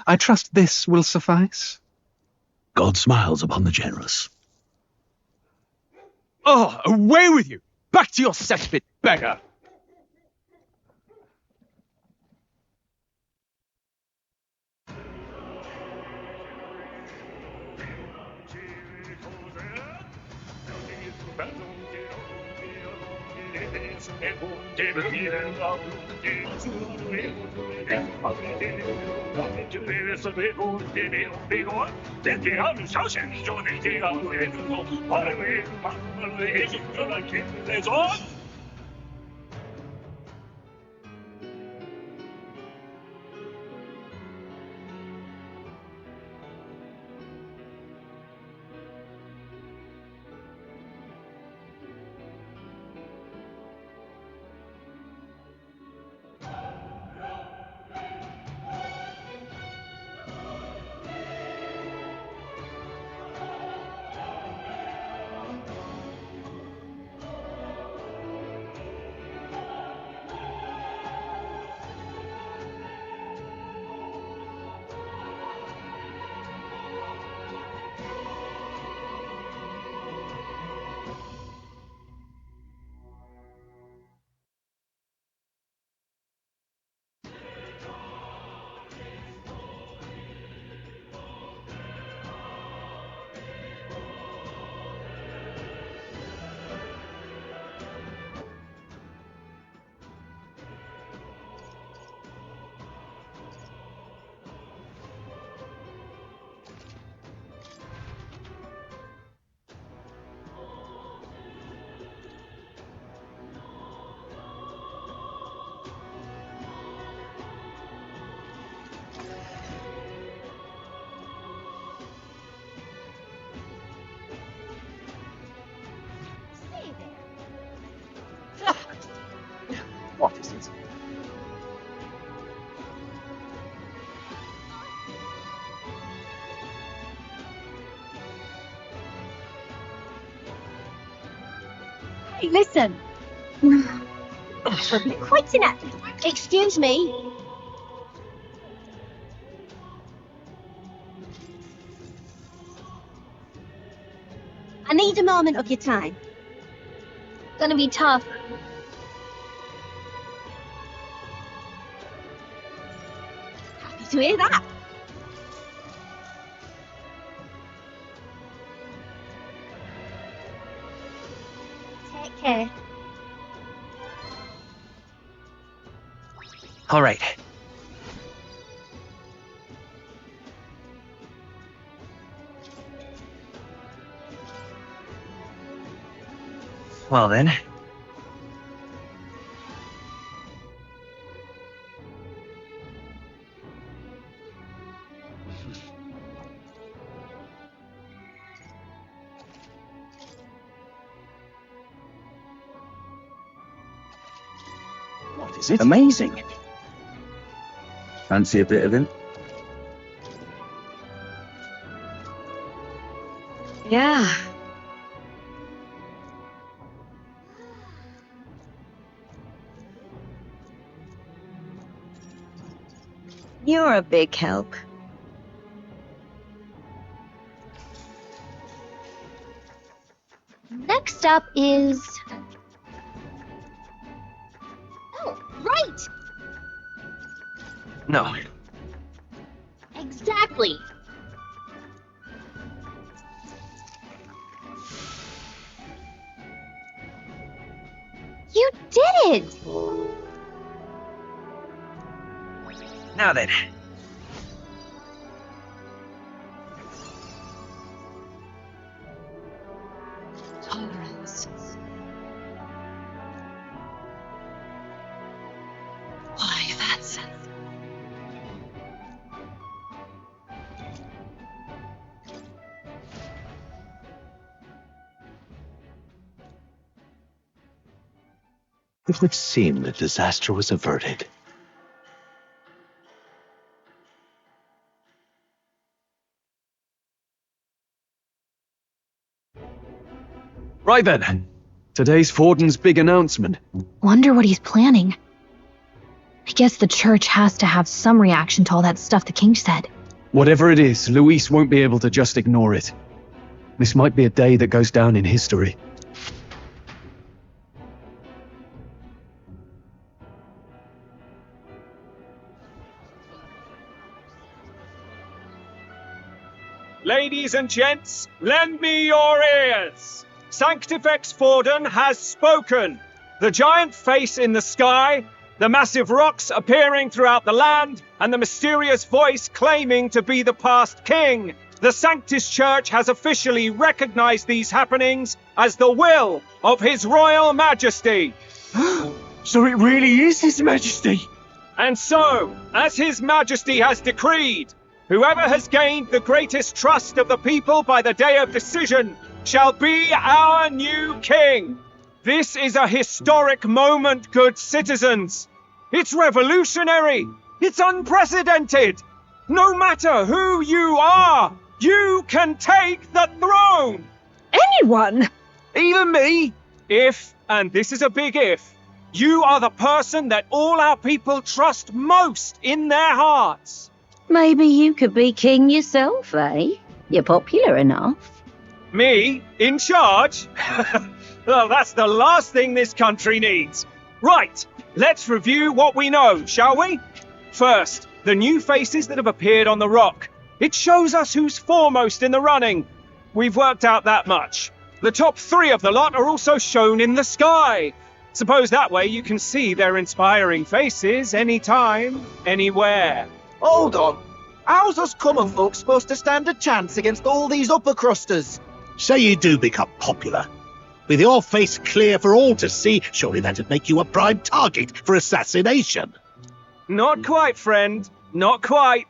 I trust this will suffice. God smiles upon the generous. Oh, away with you! Back to your cesspit, beggar! What is it? Hey, listen. Quite enough. Excuse me. I need a moment of your time. Gonna be tough. Happy to hear that. Take care. All right. Well then. What is it? Amazing. Fancy a bit of him? Yeah. You're a big help. Next up is... Oh, right! No. Exactly. You did it! Now then. Tolerance. Why, that's... It would seem the disaster was averted. Right then. Today's Fortin's big announcement. Wonder what he's planning. I guess the church has to have some reaction to all that stuff the king said. Whatever it is, Luis won't be able to just ignore it. This might be a day that goes down in history. Ladies and gents, lend me your ears. Sanctifex Forden has spoken. The giant face in the sky, the massive rocks appearing throughout the land, and the mysterious voice claiming to be the past king. The Sanctus Church has officially recognized these happenings as the will of His Royal Majesty. So it really is His Majesty! And so, as His Majesty has decreed, whoever has gained the greatest trust of the people by the day of decision shall be our new king. This is a historic moment, good citizens. It's revolutionary. It's unprecedented. No matter who you are, you can take the throne. Anyone? Even me? If, and this is a big if, you are the person that all our people trust most in their hearts. Maybe you could be king yourself, eh? You're popular enough. Me? In charge? Well, that's the last thing this country needs. Right, let's review what we know, shall we? First, the new faces that have appeared on the rock. It shows us who's foremost in the running. We've worked out that much. The top 3 of the lot are also shown in the sky. Suppose that way you can see their inspiring faces anytime, anywhere. Hold on. How's us common folk supposed to stand a chance against all these upper crusters? Say you do become popular. With your face clear for all to see, surely that'd make you a prime target for assassination. Not quite, friend. Not quite.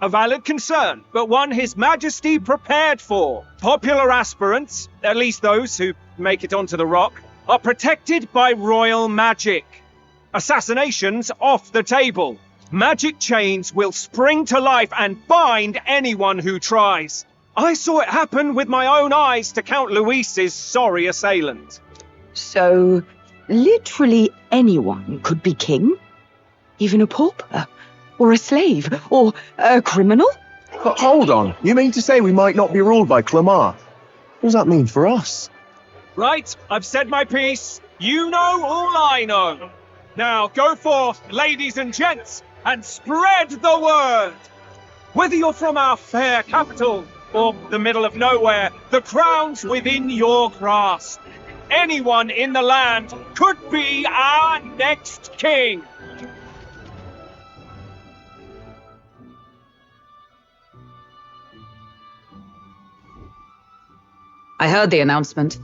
A valid concern, but one His Majesty prepared for. Popular aspirants, at least those who make it onto the rock, are protected by royal magic. Assassinations off the table. Magic chains will spring to life and bind anyone who tries. I saw it happen with my own eyes to Count Luis's sorry assailant. So, literally anyone could be king? Even a pauper? Or a slave? Or a criminal? But hold on, you mean to say we might not be ruled by Clamar? What does that mean for us? Right, I've said my piece. You know all I know. Now go forth, ladies and gents, and spread the word. Whether you're from our fair capital or the middle of nowhere, the crown's within your grasp. Anyone in the land could be our next king. I heard the announcement.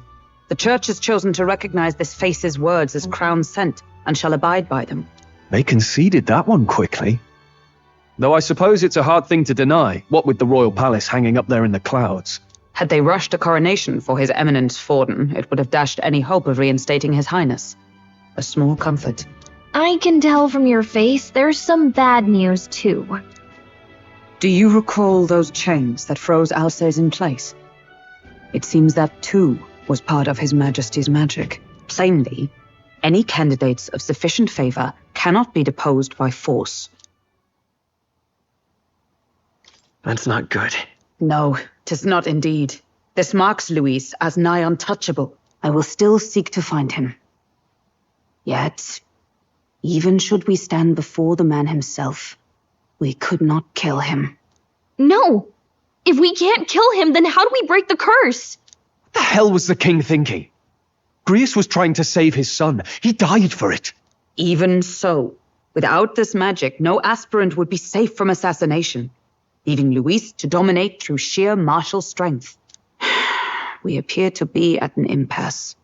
The church has chosen to recognize this face's words as crown sent and shall abide by them. They conceded that one quickly. Though I suppose it's a hard thing to deny, what with the royal palace hanging up there in the clouds. Had they rushed a coronation for His Eminence Forden, it would have dashed any hope of reinstating His Highness. A small comfort. I can tell from your face there's some bad news, too. Do you recall those chains that froze Alsace in place? It seems that, too, was part of His Majesty's magic. Plainly, any candidates of sufficient favor cannot be deposed by force. That's not good. No, 'tis not indeed. This marks Luis as nigh untouchable. I will still seek to find him. Yet, even should we stand before the man himself, we could not kill him. No! If we can't kill him, then how do we break the curse? What the hell was the king thinking? Grius was trying to save his son. He died for it. Even so, without this magic, no aspirant would be safe from assassination, leaving Luis to dominate through sheer martial strength. We appear to be at an impasse.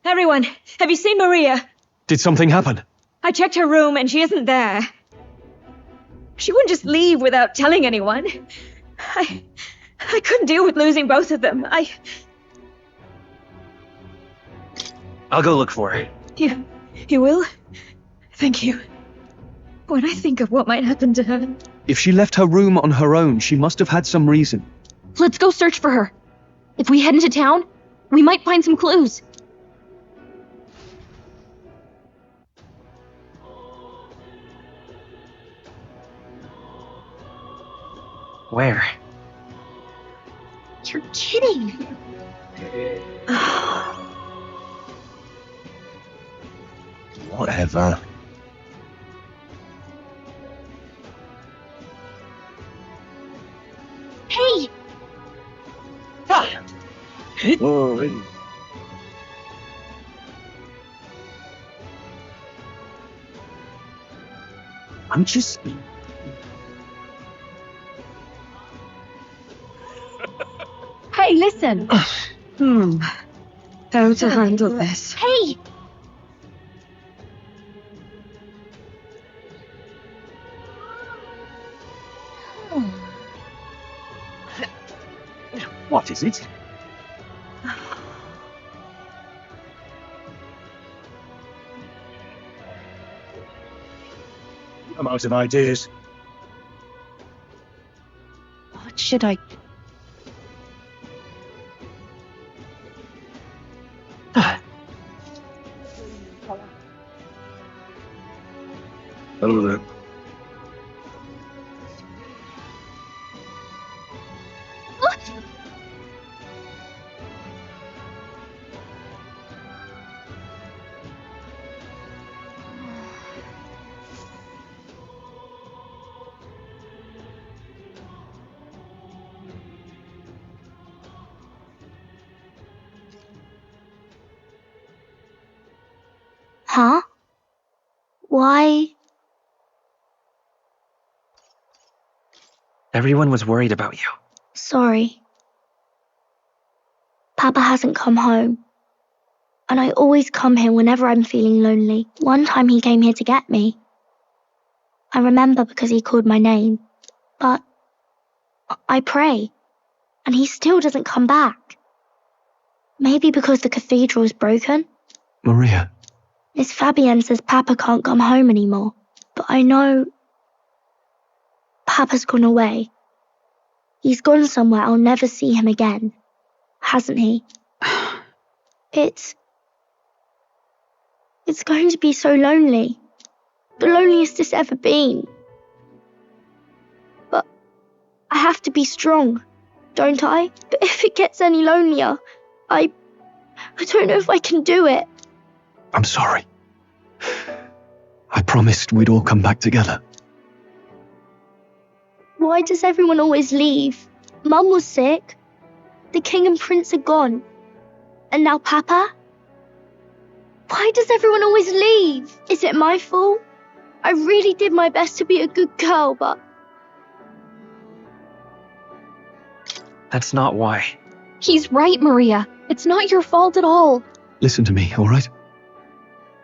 Everyone, have you seen Maria? Did something happen? I checked her room and she isn't there. She wouldn't just leave without telling anyone. I couldn't deal with losing both of them. I'll go look for her. You will? Thank you. When I think of what might happen to her... If she left her room on her own, she must have had some reason. Let's go search for her. If we head into town, we might find some clues. Where? You're kidding. Whatever. Hey! Oh, I'm just... Hey, listen! How to handle this? Hey! What is it? I'm out of ideas. What should I... hello there. Huh? Why? Everyone was worried about you. Sorry. Papa hasn't come home. And I always come here whenever I'm feeling lonely. One time he came here to get me. I remember because he called my name. But I pray. And he still doesn't come back. Maybe because the cathedral is broken? Maria, Miss Fabienne says Papa can't come home anymore. But I know Papa's gone away. He's gone somewhere I'll never see him again. Hasn't he? It's going to be so lonely. The loneliest it's ever been. But I have to be strong, don't I? But if it gets any lonelier, I don't know if I can do it. I'm sorry. I promised we'd all come back together. Why does everyone always leave? Mum was sick. The king and prince are gone. And now Papa? Why does everyone always leave? Is it my fault? I really did my best to be a good girl, but... That's not why. He's right, Maria. It's not your fault at all. Listen to me, all right?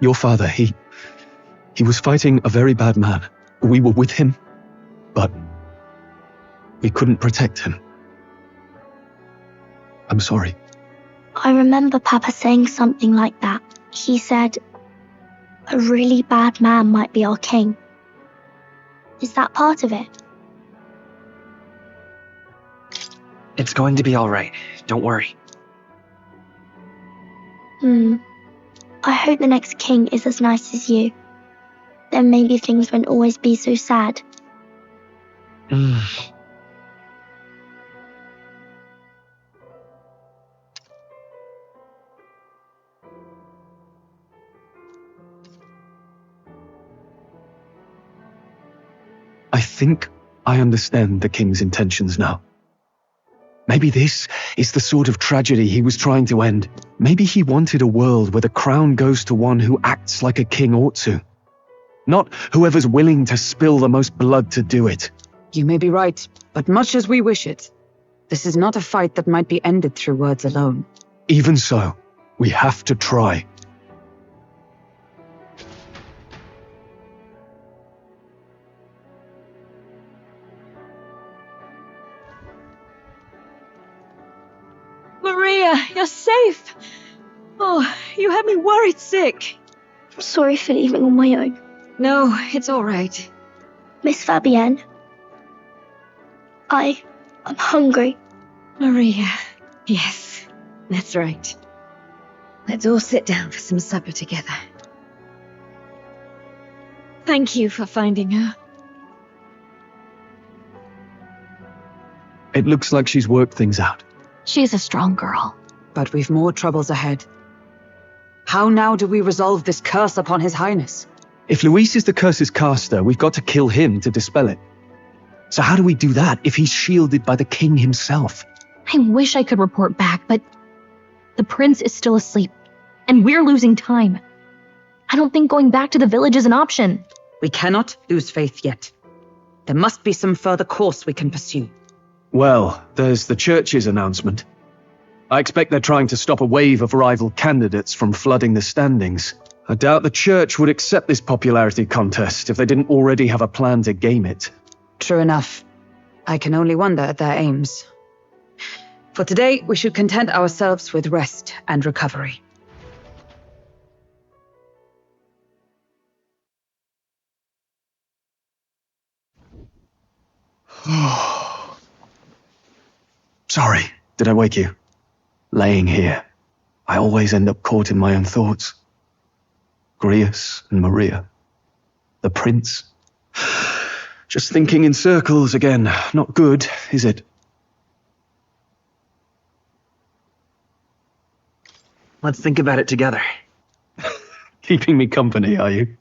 Your father, he was fighting a very bad man. We were with him, but we couldn't protect him. I'm sorry. I remember Papa saying something like that. He said, a really bad man might be our king. Is that part of it? It's going to be all right. Don't worry. I hope the next king is as nice as you. Then maybe things won't always be so sad. I think I understand the king's intentions now. Maybe this is the sort of tragedy he was trying to end. Maybe he wanted a world where the crown goes to one who acts like a king ought to. Not whoever's willing to spill the most blood to do it. You may be right, but much as we wish it, this is not a fight that might be ended through words alone. Even so, we have to try. Maria, you're safe. Oh, you had me worried sick. I'm sorry for leaving on my own. No, it's all right. Miss Fabienne, I'm hungry. Maria, yes, that's right. Let's all sit down for some supper together. Thank you for finding her. It looks like she's worked things out. She's a strong girl. But we've more troubles ahead. How now do we resolve this curse upon His Highness? If Luis is the curse's caster, we've got to kill him to dispel it. So how do we do that if he's shielded by the king himself? I wish I could report back, but the prince is still asleep, and we're losing time. I don't think going back to the village is an option. We cannot lose faith yet. There must be some further course we can pursue. Well, there's the church's announcement. I expect they're trying to stop a wave of rival candidates from flooding the standings. I doubt the church would accept this popularity contest if they didn't already have a plan to game it. True enough. I can only wonder at their aims. For today, we should content ourselves with rest and recovery. Sorry, did I wake you? Laying here, I always end up caught in my own thoughts. Grius and Maria. The prince. Just thinking in circles again. Not good, is it? Let's think about it together. Keeping me company, are you?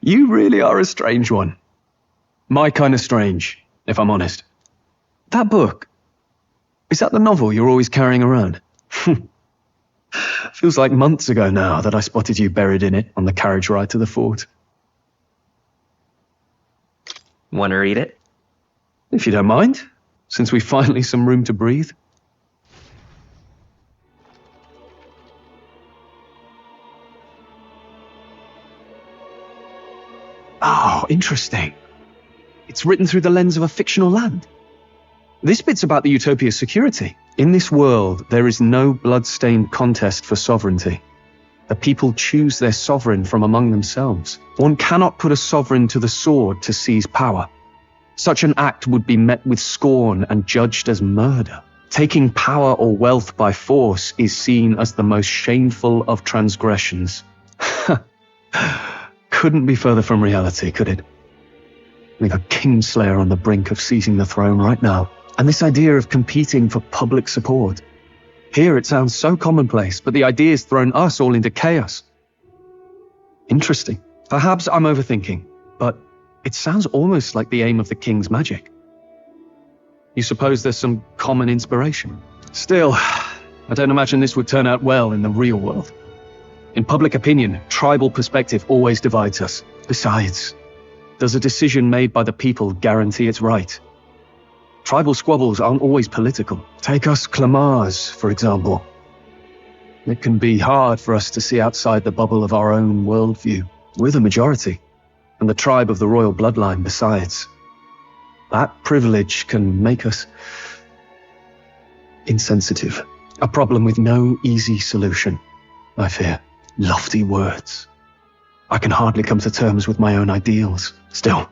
You really are a strange one. My kind of strange, if I'm honest. That book. Is that the novel you're always carrying around? Feels like months ago now that I spotted you buried in it on the carriage ride to the fort. Want to read it? If you don't mind, since we've finally some room to breathe. Oh, interesting. It's written through the lens of a fictional land. This bit's about the Utopia's security. In this world, there is no blood-stained contest for sovereignty. The people choose their sovereign from among themselves. One cannot put a sovereign to the sword to seize power. Such an act would be met with scorn and judged as murder. Taking power or wealth by force is seen as the most shameful of transgressions. Couldn't be further from reality, could it? We've a Kingslayer on the brink of seizing the throne right now. And this idea of competing for public support. Here it sounds so commonplace, but the idea's thrown us all into chaos. Interesting. Perhaps I'm overthinking, but it sounds almost like the aim of the king's magic. You suppose there's some common inspiration? Still, I don't imagine this would turn out well in the real world. In public opinion, tribal perspective always divides us. Besides, does a decision made by the people guarantee it's right? Tribal squabbles aren't always political. Take us Clamars, for example. It can be hard for us to see outside the bubble of our own worldview. We're the majority, and the tribe of the royal bloodline besides. That privilege can make us insensitive. A problem with no easy solution, I fear. Lofty words. I can hardly come to terms with my own ideals. Still,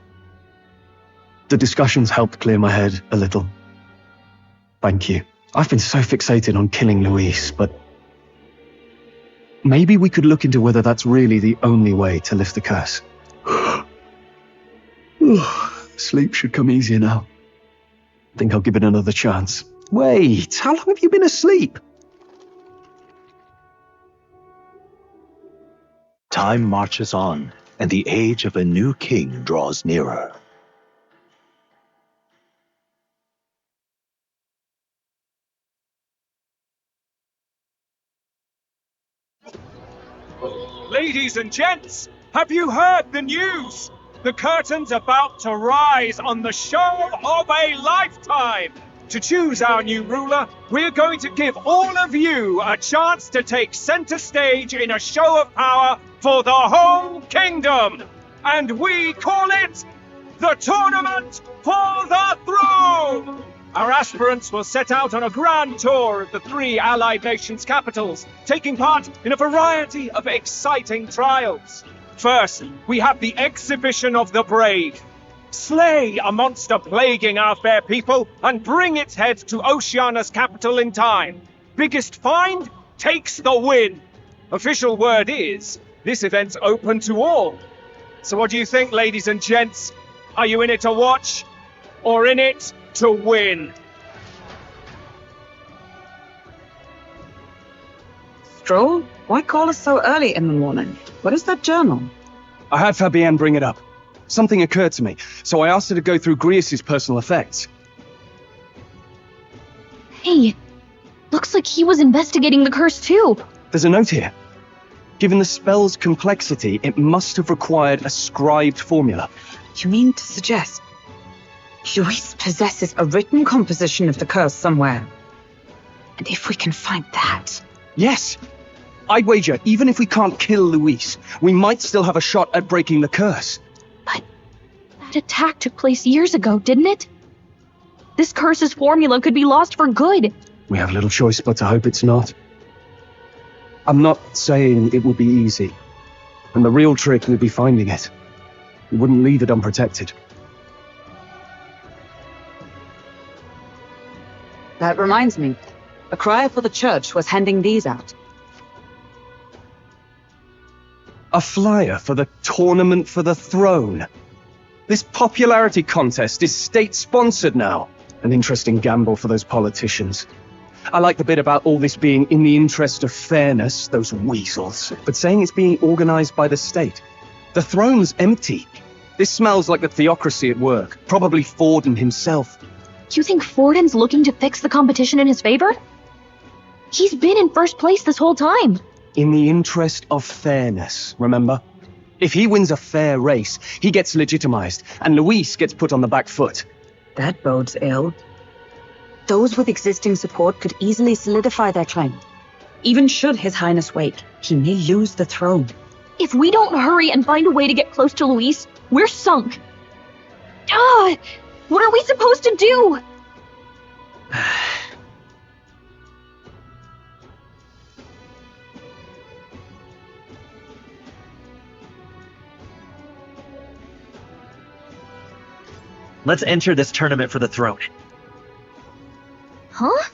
the discussions helped clear my head a little. Thank you. I've been so fixated on killing Luis, but maybe we could look into whether that's really the only way to lift the curse. Sleep should come easier now. I think I'll give it another chance. Wait, how long have you been asleep? Time marches on, and the age of a new king draws nearer. Ladies and gents, have you heard the news? The curtain's about to rise on the show of a lifetime. To choose our new ruler, we're going to give all of you a chance to take center stage in a show of power for the whole kingdom. And we call it the Tournament for the Throne. Our aspirants will set out on a grand tour of the 3 allied nations' capitals, taking part in a variety of exciting trials. First, we have the exhibition of the brave. Slay a monster plaguing our fair people and bring its head to Oceania's capital in time. Biggest find takes the win. Official word is, this event's open to all. So what do you think, ladies and gents? Are you in it to watch or in it to win? stroll? Why call us so early in the morning? What is that journal? I had Fabienne bring it up. Something occurred to me, so I asked her to go through Grius's personal effects. Hey, looks like he was investigating the curse too. There's a note here. Given the spell's complexity, it must have required a scribed formula. You mean to suggest Luis possesses a written composition of the curse somewhere? And if we can find that... Yes! I'd wager, even if we can't kill Luis, we might still have a shot at breaking the curse. But that attack took place years ago, didn't it? This curse's formula could be lost for good. We have little choice but to hope it's not. I'm not saying it would be easy. And the real trick would be finding it. We wouldn't leave it unprotected. That reminds me. A crier for the church was handing these out. A flyer for the Tournament for the Throne. This popularity contest is state-sponsored now. An interesting gamble for those politicians. I like the bit about all this being in the interest of fairness, those weasels, but saying it's being organized by the state. The throne's empty. This smells like the theocracy at work, probably Forden himself. You think Forden's looking to fix the competition in his favor? He's been in first place this whole time. In the interest of fairness, remember? If he wins a fair race, he gets legitimized, and Luis gets put on the back foot. That bodes ill. Those with existing support could easily solidify their claim. Even should His Highness wait, he may lose the throne. If we don't hurry and find a way to get close to Luis, we're sunk. Ah! What are we supposed to do? Let's enter this tournament for the throne. Huh?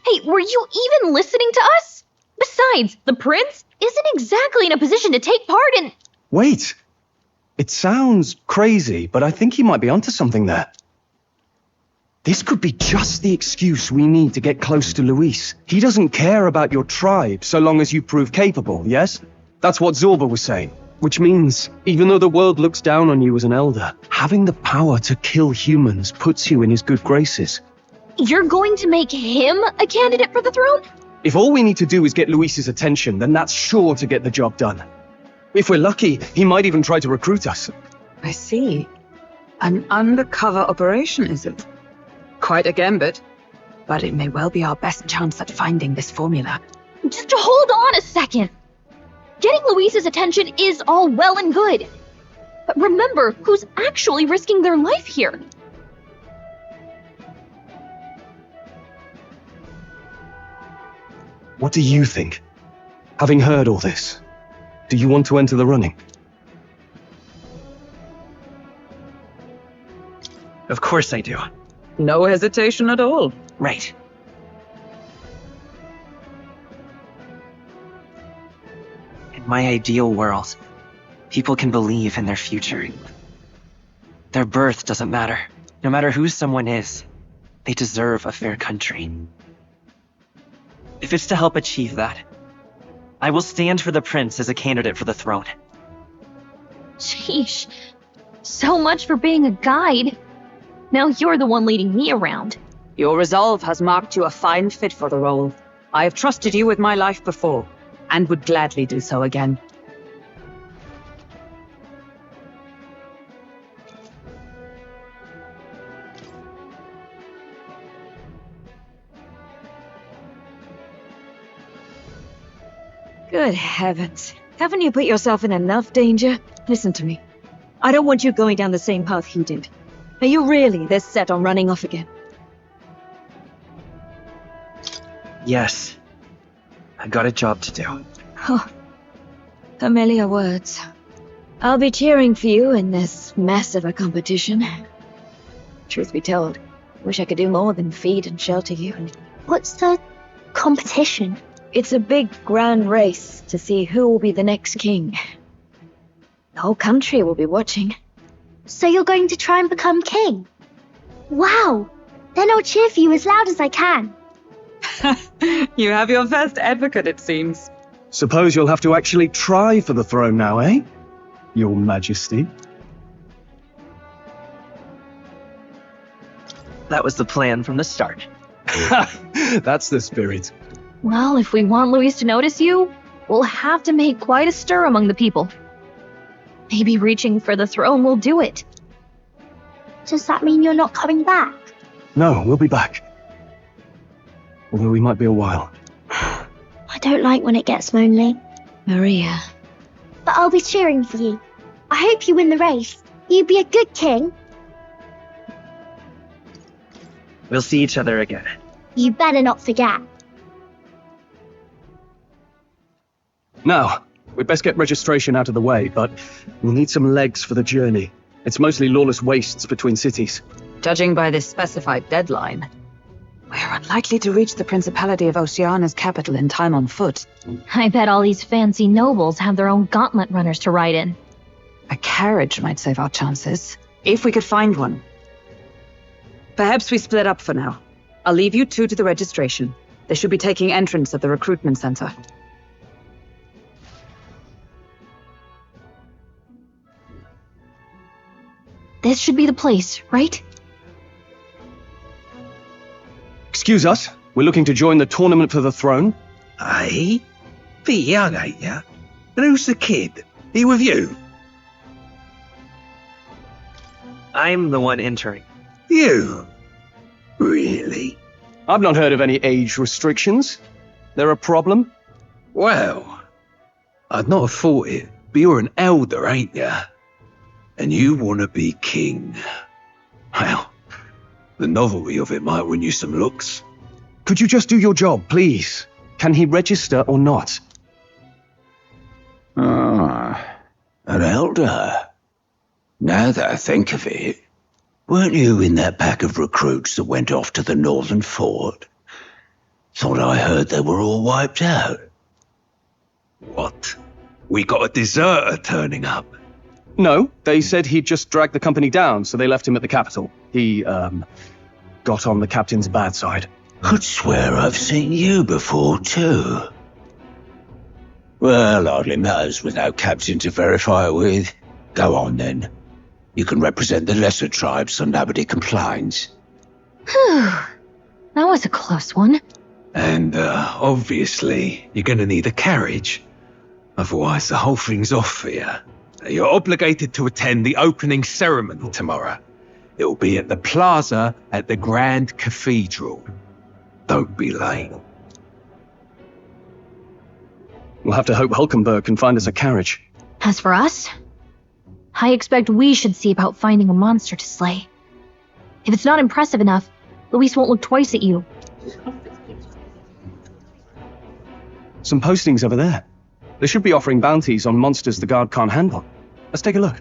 Hey, were you even listening to us? Besides, the prince isn't exactly in a position to take part in... Wait! It sounds crazy, but I think he might be onto something there. This could be just the excuse we need to get close to Luis. He doesn't care about your tribe so long as you prove capable, yes? That's what Zorba was saying. Which means, even though the world looks down on you as an elder, having the power to kill humans puts you in his good graces. You're going to make him a candidate for the throne? If all we need to do is get Luis's attention, then that's sure to get the job done. If we're lucky, he might even try to recruit us. I see. An undercover operation, is it? Quite a gambit. But it may well be our best chance at finding this formula. Just hold on a second. Getting Luis's attention is all well and good. But remember who's actually risking their life here. What do you think? Having heard all this, do you want to enter the running? Of course I do. No hesitation at all. Right. In my ideal world, people can believe in their future. Their birth doesn't matter. No matter who someone is, they deserve a fair country. If it's to help achieve that, I will stand for the prince as a candidate for the throne. Sheesh. So much for being a guide. Now you're the one leading me around. Your resolve has marked you a fine fit for the role. I have trusted you with my life before, and would gladly do so again. Good heavens. Haven't you put yourself in enough danger? Listen to me. I don't want you going down the same path he did. Are you really this set on running off again? Yes. I've got a job to do. Oh, familiar words. I'll be cheering for you in this mess of a competition. Truth be told, wish I could do more than feed and shelter you. What's the competition? It's a big, grand race to see who will be the next king. The whole country will be watching. So you're going to try and become king? Wow! Then I'll cheer for you as loud as I can. You have your first advocate, it seems. Suppose you'll have to actually try for the throne now, eh? Your Majesty. That was the plan from the start. That's the spirit. Well, if we want Luis to notice you, we'll have to make quite a stir among the people. Maybe reaching for the throne will do it. Does that mean you're not coming back? No, we'll be back. Although we might be a while. I don't like when it gets lonely. Maria. But I'll be cheering for you. I hope you win the race. You'd be a good king. We'll see each other again. You better not forget. Now, we'd best get registration out of the way, but we'll need some legs for the journey. It's mostly lawless wastes between cities. Judging by this specified deadline, we're unlikely to reach the Principality of Oceana's capital in time on foot. I bet all these fancy nobles have their own gauntlet runners to ride in. A carriage might save our chances, if we could find one. Perhaps we split up for now. I'll leave you two to the registration. They should be taking entrance at the recruitment center. This should be the place, right? Excuse us, we're looking to join the tournament for the throne. Aye? Bit young, ain't ya? And who's the kid? He with you? I'm the one entering. You? Really? I've not heard of any age restrictions. They're a problem? Well, I'd not have thought it, but you're an elder, ain't ya? And you want to be king. Well, the novelty of it might win you some looks. Could you just do your job, please? Can he register or not? Ah, an elder. Now that I think of it, weren't you in that pack of recruits that went off to the northern fort? Thought I heard they were all wiped out. What? We got a deserter turning up. No, they said he'd just dragged the company down, so they left him at the capital. He, got on the captain's bad side. Could swear I've seen you before, too. Well, hardly matters with no captain to verify it with. Go on, then. You can represent the lesser tribes so nobody complains. Whew. That was a close one. And, obviously, you're gonna need a carriage. Otherwise, the whole thing's off for you. You're obligated to attend the opening ceremony tomorrow. It'll be at the plaza at the Grand Cathedral. Don't be late. We'll have to hope Hulkenberg can find us a carriage. As for us, I expect we should see about finding a monster to slay. If it's not impressive enough, Luis won't look twice at you. Some postings over there. They should be offering bounties on monsters the guard can't handle. Let's take a look.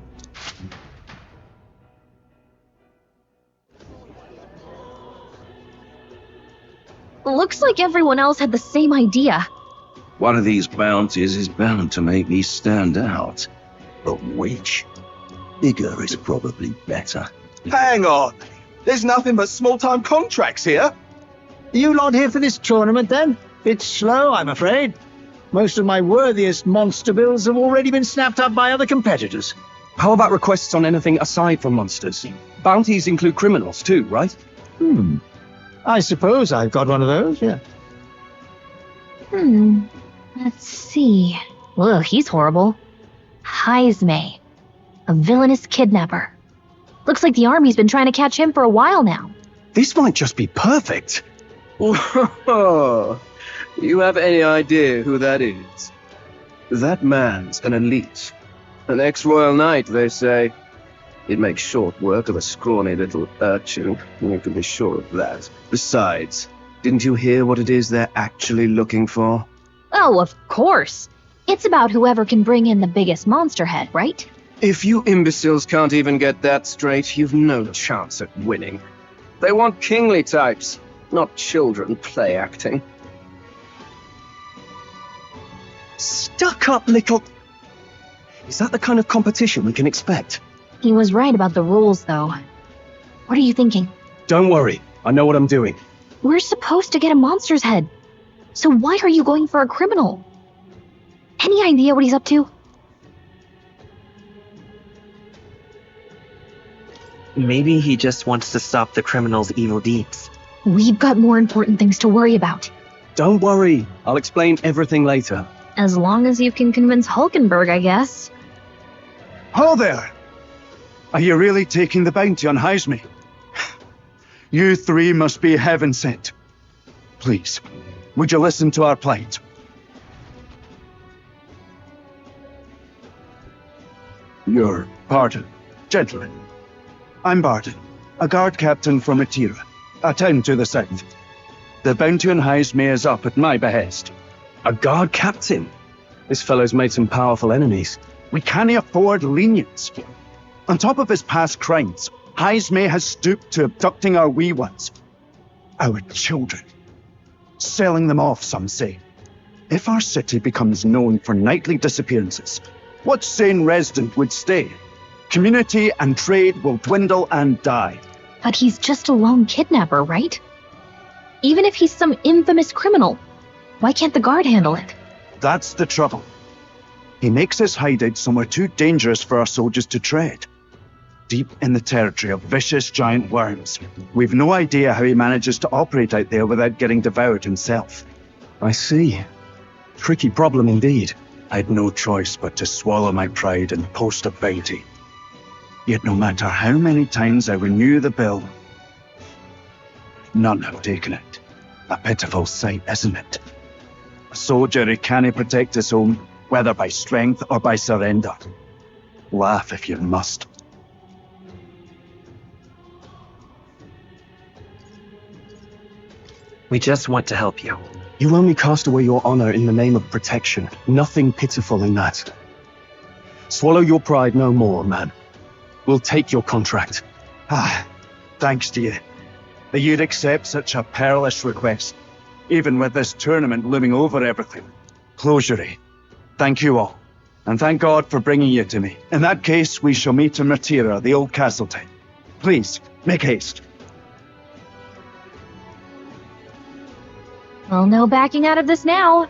Looks like everyone else had the same idea. One of these bounties is bound to make me stand out. But which? Bigger is probably better. Hang on. There's nothing but small-time contracts here. You lot here for this tournament, then? It's slow, I'm afraid. Most of my worthiest monster bills have already been snapped up by other competitors. How about requests on anything aside from monsters? Bounties include criminals too, right? I suppose I've got one of those, yeah. Let's see. Ugh, he's horrible. Heisme. A villainous kidnapper. Looks like the army's been trying to catch him for a while now. This might just be perfect. Whoa. You have any idea who that is? That man's an elite. An ex-royal knight, they say. He'd make short work of a scrawny little urchin. You can be sure of that. Besides, didn't you hear what it is they're actually looking for? Oh, of course. It's about whoever can bring in the biggest monster head, right? If you imbeciles can't even get that straight, you've no chance at winning. They want kingly types, not children play acting. Stuck-up little... Is that the kind of competition we can expect? He was right about the rules, though. What are you thinking? Don't worry, I know what I'm doing. We're supposed to get a monster's head. So why are you going for a criminal? Any idea what he's up to? Maybe he just wants to stop the criminal's evil deeds. We've got more important things to worry about. Don't worry, I'll explain everything later. As long as you can convince Hulkenberg, I guess. Ho there! Are you really taking the bounty on Heisme? You three must be heaven sent. Please, would you listen to our plight? Your pardon, gentlemen. I'm Barton, a guard captain from Atira, a town to the south. The bounty on Heisme is up at my behest. A guard captain? This fellow's made some powerful enemies. We can't afford lenience. On top of his past crimes, Heisme has stooped to abducting our wee ones. Our children. Selling them off, some say. If our city becomes known for nightly disappearances, what sane resident would stay? Community and trade will dwindle and die. But he's just a lone kidnapper, right? Even if he's some infamous criminal, why can't the guard handle it? That's the trouble. He makes his hideout somewhere too dangerous for our soldiers to tread. Deep in the territory of vicious giant worms. We've no idea how he manages to operate out there without getting devoured himself. I see. Tricky problem indeed. I'd no choice but to swallow my pride and post a bounty. Yet no matter how many times I renew the bill, none have taken it. A pitiful sight, isn't it? A soldier who can't protect his home, whether by strength or by surrender. Laugh if you must. We just want to help you. You only cast away your honor in the name of protection. Nothing pitiful in that. Swallow your pride no more, man. We'll take your contract. Thanks to you. That you'd accept such a perilous request, even with this tournament looming over everything. Closure. Thank you all, and thank God for bringing you to me. In that case, we shall meet in Martira, the old castle town. Please, make haste. Well, no backing out of this now.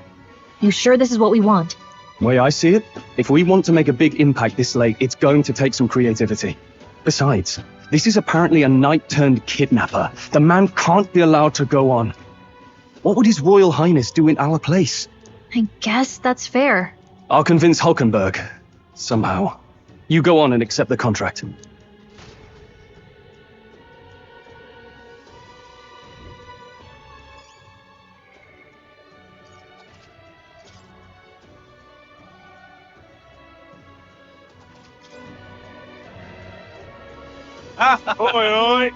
You sure this is what we want? Way I see it, if we want to make a big impact this late, it's going to take some creativity. Besides, this is apparently a knight-turned-kidnapper. The man can't be allowed to go on. What would His Royal Highness do in our place? I guess that's fair. I'll convince Hulkenberg. Somehow. You go on and accept the contract. Oi, oi!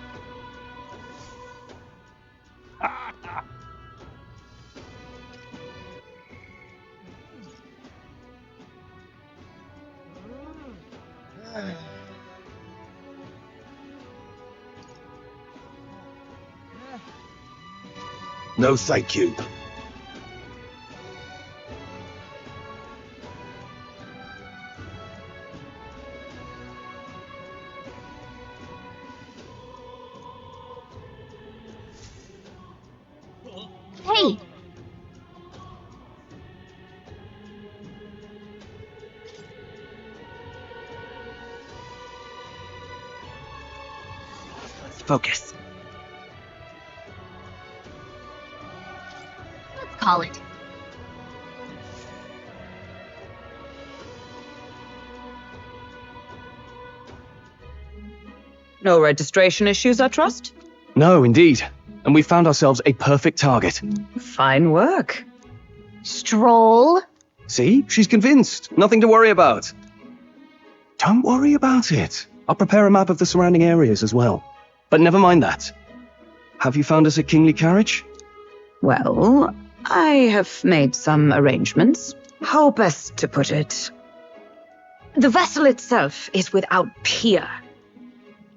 No, thank you. Hey! Let's focus. Let's call it. No registration issues, I trust? No, indeed. And we found ourselves a perfect target. Fine work. Stroll. See? She's convinced. Nothing to worry about. Don't worry about it. I'll prepare a map of the surrounding areas as well. But never mind that. Have you found us a kingly carriage? Well, I have made some arrangements. How best to put it? The vessel itself is without peer.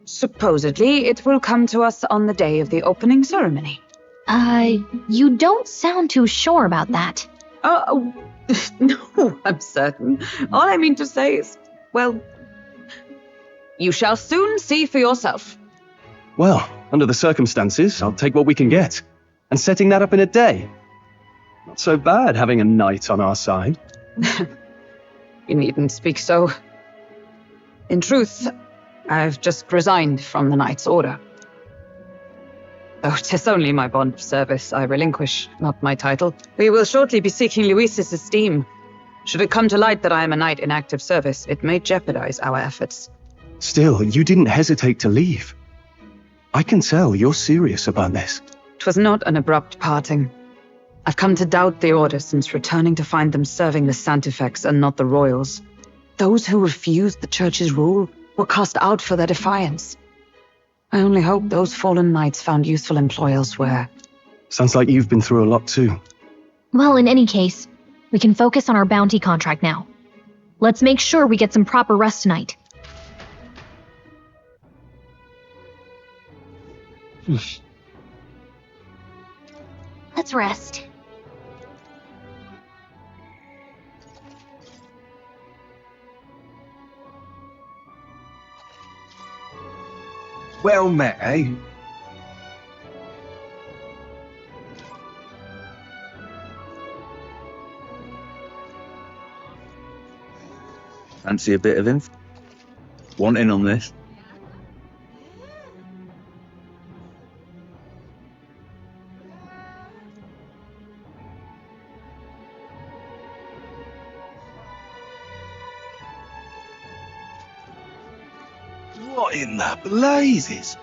Supposedly, it will come to us on the day of the opening ceremony. You don't sound too sure about that. No, I'm certain. All I mean to say is, well, you shall soon see for yourself. Well, under the circumstances, I'll take what we can get. And setting that up in a day. Not so bad having a knight on our side. You needn't speak so. In truth, I've just resigned from the Knight's Order. Though 'tis only my bond of service I relinquish, not my title. We will shortly be seeking Luis's esteem. Should it come to light that I am a knight in active service, it may jeopardize our efforts. Still, you didn't hesitate to leave. I can tell you're serious about this. 'Twas not an abrupt parting. I've come to doubt the Order since returning to find them serving the Santifex and not the Royals. Those who refused the Church's rule were cast out for their defiance. I only hope those fallen knights found useful employ elsewhere. Sounds like you've been through a lot too. Well, in any case, we can focus on our bounty contract now. Let's make sure we get some proper rest tonight. Let's rest. Well met, eh? Fancy a bit of info? Want in on this? What in the blazes?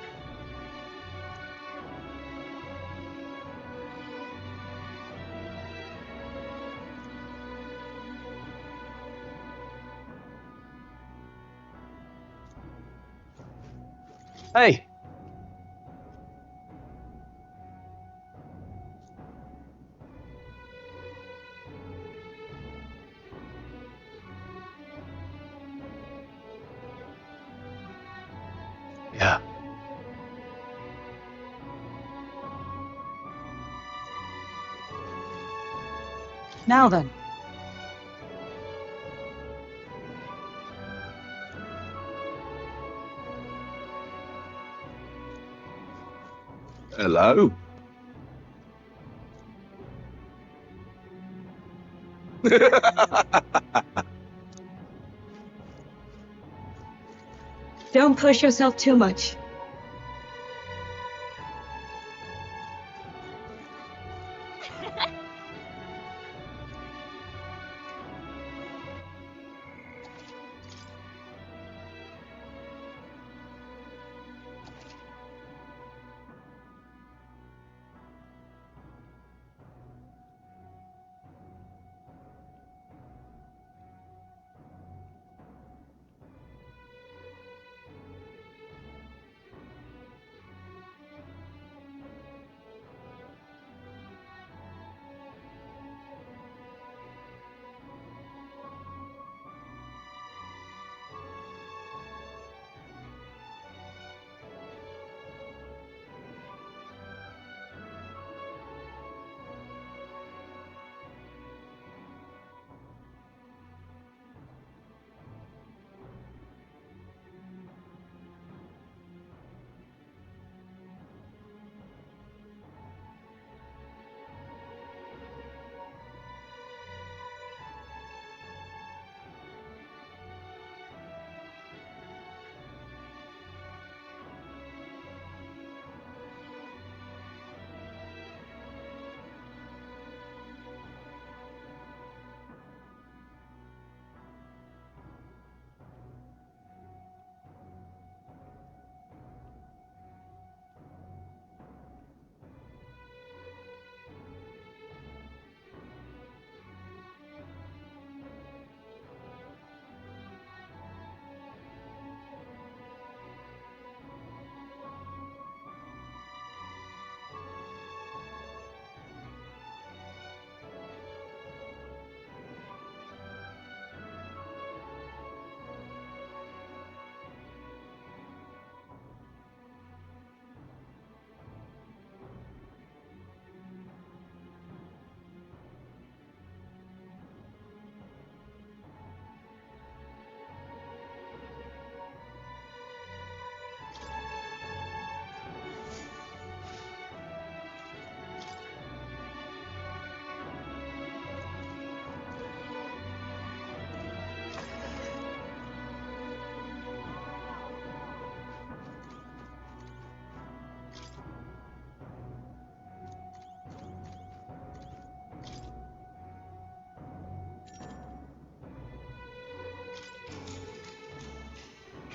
Hey! Yeah. Now then. Hello? Don't push yourself too much.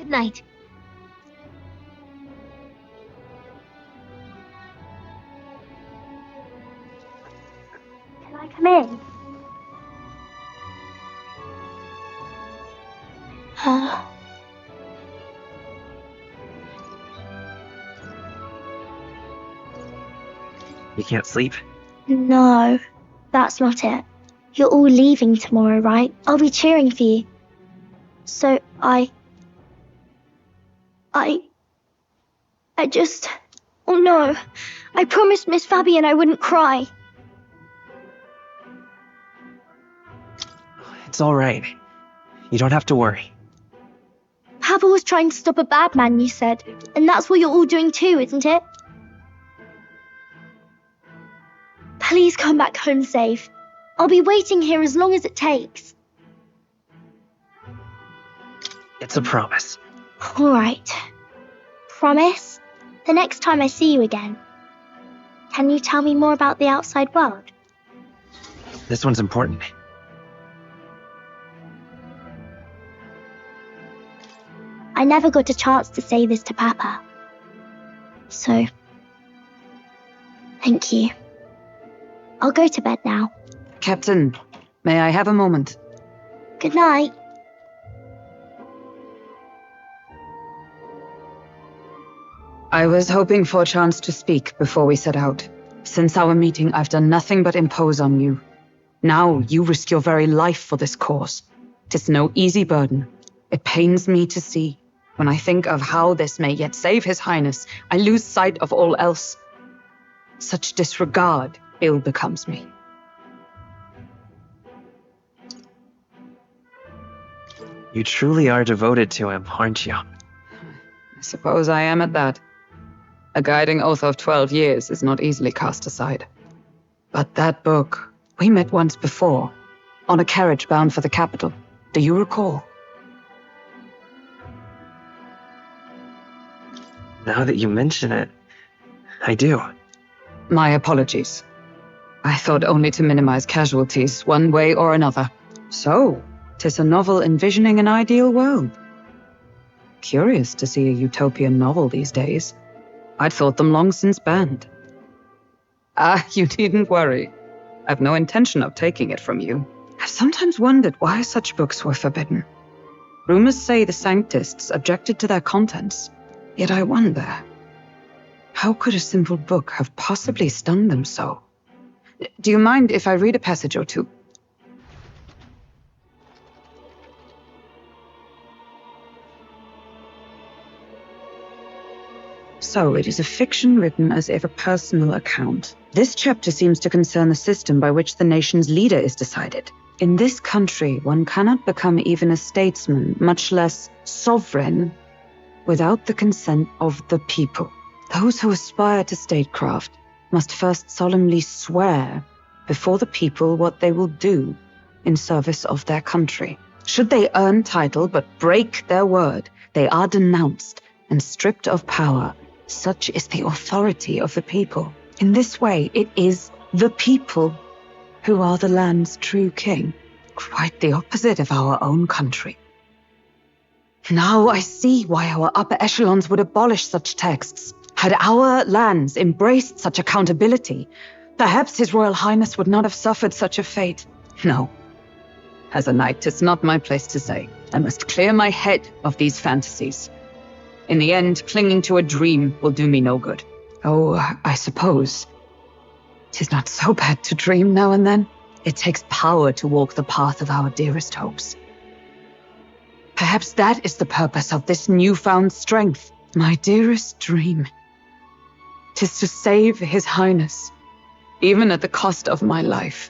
Good night. Can I come in? You can't sleep? No, that's not it. You're all leaving tomorrow, right? I'll be cheering for you. So I just... Oh no, I promised Miss Fabian I wouldn't cry. It's all right. You don't have to worry. Papa was trying to stop a bad man, you said. And that's what you're all doing too, isn't it? Please come back home safe. I'll be waiting here as long as it takes. It's a promise. All right. Promise? The next time I see you again. Can you tell me more about the outside world? This one's important. I never got a chance to say this to Papa. So, thank you. I'll go to bed now. Captain, may I have a moment? Good night. I was hoping for a chance to speak before we set out. Since our meeting, I've done nothing but impose on you. Now you risk your very life for this cause. 'Tis no easy burden. It pains me to see. When I think of how this may yet save His Highness, I lose sight of all else. Such disregard ill becomes me. You truly are devoted to him, aren't you? I suppose I am at that. A guiding oath of 12 years is not easily cast aside. But that book, we met once before, on a carriage bound for the capital. Do you recall? Now that you mention it, I do. My apologies. I thought only to minimize casualties, one way or another. So, 'tis a novel envisioning an ideal world. Curious to see a utopian novel these days. I'd thought them long since banned. You needn't worry. I've no intention of taking it from you. I've sometimes wondered why such books were forbidden. Rumors say the Sanctists objected to their contents. Yet I wonder, how could a simple book have possibly stung them so? Do you mind if I read a passage or two? So, it is a fiction written as if a personal account. This chapter seems to concern the system by which the nation's leader is decided. In this country, one cannot become even a statesman, much less sovereign, without the consent of the people. Those who aspire to statecraft must first solemnly swear before the people what they will do in service of their country. Should they earn title but break their word, they are denounced and stripped of power. Such is the authority of the people. In this way, it is the people who are the land's true king. Quite the opposite of our own country. Now I see why our upper echelons would abolish such texts. Had our lands embraced such accountability, perhaps His Royal Highness would not have suffered such a fate. No. As a knight, 'tis not my place to say. I must clear my head of these fantasies. In the end, clinging to a dream will do me no good. Oh, I suppose 'tis not so bad to dream now and then. It takes power to walk the path of our dearest hopes. Perhaps that is the purpose of this newfound strength. My dearest dream. 'Tis to save His Highness, even at the cost of my life.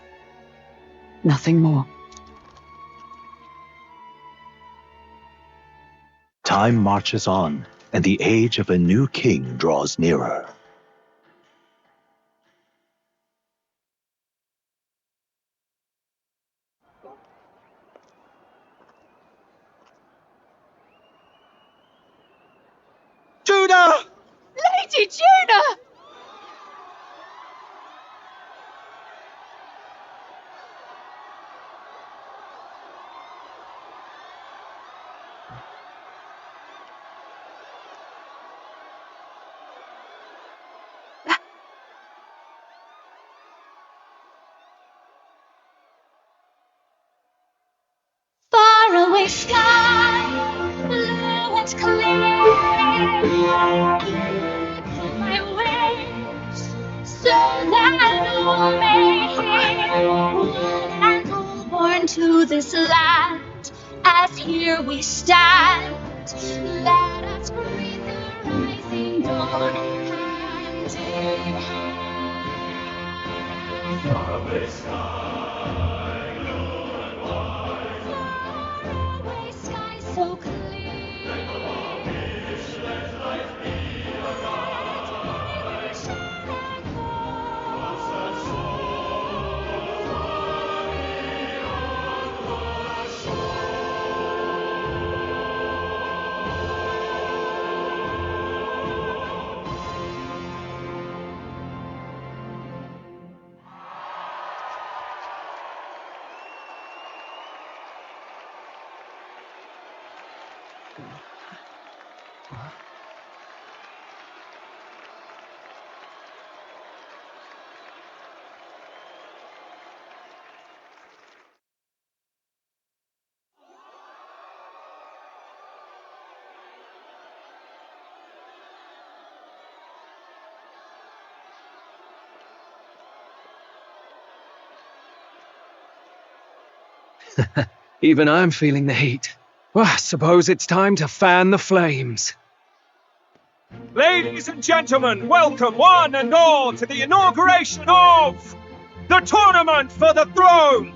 Nothing more. Time marches on, and the age of a new king draws nearer. Judah! Lady Judah! faraway sky, blue and clear. My wings, so that all may hear. One and all born to this land, as here we stand. Let us breathe the rising dawn, hand in hand. Faraway sky, blue and white. Faraway sky so clear. Let the world wish, let life be a guide. Shine and glow. Once that soul far beyond the shore. Even I'm feeling the heat. Well, I suppose it's time to fan the flames. Ladies and gentlemen, welcome one and all to the inauguration of the Tournament for the Throne!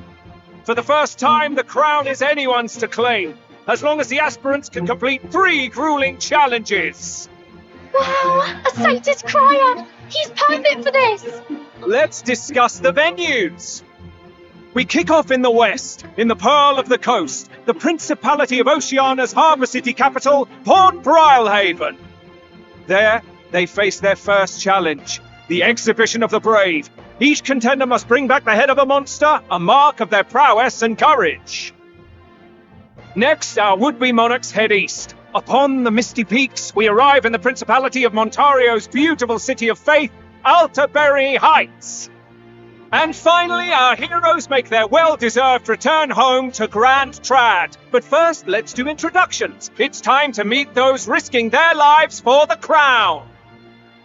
For the first time, the crown is anyone's to claim, as long as the aspirants can complete 3 grueling challenges. Wow, a Sanctus Crier! He's perfect for this! Let's discuss the venues. We kick off in the west, in the Pearl of the Coast, the Principality of Oceania's harbour city capital, Port Brilehaven. There, they face their first challenge, the Exhibition of the Brave. Each contender must bring back the head of a monster, a mark of their prowess and courage. Next, our would-be monarchs head east. Upon the misty peaks, we arrive in the Principality of Montario's beautiful city of faith, Altaberry Heights. And finally, our heroes make their well-deserved return home to Grand Trad. But first, let's do introductions. It's time to meet those risking their lives for the crown.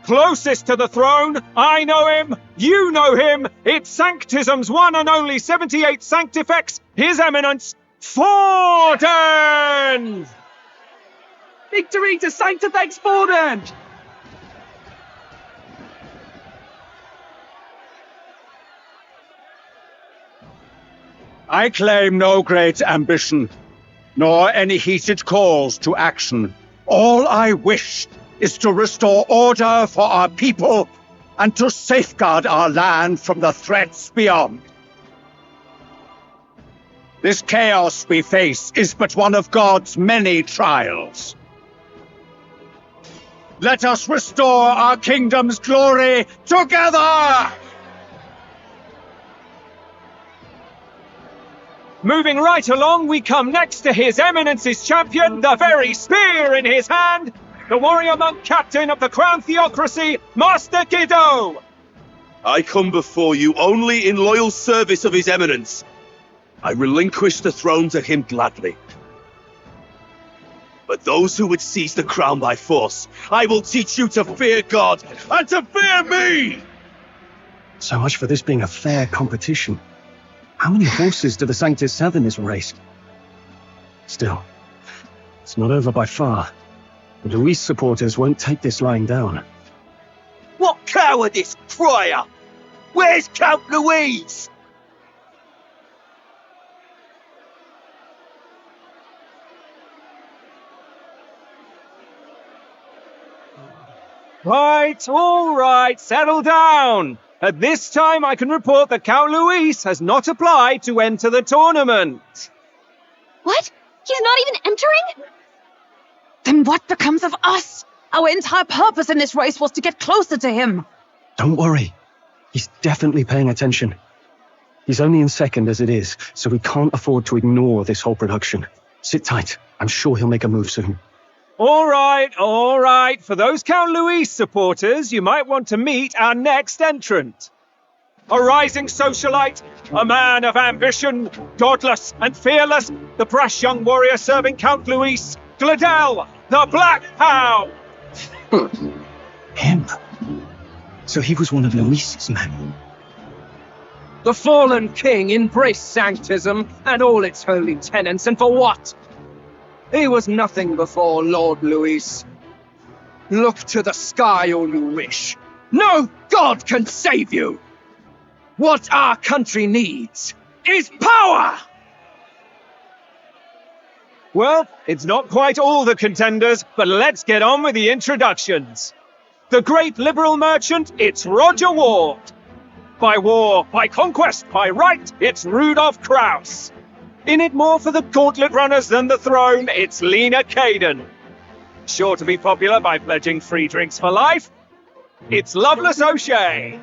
Closest to the throne, I know him, you know him. It's Sanctism's one and only 78th Sanctifex, His Eminence, Forden! Victory to Sanctifex Forden! I claim no great ambition, nor any heated calls to action. All I wish is to restore order for our people and to safeguard our land from the threats beyond. This chaos we face is but one of God's many trials. Let us restore our kingdom's glory together! Moving right along, we come next to His Eminence's champion, the very spear in his hand, the warrior monk captain of the Crown Theocracy, Master Giddo! I come before you only in loyal service of His Eminence. I relinquish the throne to him gladly. But those who would seize the crown by force, I will teach you to fear God and to fear me! So much for this being a fair competition. How many horses do the Sanctus have in this race? Still, it's not over by far. The Luis supporters won't take this lying down. What cowardice, Crier! Where's Count Louise? Right, all right, settle down. At this time, I can report that Count Luis has not applied to enter the tournament. What? He's not even entering? Then what becomes of us? Our entire purpose in this race was to get closer to him. Don't worry. He's definitely paying attention. He's only in second as it is, so we can't afford to ignore this whole production. Sit tight. I'm sure he'll make a move soon. All right. For those Count Luis supporters, you might want to meet our next entrant. a rising socialite, a man of ambition, godless and fearless, the brash young warrior serving Count Luis, Gladel, the Black Hound! Him? So he was one of Luis's men? The fallen king embraced sanctism and all its holy tenets, and for what? He was nothing before Lord Luis. Look to the sky all you wish. No god can save you! What our country needs is power! Well, it's not quite all the contenders, but let's get on with the introductions. The great liberal merchant, it's Roger Ward. By war, by conquest, by right, it's Rudolph Kraus. In it more for the gauntlet runners than the throne, it's Lena Caden. Sure to be popular by pledging free drinks for life, it's Loveless O'Shea.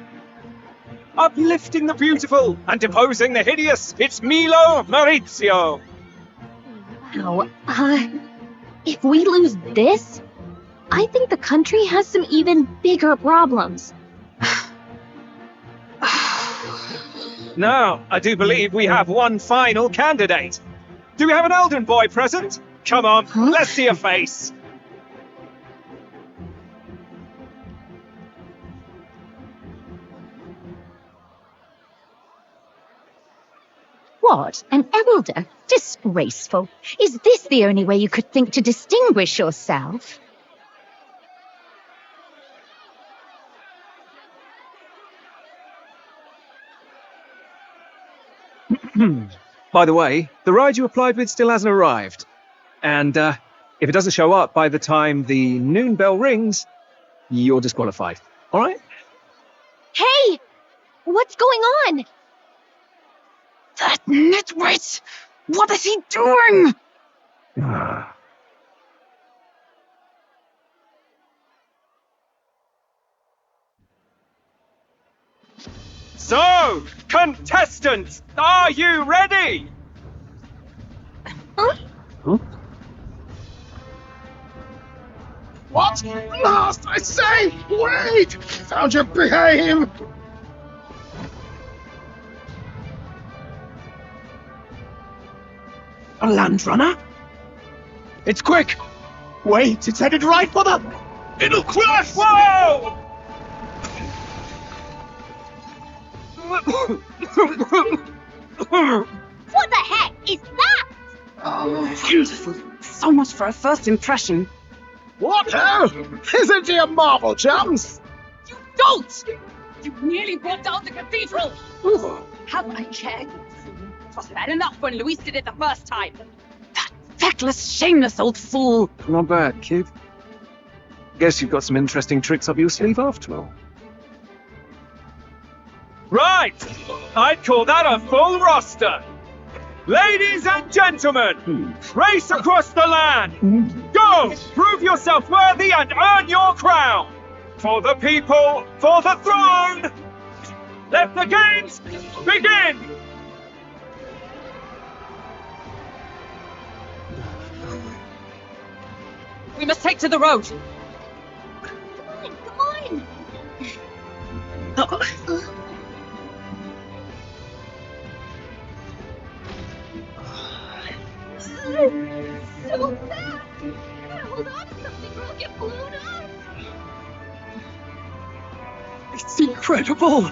Uplifting the beautiful and deposing the hideous, it's Milo Maurizio. Wow. If we lose this, I think the country has some even bigger problems. Now, I do believe we have one final candidate. Do we have an Elden boy present? Come on, let's see a face. What? An elder? Disgraceful. Is this the only way you could think to distinguish yourself? By the way, the ride you applied with still hasn't arrived. And if it doesn't show up by the time the noon bell rings, you're disqualified. All right? Hey! What's going on? That nitwit! What is he doing? So, contestants, are you ready? Huh? What? Last, I say! Wait! How'd you behave? A land runner? It's quick! Wait, it's headed right for the... It'll crash! Whoa! What the heck is that? Oh, beautiful. So much for a first impression. What ho? Isn't he a marvel, chums? You don't! You nearly brought down the cathedral! Have I checked? It was bad enough when Luis did it the first time. Feckless, shameless old fool. Not bad, kid. Guess you've got some interesting tricks up your sleeve after all. Right! I'd call that a full roster. Ladies and gentlemen, race across the land. Go! Prove yourself worthy and earn your crown. For the people, for the throne. Let the games begin! We must take to the road. Come on! So fast! Gotta hold on to something or I'll get blown up! It's incredible!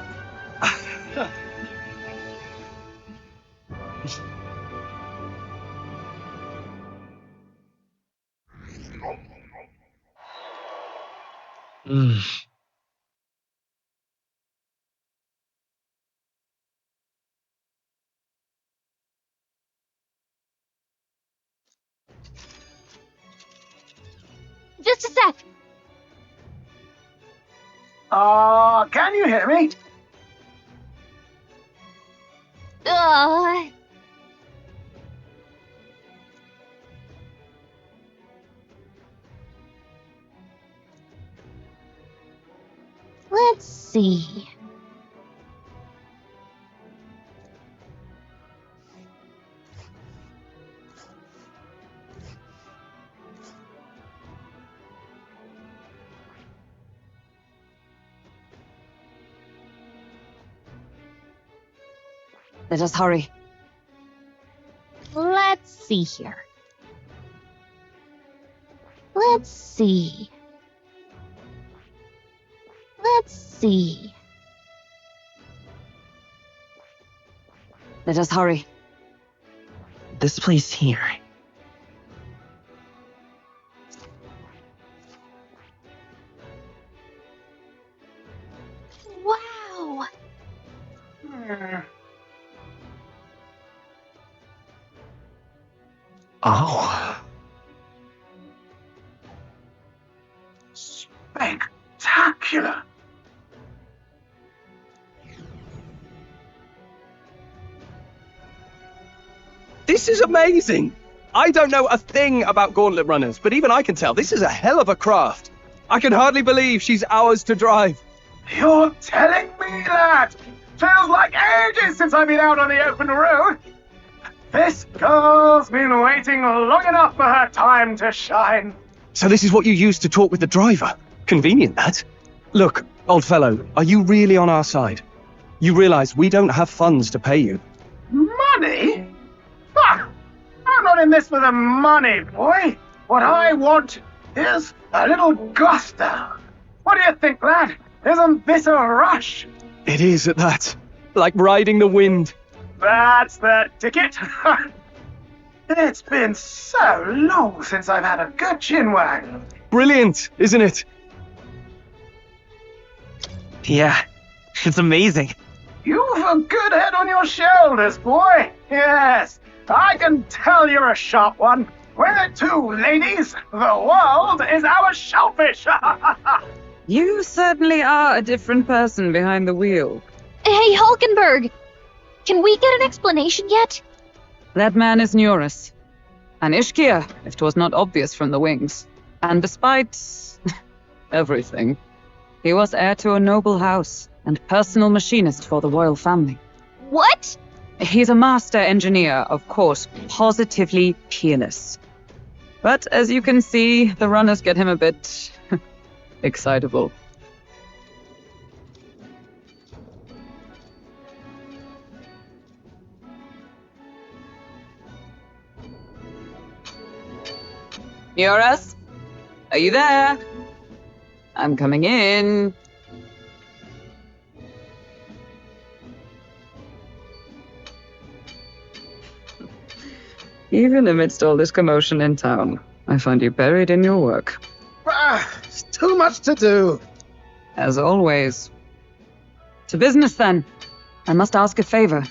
Just a sec. Can you hear me? Let's see. Let us hurry. Let's see here. Let's see. Let's see. Let us hurry. This place here. Wow. Oh. Spectacular. This is amazing! I don't know a thing about gauntlet runners, but even I can tell this is a hell of a craft. I can hardly believe she's ours to drive. You're telling me that? Feels like ages since I've been out on the open road. This girl's been waiting long enough for her time to shine. So this is what you used to talk with the driver? Convenient, that. Look, old fellow, are you really on our side? You realize we don't have funds to pay you. Money? Ah, I'm not in this for the money, boy. What I want is a little gusto. What do you think, lad? Isn't this a rush? It is at that. Like riding the wind. That's the ticket. It's been so long since I've had a good chinwag. Brilliant, isn't it? Yeah, it's amazing. You've a good head on your shoulders, boy. Yes, I can tell you're a sharp one. Where to, ladies? The world is our shellfish. You certainly are a different person behind the wheel. Hey, Hulkenberg! Can we get an explanation yet? That man is Neurus. An Ishkia, if 'twas not obvious from the wings. And despite everything, he was heir to a noble house and personal machinist for the royal family. What? He's a master engineer, of course, positively peerless. But as you can see, the runners get him a bit excitable. Neurus? Are you there? I'm coming in. Even amidst all this commotion in town, I find you buried in your work. It's too much to do. As always. To business, then. I must ask a favor.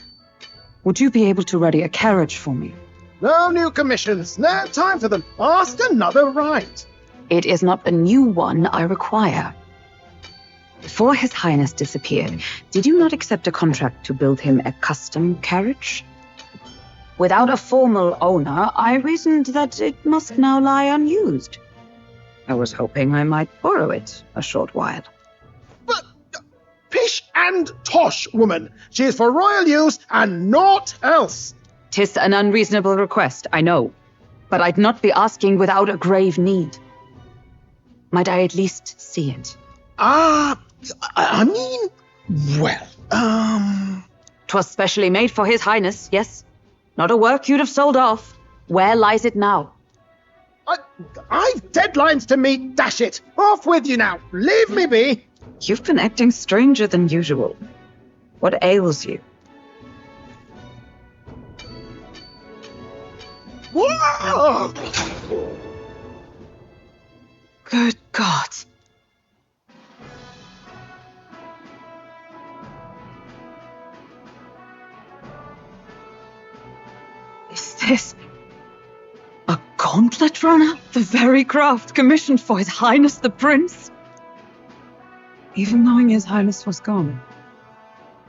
Would you be able to ready a carriage for me? No new commissions. No time for them. Ask another right. It is not a new one I require. Before His Highness disappeared, did you not accept a contract to build him a custom carriage? Without a formal owner, I reasoned that it must now lie unused. I was hoping I might borrow it a short while. But pish and tosh, woman. She is for royal use and naught else. 'Tis an unreasonable request, I know, but I'd not be asking without a grave need. Might I at least see it? I mean, well, 'Twas specially made for His Highness, yes? Not a work you'd have sold off. Where lies it now? I've deadlines to meet, dash it. Off with you now. Leave me be. You've been acting stranger than usual. What ails you? Whoa! Good God. Is this a gauntlet runner? The very craft commissioned for His Highness the Prince? Even knowing His Highness was gone,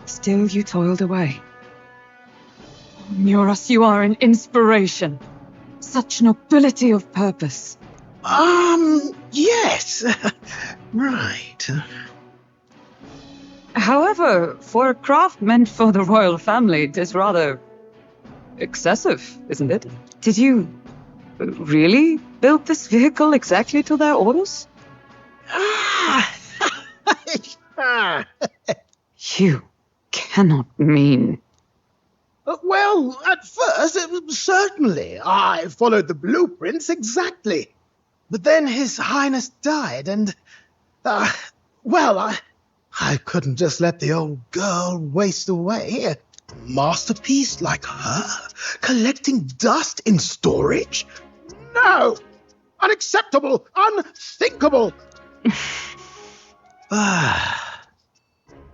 still you toiled away. Neurus, you are an inspiration. Such nobility of purpose. Yes. Right. However, for a craft meant for the royal family, it is rather excessive, isn't it? Did you really build this vehicle exactly to their orders? You cannot mean... Well, at first, certainly. I followed the blueprints exactly. But then His Highness died, and... I couldn't just let the old girl waste away. A masterpiece like her, collecting dust in storage? No! Unacceptable! Unthinkable!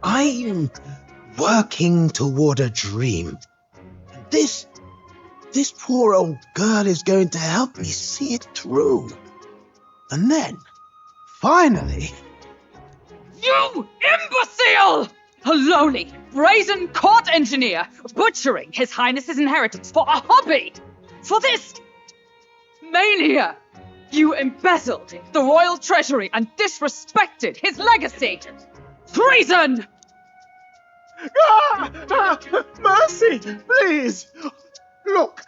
I'm working toward a dream. This poor old girl is going to help me see it through. And then, finally... You imbecile! A lowly, brazen court engineer butchering His Highness's inheritance for a hobby! For this mania! You embezzled the royal treasury and disrespected his legacy! Treason! Mercy, please! Look,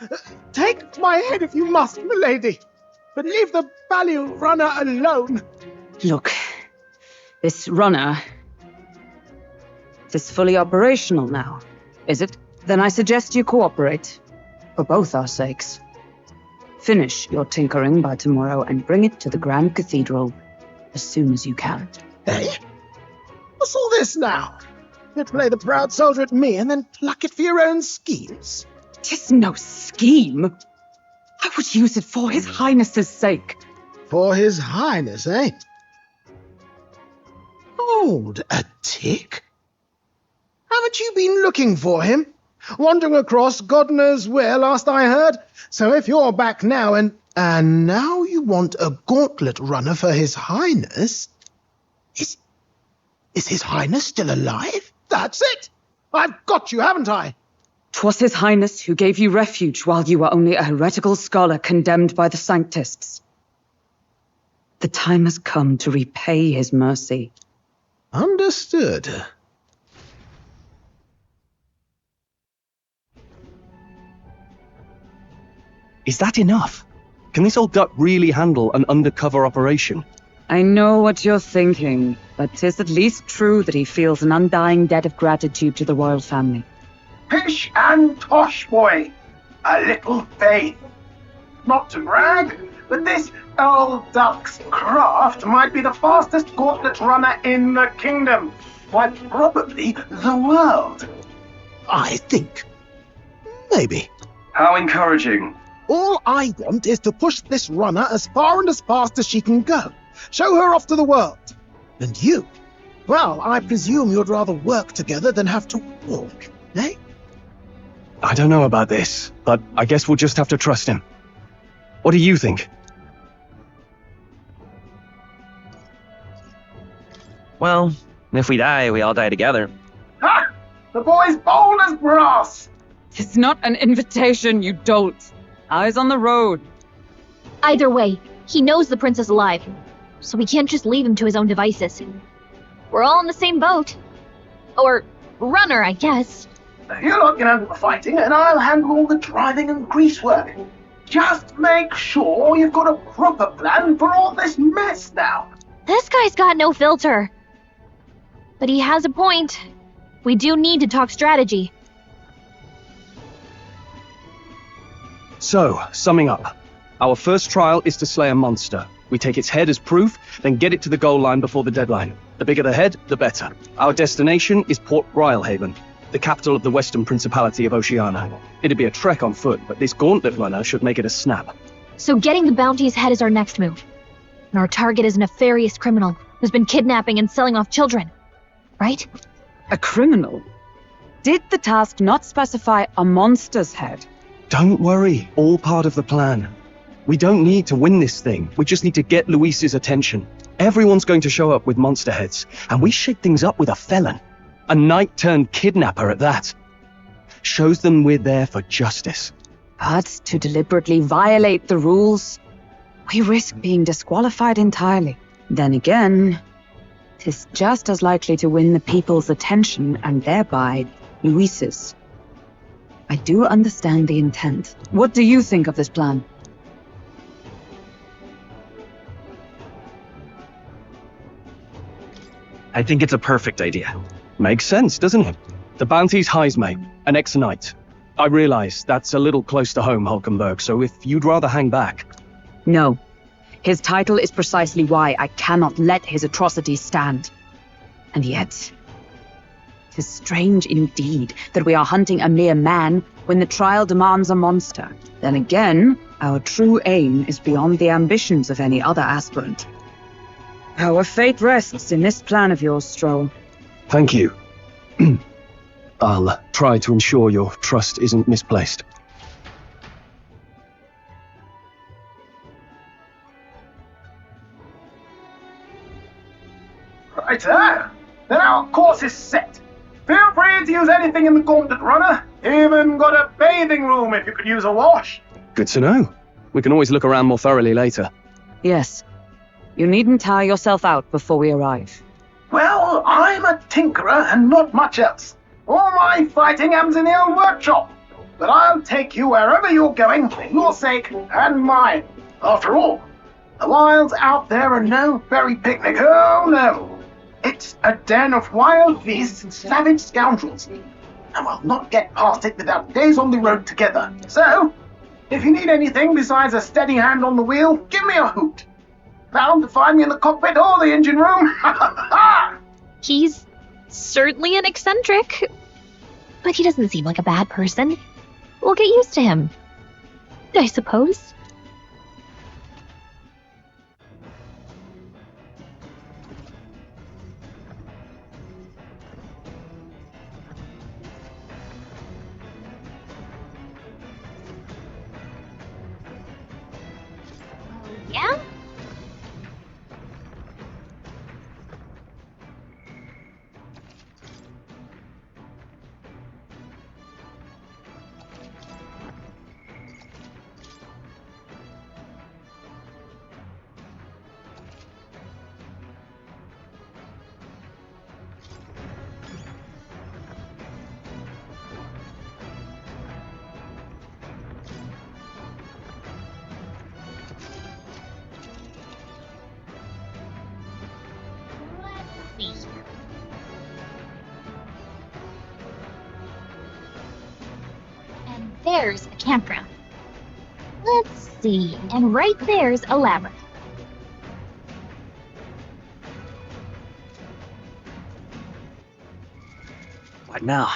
take my head if you must, milady, but leave the Balliol runner alone. Look, this runner is fully operational now, is it? Then I suggest you cooperate, for both our sakes. Finish your tinkering by tomorrow and bring it to the Grand Cathedral as soon as you can. Eh? What's all this now? You play the proud soldier at me and then pluck it for your own schemes? 'Tis no scheme. I would use it for His Highness's sake. For His Highness, eh? Hold a tick. Haven't you been looking for him? Wandering across God knows where, last I heard. So if you're back now and now you want a gauntlet runner for His Highness, is His Highness still alive? That's it! I've got you, haven't I? 'Twas His Highness who gave you refuge while you were only a heretical scholar condemned by the Sanctists. The time has come to repay his mercy. Understood. Is that enough? Can this old duck really handle an undercover operation? I know what you're thinking, but 'tis at least true that he feels an undying debt of gratitude to the royal family. Pish and tosh, boy. A little faith. Not to brag, but this old duck's craft might be the fastest gauntlet runner in the kingdom. Quite probably the world. I think. Maybe. How encouraging. All I want is to push this runner as far and as fast as she can go. Show her off to the world. And you? Well, I presume you'd rather work together than have to walk, eh? I don't know about this, but I guess we'll just have to trust him. What do you think? Well, if we die, we all die together. Ha! The boy's bold as brass! 'Tis not an invitation, you dolt. Eyes on the road. Either way, he knows the prince is alive, so we can't just leave him to his own devices. We're all in the same boat. Or runner, I guess. You lot can handle the fighting, and I'll handle all the driving and greasework. Just make sure you've got a proper plan for all this mess now. This guy's got no filter. But he has a point. We do need to talk strategy. So, summing up. Our first trial is to slay a monster. We take its head as proof, then get it to the goal line before the deadline. The bigger the head, the better. Our destination is Port Royalhaven, the capital of the Western Principality of Oceania. It'd be a trek on foot, but this gauntlet runner should make it a snap. So getting the bounty's head is our next move. And our target is a nefarious criminal who's been kidnapping and selling off children. Right? A criminal? Did the task not specify a monster's head? Don't worry, all part of the plan. We don't need to win this thing, we just need to get Luis's attention. Everyone's going to show up with monster heads, and we shake things up with a felon. A knight-turned-kidnapper at that. Shows them we're there for justice. But to deliberately violate the rules, we risk being disqualified entirely. Then again, 'tis just as likely to win the people's attention and thereby Luis's. I do understand the intent. What do you think of this plan? I think it's a perfect idea. Makes sense, doesn't it? The bounty's Heisme, an ex-knight. I realize that's a little close to home, Hulkenberg, so if you'd rather hang back... No. His title is precisely why I cannot let his atrocities stand. And yet... 'tis strange indeed that we are hunting a mere man when the trial demands a monster. Then again, our true aim is beyond the ambitions of any other aspirant. Our fate rests in this plan of yours, Stroll. Thank you. I'll try to ensure your trust isn't misplaced. Right, then our course is set. Feel free to use anything in the Gauntlet Runner. Even got a bathing room if you could use a wash. Good to know. We can always look around more thoroughly later. Yes. You needn't tire yourself out before we arrive. Well, I'm a tinkerer and not much else. All my fighting happens in the old workshop. But I'll take you wherever you're going for your sake and mine. After all, the wilds out there are no fairy picnic. Oh no. It's a den of wild beasts and savage scoundrels. And we'll not get past it without days on the road together. So, if you need anything besides a steady hand on the wheel, give me a hoot. Bound to find me in the cockpit or the engine room. He's certainly an eccentric, but he doesn't seem like a bad person. We'll get used to him, I suppose. Yeah? And there's a campground. Let's see, and right there's a labyrinth. What now?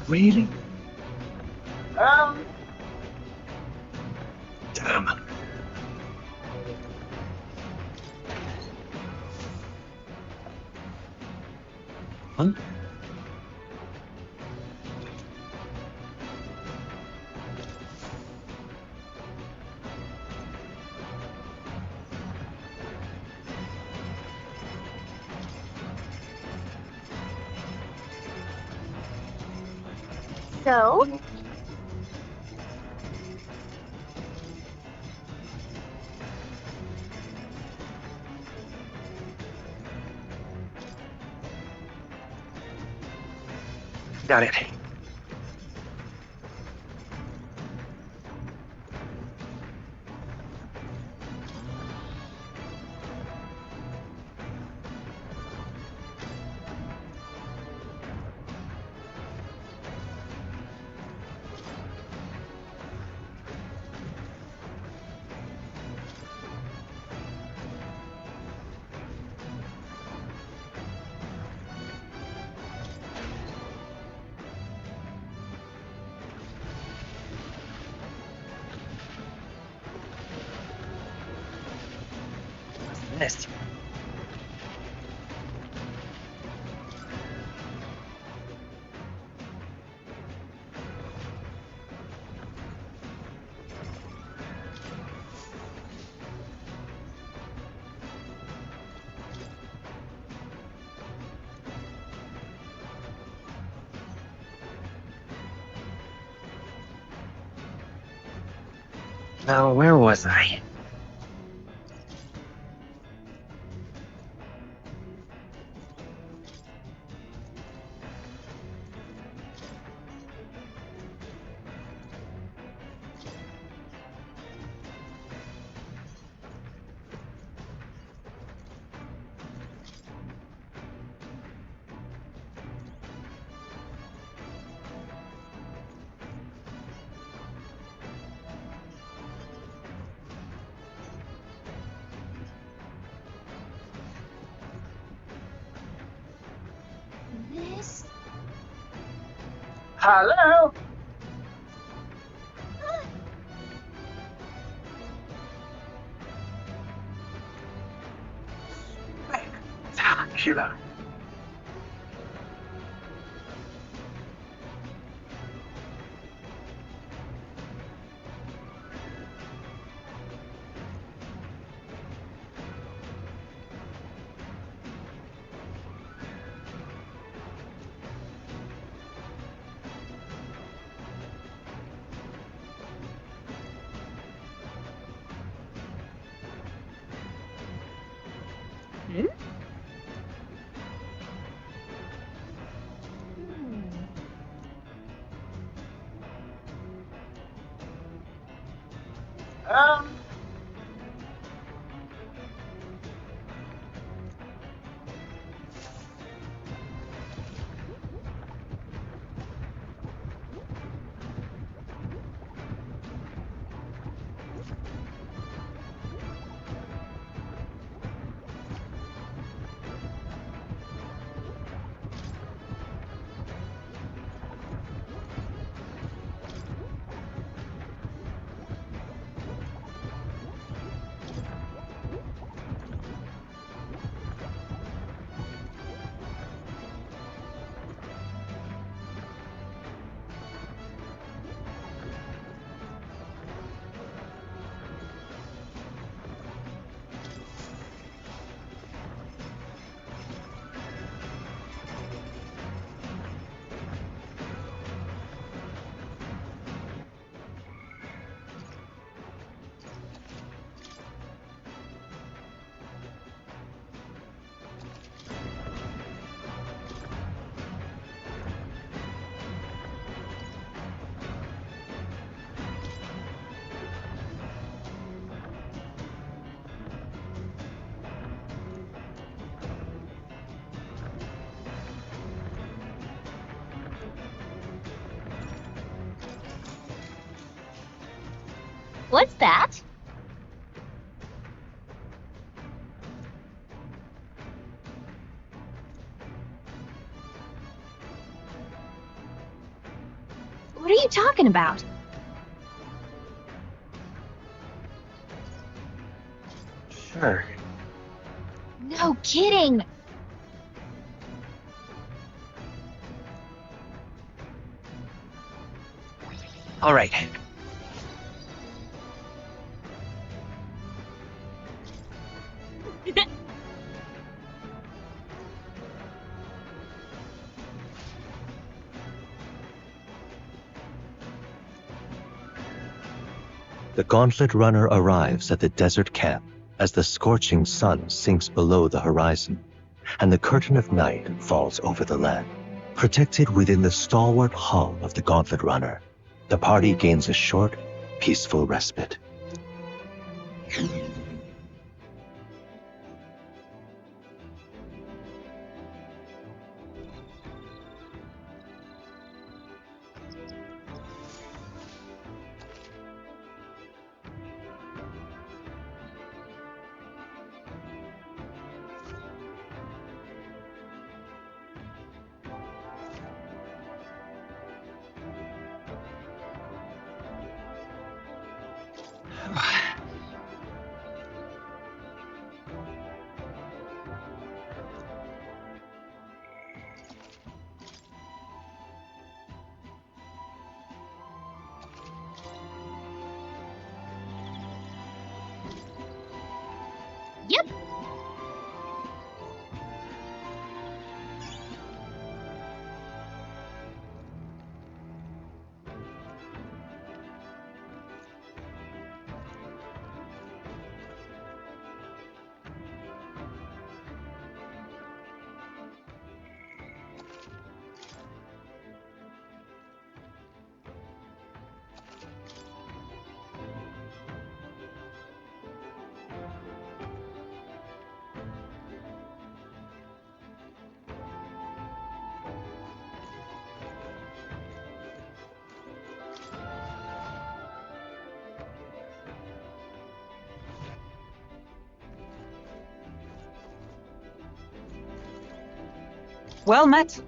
Really? Um, Damn. Huh? So, Got it. this. Now, where was I? This? Hello? Spectacular. What's that? What are you talking about? Sure. No kidding. All right. The Gauntlet Runner arrives at the desert camp as the scorching sun sinks below the horizon, and the curtain of night falls over the land. Protected within the stalwart hull of the Gauntlet Runner, the party gains a short, peaceful respite. Well met.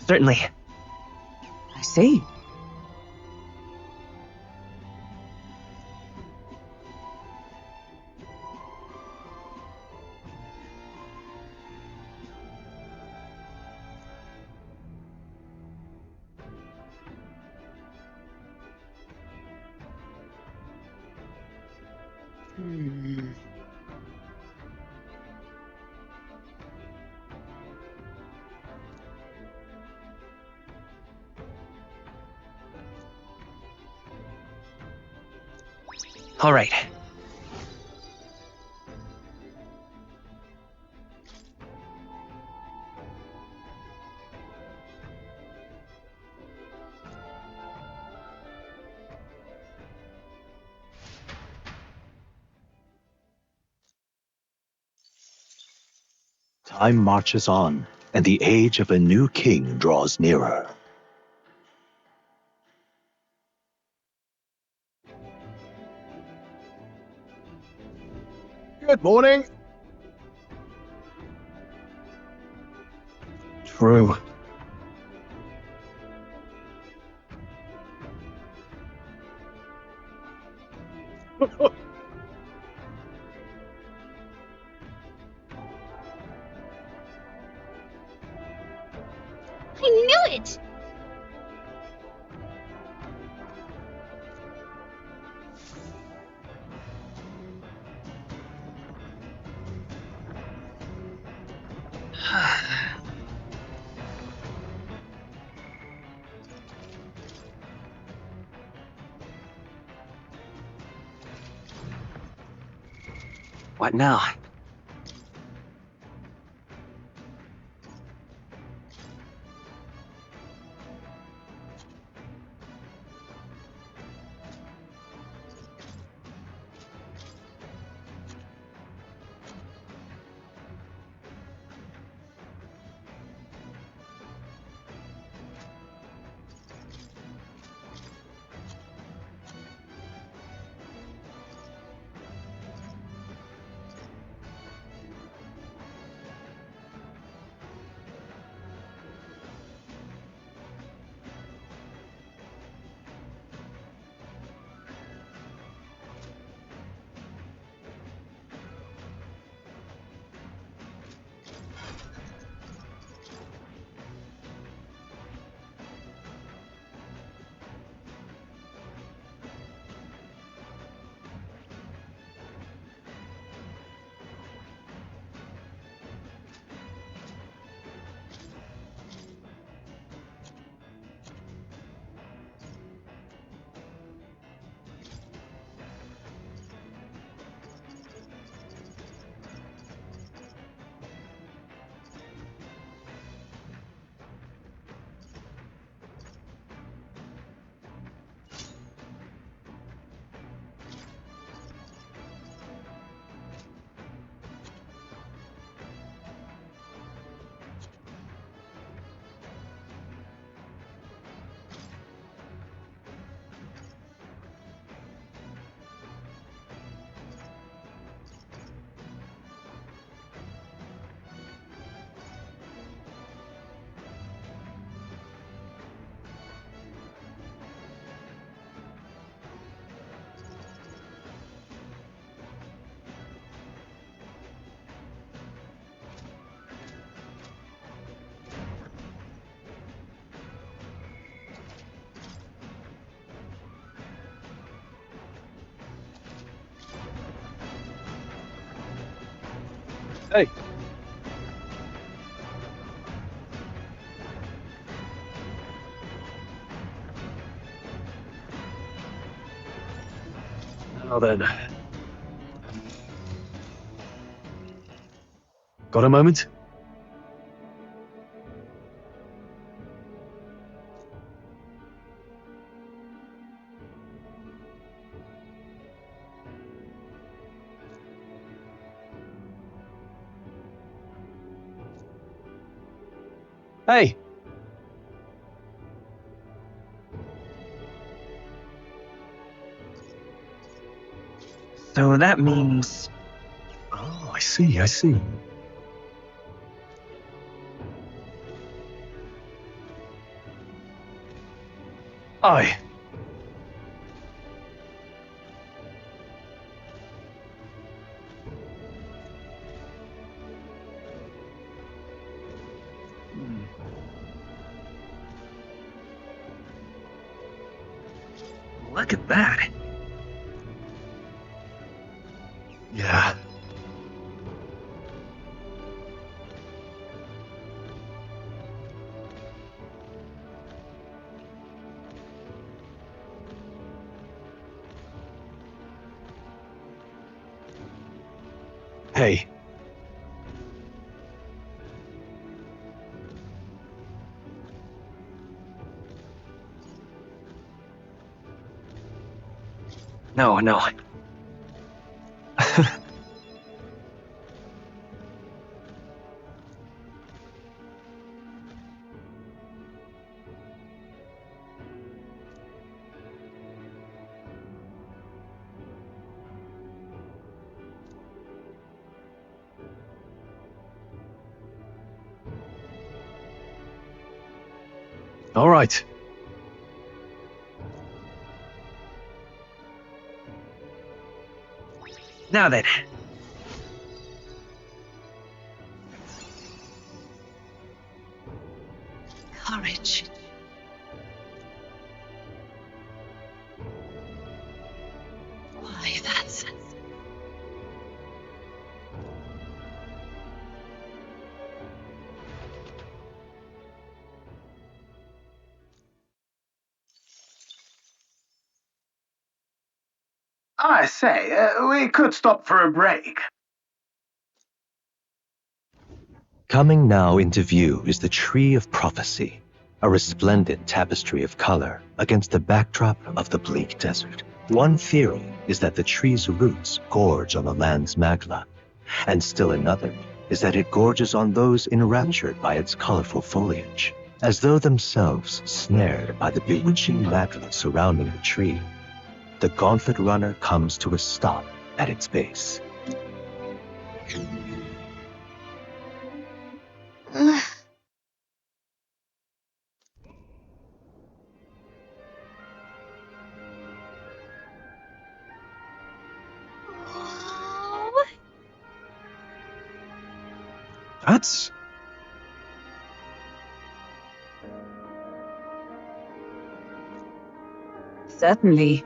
Certainly. I see. All right. Time marches on, and the age of a new king draws nearer. Good morning. True. I knew it! What now? Hey. Now then. Got a moment? Hey! So that means... Oh, I see. Aye. Look at that. Yeah. Hey. No. All right. Now then. Courage. Why, that's... I say, we could stop for a break. Coming now into view is the Tree of Prophecy, a resplendent tapestry of color against the backdrop of the bleak desert. One theory is that the tree's roots gorge on the land's magla, and still another is that it gorges on those enraptured by its colorful foliage, as though themselves snared by the bewitching magla surrounding the tree. The gauntlet runner comes to a stop at its base. That's... Certainly.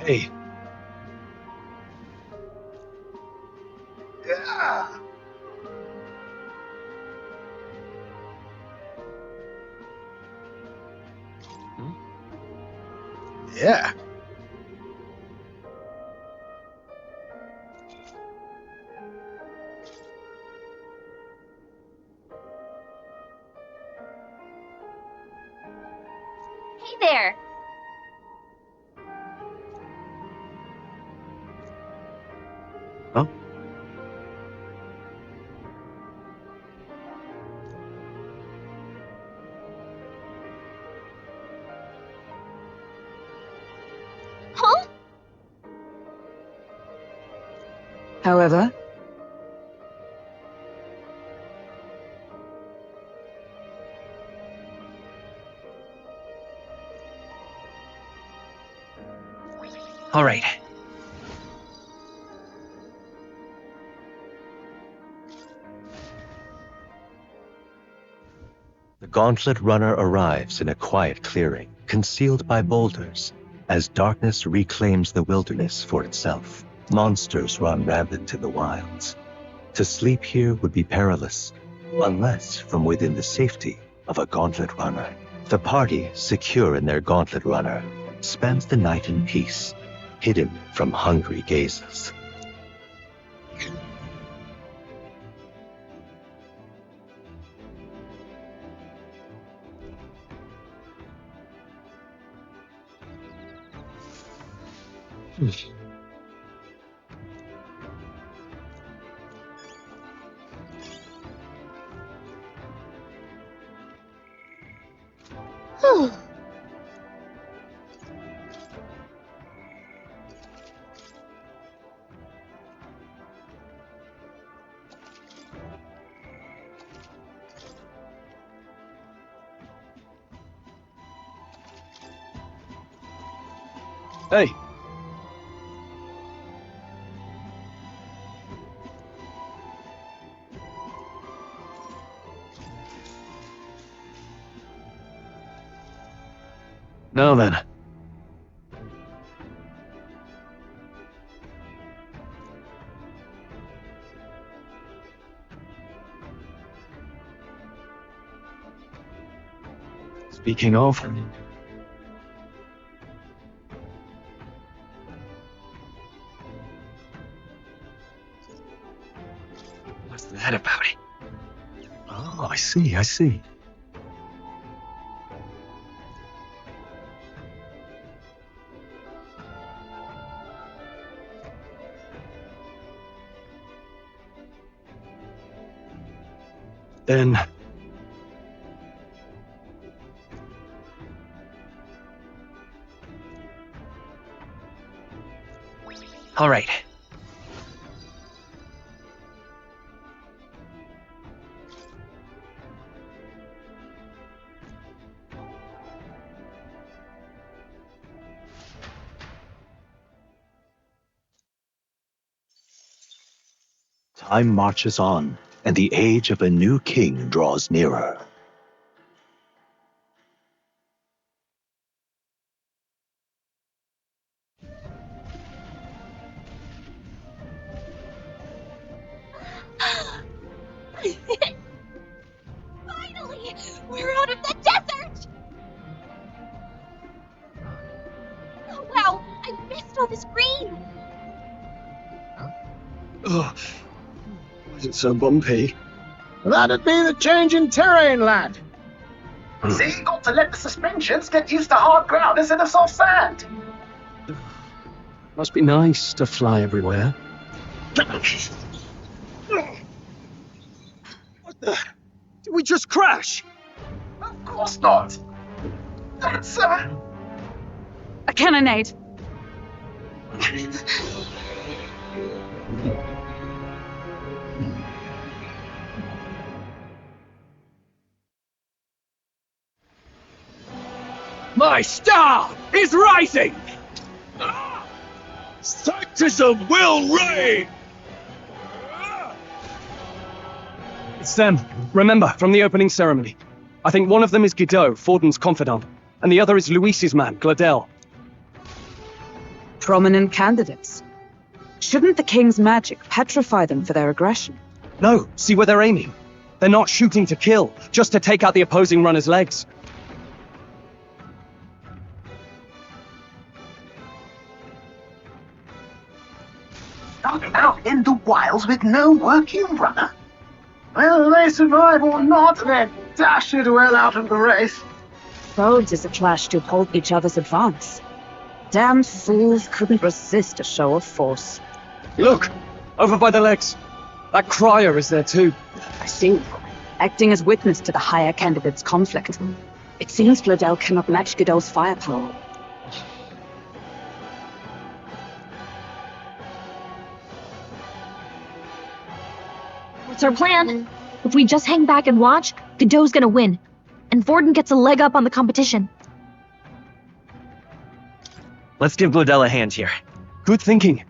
Hey. Yeah. Hey there. Huh? Huh? However, All right. The gauntlet runner arrives in a quiet clearing, concealed by boulders. As darkness reclaims the wilderness for itself, monsters run rampant in the wilds. To sleep here would be perilous, unless from within the safety of a gauntlet runner. The party, secure in their gauntlet runner, spends the night in peace, hidden from hungry gazes. Hey. Now then. Speaking of... What's that about? Oh, I see. Then... All right. Time marches on, and the age of a new king draws nearer. Finally! We're out of the desert! Oh, wow! I missed all this green! Oh, why is it so bumpy? That'd be the change in terrain, lad. See, you got to let the suspensions get used to hard ground instead of soft sand. Must be nice to fly everywhere. What the? Did we just crash? Of course not. That's a cannonade. My star is rising! Sanctism will reign! It's them. Remember, from the opening ceremony. I think one of them is Guido, Forden's confidant, and the other is Luis's man, Gladel. Prominent candidates. Shouldn't the king's magic petrify them for their aggression? No, see where they're aiming. They're not shooting to kill, just to take out the opposing runner's legs. Starting out in the wilds with no working runner. Whether they survive or not, they're dashed well out of the race. Roads is a clash to hold each other's advance. Damn fools couldn't resist a show of force. Look! Over by the legs. That crier is there too. I see. Acting as witness to the higher candidate's conflict. It seems Gladel cannot match Guido's firepower. What's our plan? If we just hang back and watch, Godot's gonna win. And Vorden gets a leg up on the competition. Let's give Gladel a hand here. Good thinking.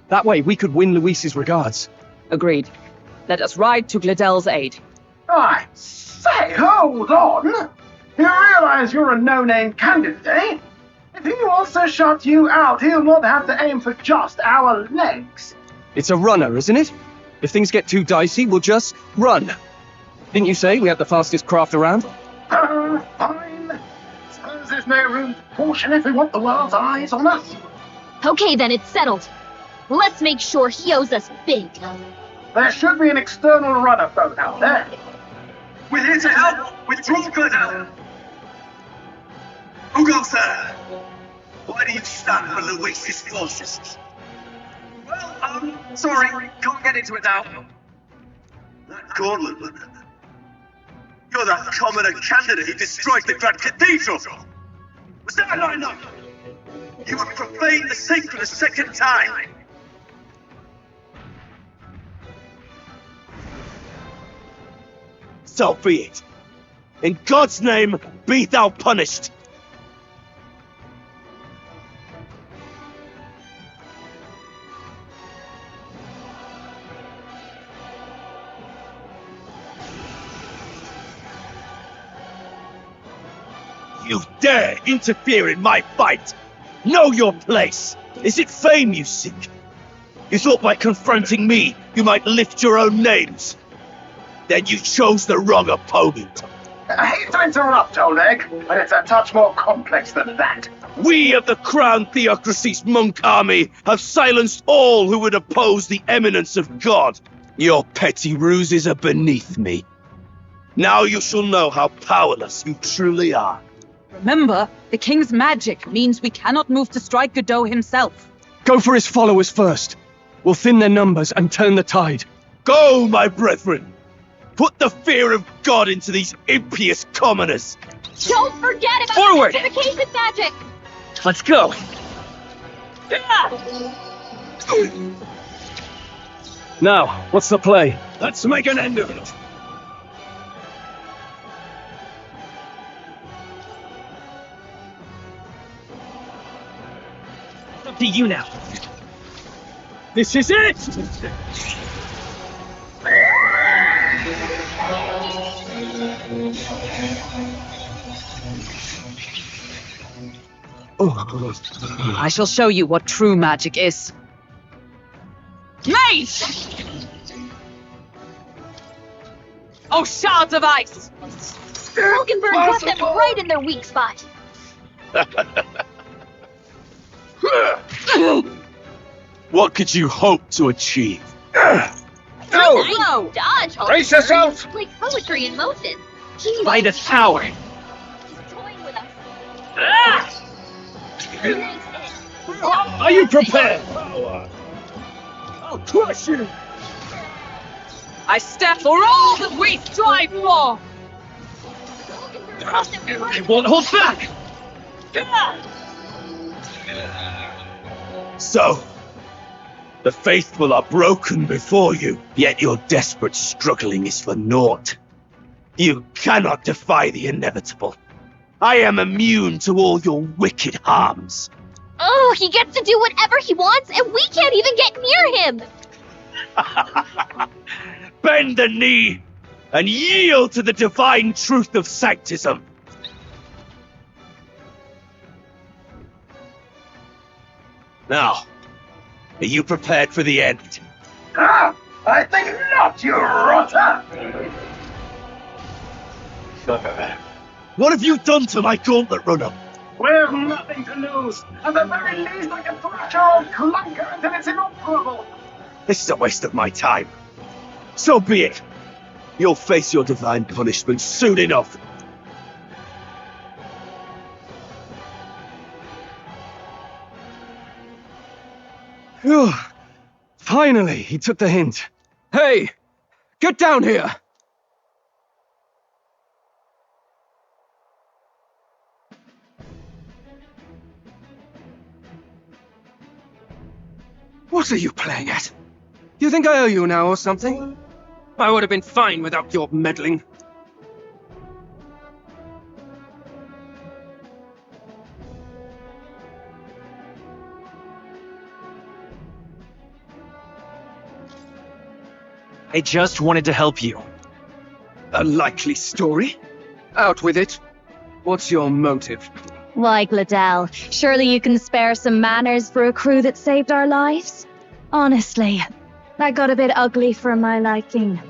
That way we could win Luis's regards. Agreed. Let us ride to Gladel's aid. I say, hold on! You realize you're a no-name candidate, eh? If he wants to shut you out, he'll not have to aim for just our legs. It's a runner, isn't it? If things get too dicey, we'll just run. Didn't you say we had the fastest craft around? Fine. Suppose there's no room to caution if we want the world's eyes on us. Okay, then, it's settled. Let's make sure he owes us big. There should be an external rudder boat out there. We're here to help with Kayleader. Who goes there? Why do you stand for Luis's forces? Well, sorry, can't get into it now. That gauntlet runner. You're that commoner candidate who destroyed the Grand Cathedral. Was that not enough? You would profane the sacred a second time. So be it. In God's name, be thou punished. You dare interfere in my fight! Know your place! Is it fame you seek? You thought by confronting me, you might lift your own names? Then you chose the wrong opponent. I hate to interrupt, old egg, but it's a touch more complex than that. We of the Crown Theocracy's monk army have silenced all who would oppose the eminence of God. Your petty ruses are beneath me. Now you shall know how powerless you truly are. Remember, the king's magic means we cannot move to strike Godot himself. Go for his followers first. We'll thin their numbers and turn the tide. Go, my brethren! Put the fear of God into these impious commoners! Don't forget about Forward! identification magic! Let's go! Now, what's the play? Let's make an end of it! Up to you now. This is it! I shall show you what true magic is. Mage! Oh, shards of ice! Hulkenberg got them right in their weak spot. What could you hope to achieve? Nice dodge, Hulkenberg. Brace yourself! Like poetry in motion. By the tower. He's toying with us. Are you prepared? I'll crush you! I stand for all that we strive for! I won't hold back! So, the faithful are broken before you, yet your desperate struggling is for naught. You cannot defy the inevitable. I am immune to all your wicked harms. Oh, he gets to do whatever he wants, and we can't even get near him! Bend the knee and yield to the divine truth of sanctism. Now, are you prepared for the end? Ah, I think not, you rotter! What have you done to my gauntlet runner? We've nothing to lose. At the very least, I can thrash your old clunker until it's inoperable. This is a waste of my time. So be it. You'll face your divine punishment soon enough. Phew. Finally, he took the hint. Hey! Get down here! What are you playing at? You think I owe you now or something? I would have been fine without your meddling. I just wanted to help you. A likely story? Out with it. What's your motive? Why, Gladell, surely you can spare some manners for a crew that saved our lives? Honestly, That got a bit ugly for my liking.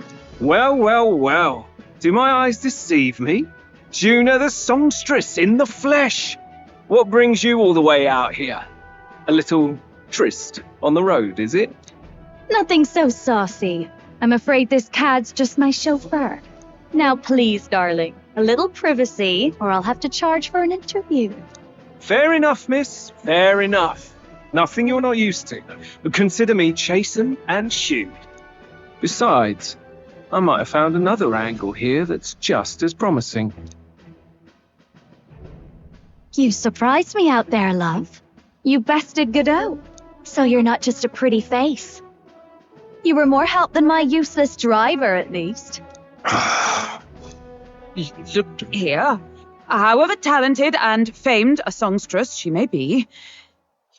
Well, well, well. Do my eyes deceive me? Juna the songstress in the flesh. What brings you all the way out here? A little tryst on the road, is it? Nothing so saucy. I'm afraid this cad's just my chauffeur. Now please, darling, a little privacy, or I'll have to charge for an interview. Fair enough, miss. Fair enough. Nothing you're not used to. But consider me chastened and shoed. Besides, I might have found another angle here that's just as promising. You surprised me out there, love. You bested Godot. So you're not just a pretty face. You were more help than my useless driver, at least. Look here. However talented and famed a songstress she may be,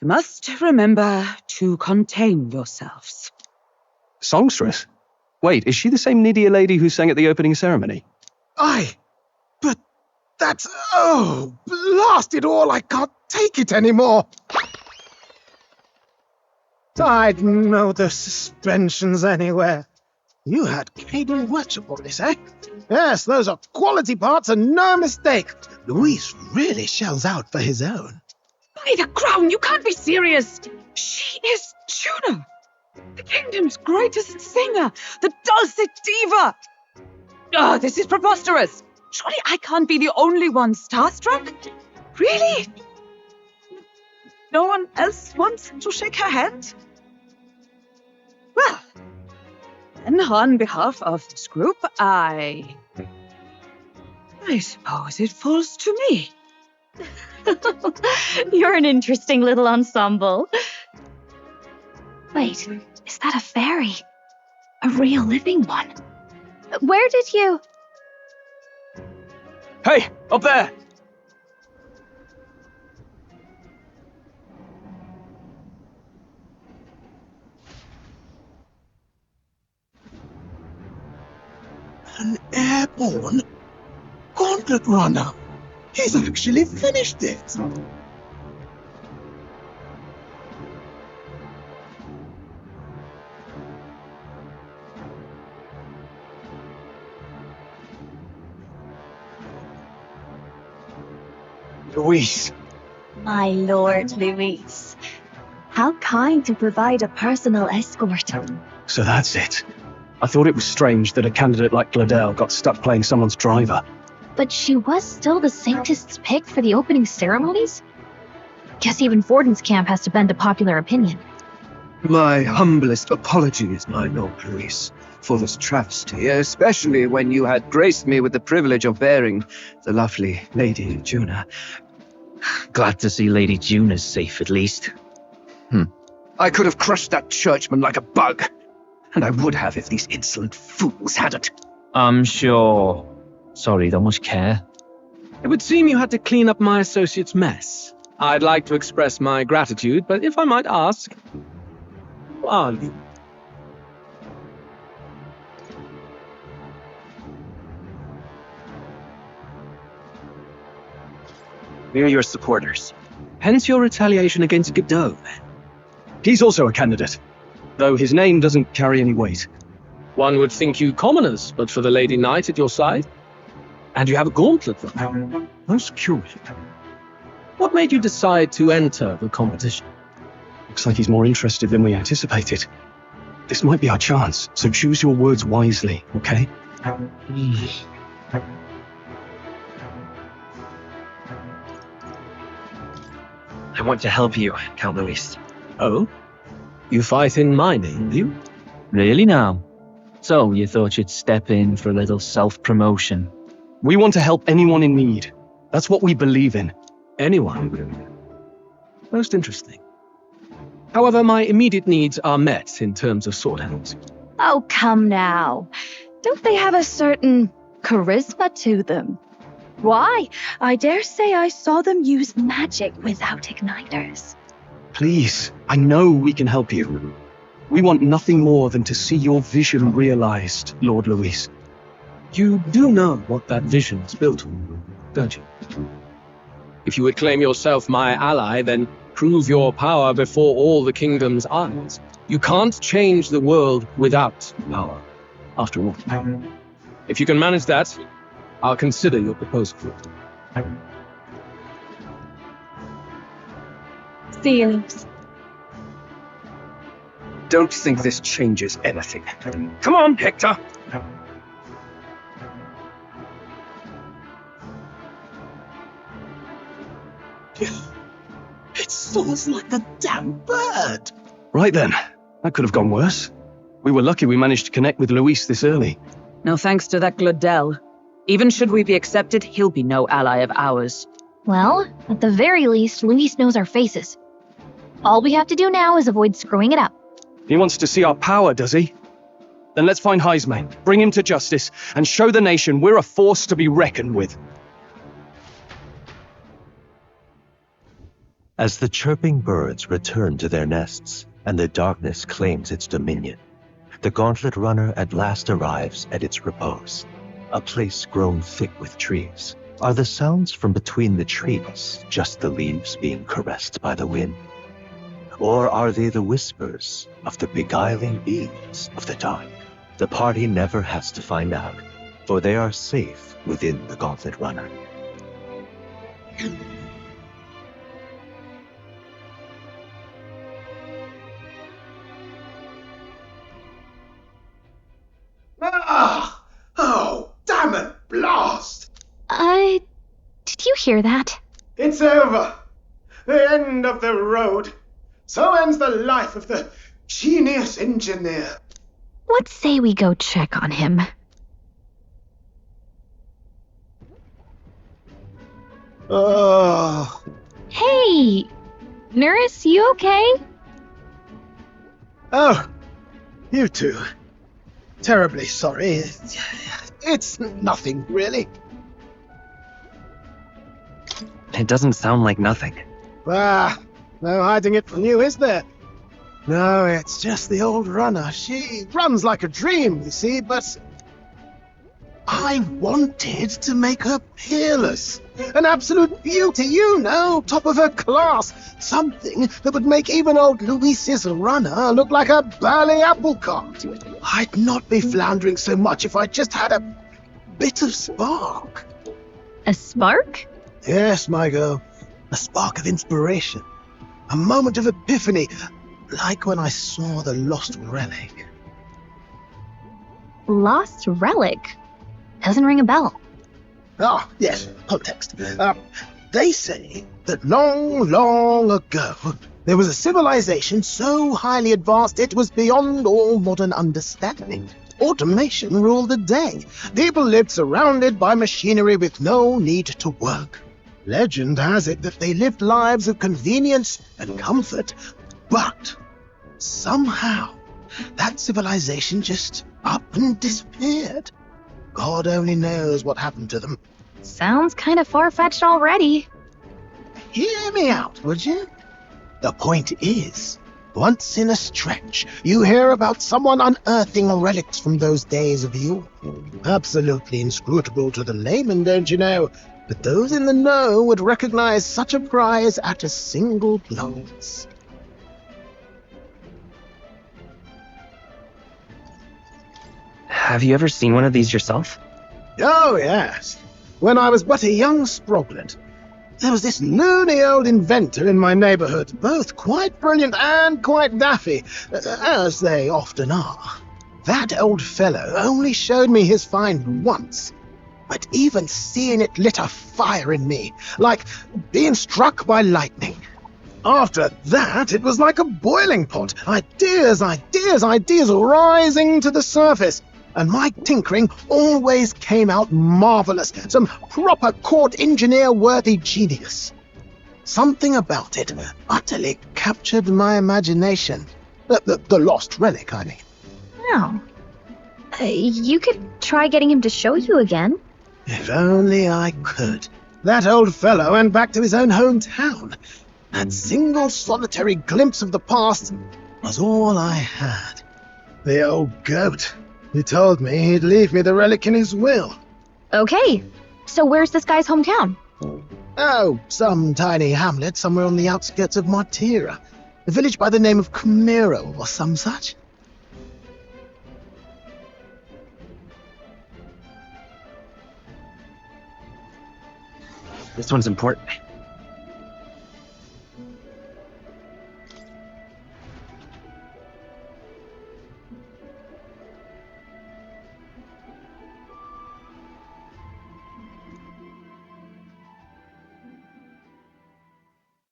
you must remember to contain yourselves. Songstress? Wait, is she the same Nydia lady who sang at the opening ceremony? Aye, but that's... Oh, blast it all, I can't take it anymore. I'd know the suspensions anywhere. You had cable watchables, eh? Yes, those are quality parts and no mistake. Luis really shells out for his own. By the crown, you can't be serious. She is Juna, the kingdom's greatest singer, the dulcet diva. Oh, this is preposterous. Surely I can't be the only one starstruck? Really? No one else wants to shake her hand? Well, then on behalf of this group, I suppose it falls to me. You're an interesting little ensemble. Wait, is that a fairy? A real living one? Where did you... Hey, up there! An airborne gauntlet runner. He's actually finished it. Luis. My lord, Luis. How kind to provide a personal escort. So that's it. I thought it was strange that a candidate like Gladel got stuck playing someone's driver. But she was still the Sanctist's pick for the opening ceremonies? Guess even Forden's camp has to bend to popular opinion. My humblest apologies, my Lord Luis, for this travesty, especially when you had graced me with the privilege of bearing the lovely Lady Juna. Glad to see Lady Juna's safe, at least. I could have crushed that churchman like a bug, and I would have if these insolent fools hadn't. I'm sure. Sorry, don't much care. It would seem you had to clean up my associate's mess. I'd like to express my gratitude, but if I might ask, who are you? We're your supporters. Hence your retaliation against Godot. He's also a candidate, though his name doesn't carry any weight. One would think you commoners, but for the Lady Knight at your side. And you have a gauntlet. Most curious. What made you decide to enter the competition? Looks like he's more interested than we anticipated. This might be our chance, so choose your words wisely, okay? I want to help you, Count Luis. Oh? You fight in my name, do you? Really now? So you thought you'd step in for a little self-promotion? We want to help anyone in need. That's what we believe in. Anyone? Most interesting. However, my immediate needs are met in terms of sword hands. Oh, come now. Don't they have a certain charisma to them? Why, I dare say I saw them use magic without igniters. Please, I know we can help you. We want nothing more than to see your vision realized, Lord Luis. You do know what that vision is built on, don't you? If you would claim yourself my ally, then prove your power before all the kingdom's eyes. You can't change the world without power, after all. If you can manage that, I'll consider your proposal. Feelings. Don't think this changes anything. Come on, Hector! It soars like a damn bird. Right then. That could have gone worse. We were lucky we managed to connect with Luis this early. No thanks to that Glodell. Even should we be accepted, he'll be no ally of ours. Well, at the very least, Luis knows our faces. All we have to do now is avoid screwing it up. He wants to see our power, does he? Then let's find Heisme, bring him to justice, and show the nation we're a force to be reckoned with. As the chirping birds return to their nests and the darkness claims its dominion, the Gauntlet Runner at last arrives at its repose, a place grown thick with trees. Are the sounds from between the trees just the leaves being caressed by the wind? Or are they the whispers of the beguiling beings of the dark? The party never has to find out, for they are safe within the Gauntlet Runner. Oh, damn it, blast! Did you hear that? It's over. The end of the road. So ends the life of the genius engineer. Let's say we go check on him. Oh. Hey! Nurse, you okay? Oh, you two. Terribly sorry. It's nothing, really. It doesn't sound like nothing. Ah, no hiding it from you, is there? No, it's just the old runner. She runs like a dream, you see, but I wanted to make her peerless. An absolute beauty, you know, top of her class. Something that would make even old Luis's runner look like a burly apple cart. I'd not be floundering so much if I just had a bit of spark. A spark? Yes, my girl. A spark of inspiration. A moment of epiphany. Like when I saw the lost relic. Lost relic? Doesn't ring a bell. Ah, yes, context. They say that long, long ago, there was a civilization so highly advanced it was beyond all modern understanding. Automation ruled the day. People lived surrounded by machinery with no need to work. Legend has it that they lived lives of convenience and comfort, but somehow that civilization just up and disappeared. God only knows what happened to them. Sounds kind of far-fetched already. Hear me out, would you? The point is, once in a stretch, you hear about someone unearthing relics from those days of yore. Absolutely inscrutable to the layman, don't you know? But those in the know would recognize such a prize at a single glance. Have you ever seen one of these yourself? Oh, yes. When I was but a young sproglet, there was this loony old inventor in my neighborhood, both quite brilliant and quite daffy, as they often are. That old fellow only showed me his find once, but even seeing it lit a fire in me, like being struck by lightning. After that, it was like a boiling pot. Ideas rising to the surface. And my tinkering always came out marvelous, some proper court engineer-worthy genius. Something about it utterly captured my imagination. The lost relic, I mean. Oh. You could try getting him to show you again. If only I could. That old fellow went back to his own hometown. That single solitary glimpse of the past was all I had. The old goat. He told me he'd leave me the relic in his will. Okay, so where's this guy's hometown? Oh, some tiny hamlet somewhere on the outskirts of Martira. A village by the name of Camiro or some such? This one's important.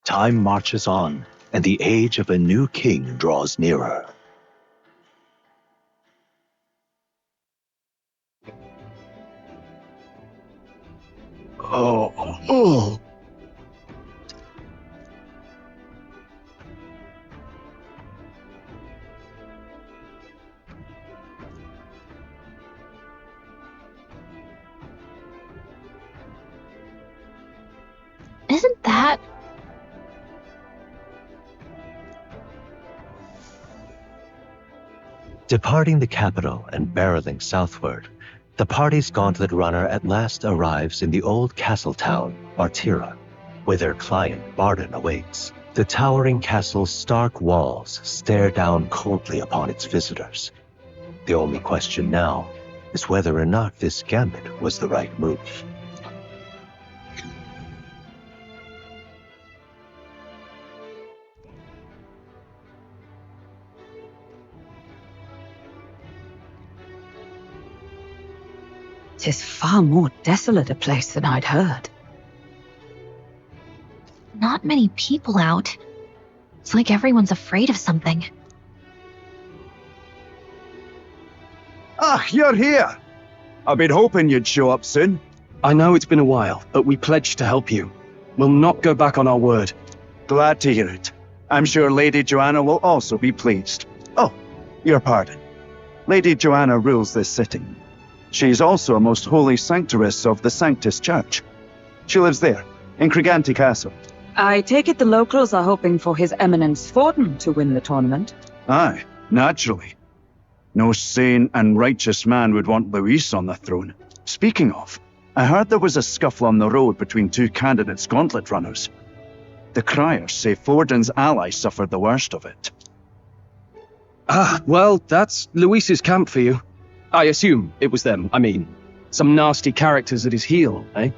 Time marches on, and the age of a new king draws nearer. Oh. Isn't that... Departing the capital and barreling southward, the party's gauntlet runner at last arrives in the old castle town, Bartira, where their client Barden awaits. The towering castle's stark walls stare down coldly upon its visitors. The only question now is whether or not this gambit was the right move. "'Tis far more desolate a place than I'd heard." Not many people out. It's like everyone's afraid of something. Ah, you're here! I've been hoping you'd show up soon. I know it's been a while, but we pledged to help you. We'll not go back on our word. Glad to hear it. I'm sure Lady Joanna will also be pleased. Oh, your pardon. Lady Joanna rules this city. She's also a most holy sanctuaress of the Sanctus Church. She lives there, in Criganti Castle. I take it the locals are hoping for His Eminence Fortin to win the tournament? Aye, naturally. No sane and righteous man would want Luis on the throne. Speaking of, I heard there was a scuffle on the road between two candidates gauntlet runners. The criers say Fortin's allies suffered the worst of it. Ah, well, that's Luis's camp for you. I assume it was them. I mean, some nasty characters at his heel, eh?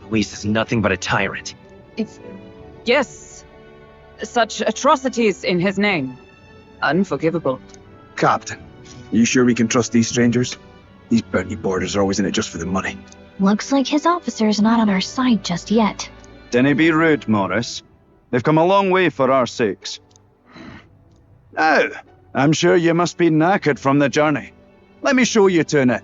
Luis is nothing but a tyrant. Yes. Such atrocities in his name. Unforgivable. Captain, you sure we can trust these strangers? These bounty boarders are always in it just for the money. Looks like his officer's not on our side just yet. Dinna be rude, Morris. They've come a long way for our sakes. Now, I'm sure you must be knackered from the journey. Let me show you to an inn.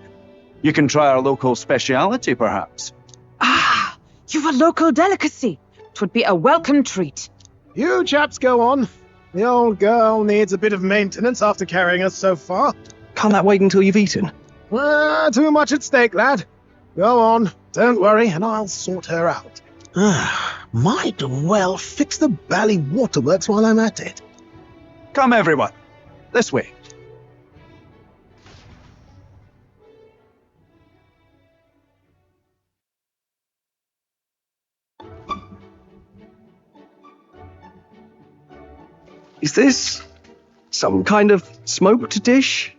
You can try our local speciality, perhaps. Ah, you've a local delicacy. 'Twould be a welcome treat. You chaps go on. The old girl needs a bit of maintenance after carrying us so far. Can't that wait until you've eaten? Too much at stake, lad. Go on, don't worry, and I'll sort her out. Might well fix the bally waterworks while I'm at it. Come, everyone. This way. Is this some kind of smoked dish?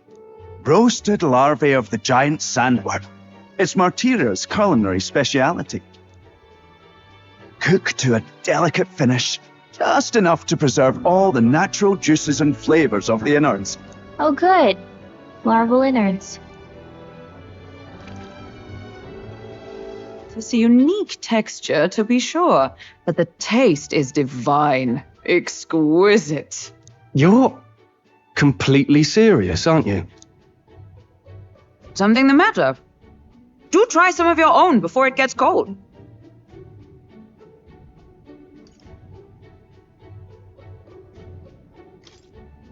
Roasted larvae of the giant sandworm. It's Martira's culinary speciality. Cooked to a delicate finish, just enough to preserve all the natural juices and flavors of the innards. Oh good. Larval innards. It's a unique texture, to be sure, but the taste is divine. Exquisite. You're completely serious, aren't you? Something the matter? Do try some of your own before it gets cold.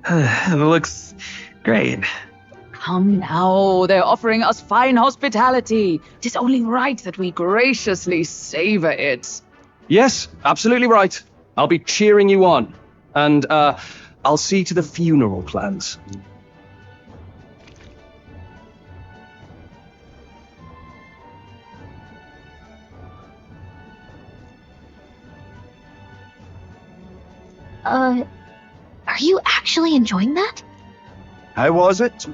It looks great. Come now, they're offering us fine hospitality. It is only right that we graciously savor it. Yes, absolutely right. I'll be cheering you on. And, I'll see to the funeral plans. Are you actually enjoying that? How was it?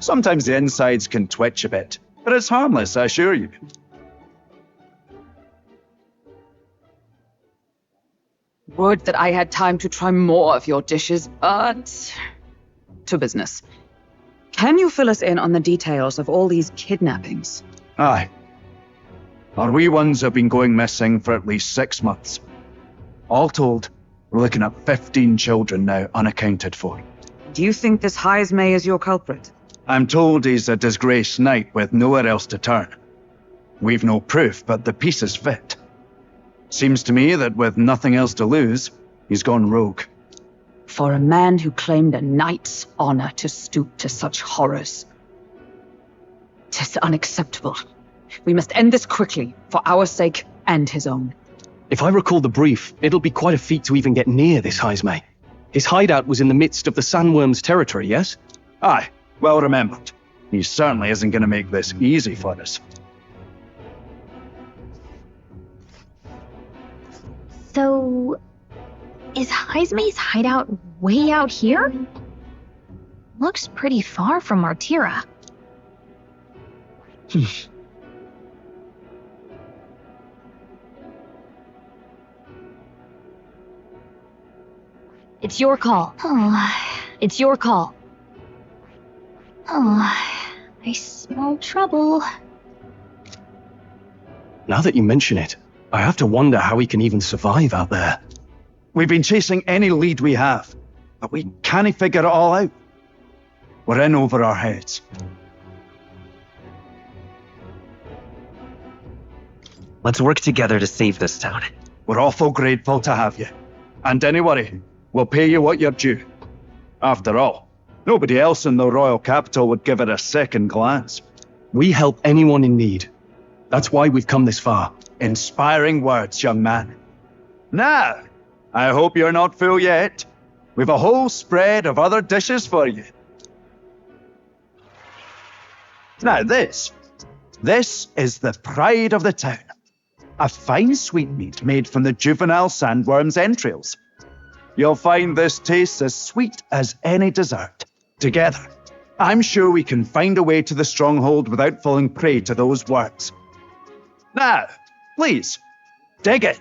Sometimes the insides can twitch a bit, but it's harmless, I assure you. Would that I had time to try more of your dishes, but... to business. Can you fill us in on the details of all these kidnappings? Aye. Our wee ones have been going missing for at least 6 months. All told, we're looking at 15 children now unaccounted for. Do you think this Heismay is your culprit? I'm told he's a disgraced knight with nowhere else to turn. We've no proof, but the pieces fit. Seems to me that with nothing else to lose, he's gone rogue. For a man who claimed a knight's honor to stoop to such horrors. 'Tis unacceptable. We must end this quickly, for our sake and his own. If I recall the brief, it'll be quite a feat to even get near this Heismay. His hideout was in the midst of the sandworm's territory, yes? Aye, well remembered. He certainly isn't going to make this easy for us. So, is Heismay's hideout way out here? Looks pretty far from Martira. It's your call. It's your call. I smell trouble. Now that you mention it, I have to wonder how he can even survive out there. We've been chasing any lead we have, but we can't figure it all out. We're in over our heads. Let's work together to save this town. We're awful grateful to have you. And don't worry, we'll pay you what you're due. After all, nobody else in the royal capital would give it a second glance. We help anyone in need. That's why we've come this far. Inspiring words, young man. Now, I hope you're not full yet. We've a whole spread of other dishes for you. Now this is the pride of the town. A fine sweetmeat made from the juvenile sandworm's entrails. You'll find this tastes as sweet as any dessert. Together, I'm sure we can find a way to the stronghold without falling prey to those worms. Now, please, dig it.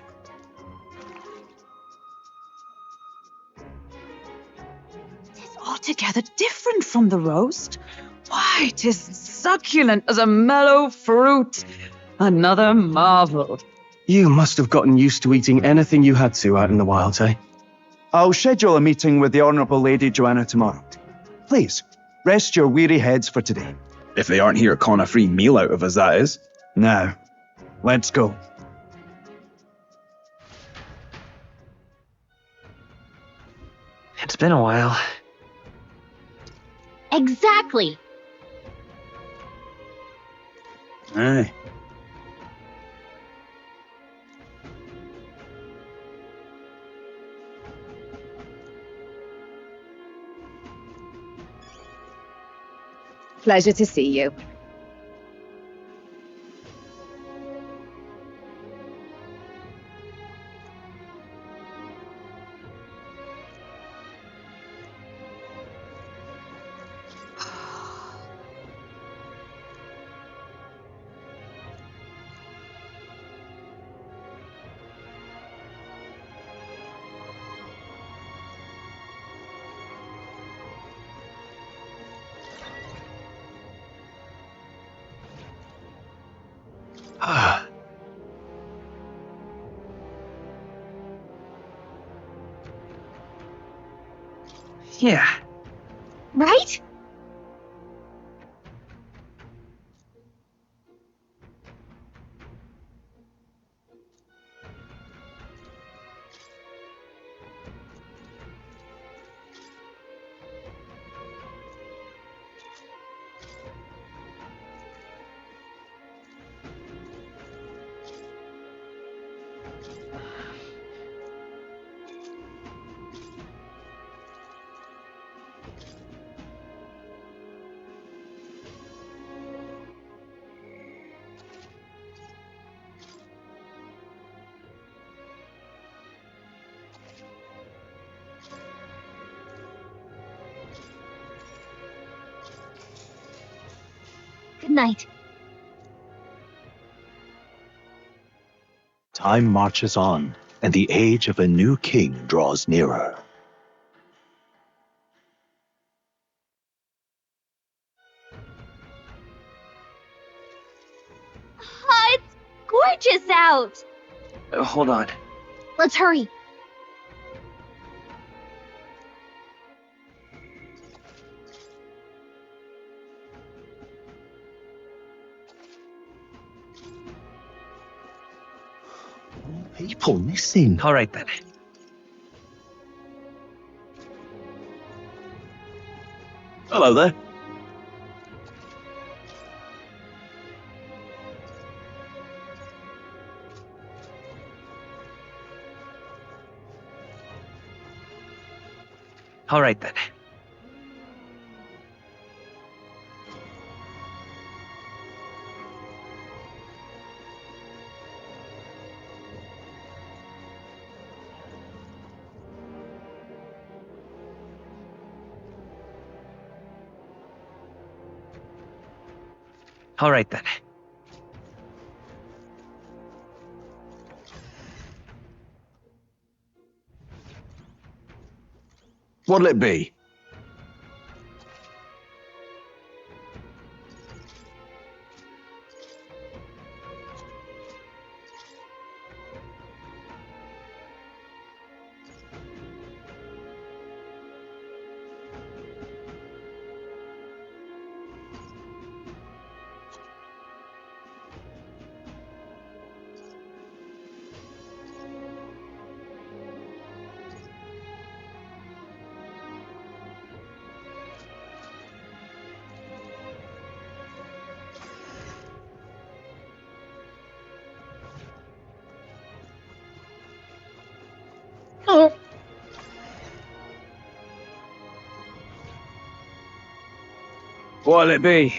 It's altogether different from the roast. Why, 'tis succulent as a mellow fruit. Another marvel. You must have gotten used to eating anything you had to out in the wilds, eh? I'll schedule a meeting with the Honourable Lady Joanna tomorrow. Please, rest your weary heads for today. If they aren't here con a free meal out of us, that is. Now, let's go. It's been a while. Exactly. Aye. Pleasure to see you. Yeah. Right? Good night. Time marches on, and the age of a new king draws nearer. It's gorgeous out! Hold on. Let's hurry. People missing. All right then. Hello there. All right then. All right then. What'll it be? What'll it be?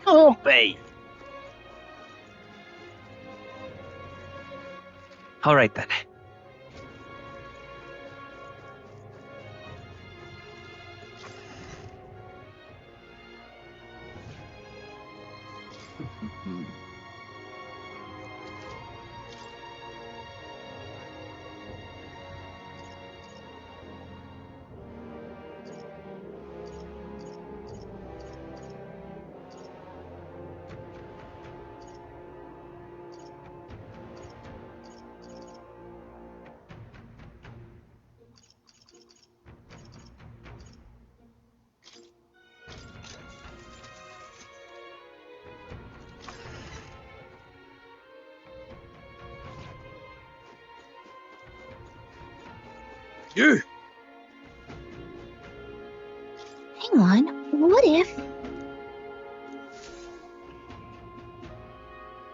Can't be. All right then. You! Hang on. What if...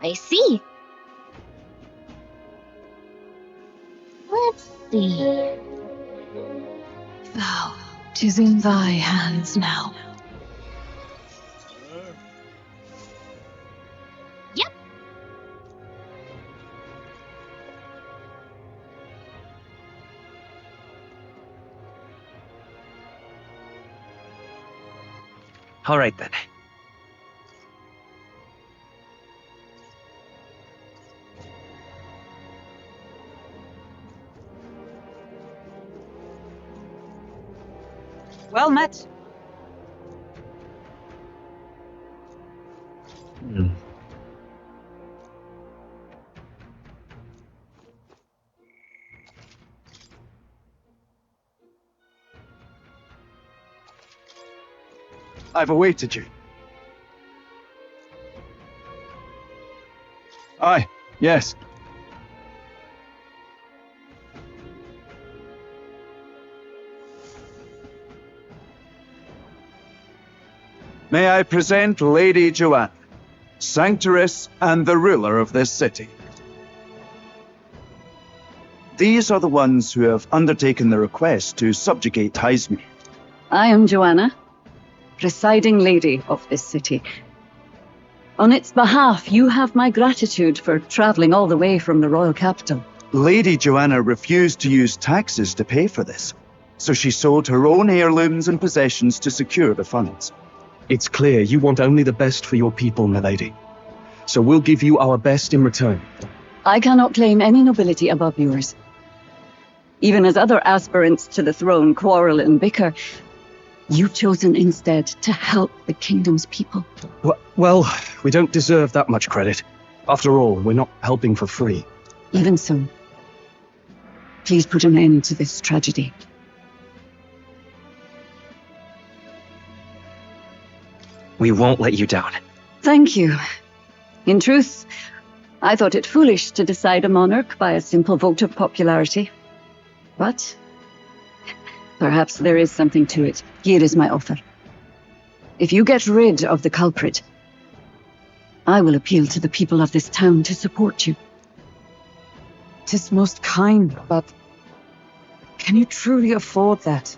I see. Let's see. Thou, 'tis in thy hands now. Yep. All right then. Well met. I've awaited you. Aye, yes. May I present Lady Joanna, Sanctoress and the ruler of this city. These are the ones who have undertaken the request to subjugate Hizme. I am Joanna, presiding lady of this city. On its behalf, you have my gratitude for traveling all the way from the royal capital. Lady Joanna refused to use taxes to pay for this, so she sold her own heirlooms and possessions to secure the funds. It's clear you want only the best for your people, milady. So we'll give you our best in return. I cannot claim any nobility above yours. Even as other aspirants to the throne quarrel and bicker, you've chosen instead to help the kingdom's people. Well, we don't deserve that much credit. After all, we're not helping for free. Even so, please put an end to this tragedy. We won't let you down. Thank you. In truth, I thought it foolish to decide a monarch by a simple vote of popularity. But perhaps there is something to it. Here is my offer. If you get rid of the culprit, I will appeal to the people of this town to support you. 'Tis most kind, but can you truly afford that?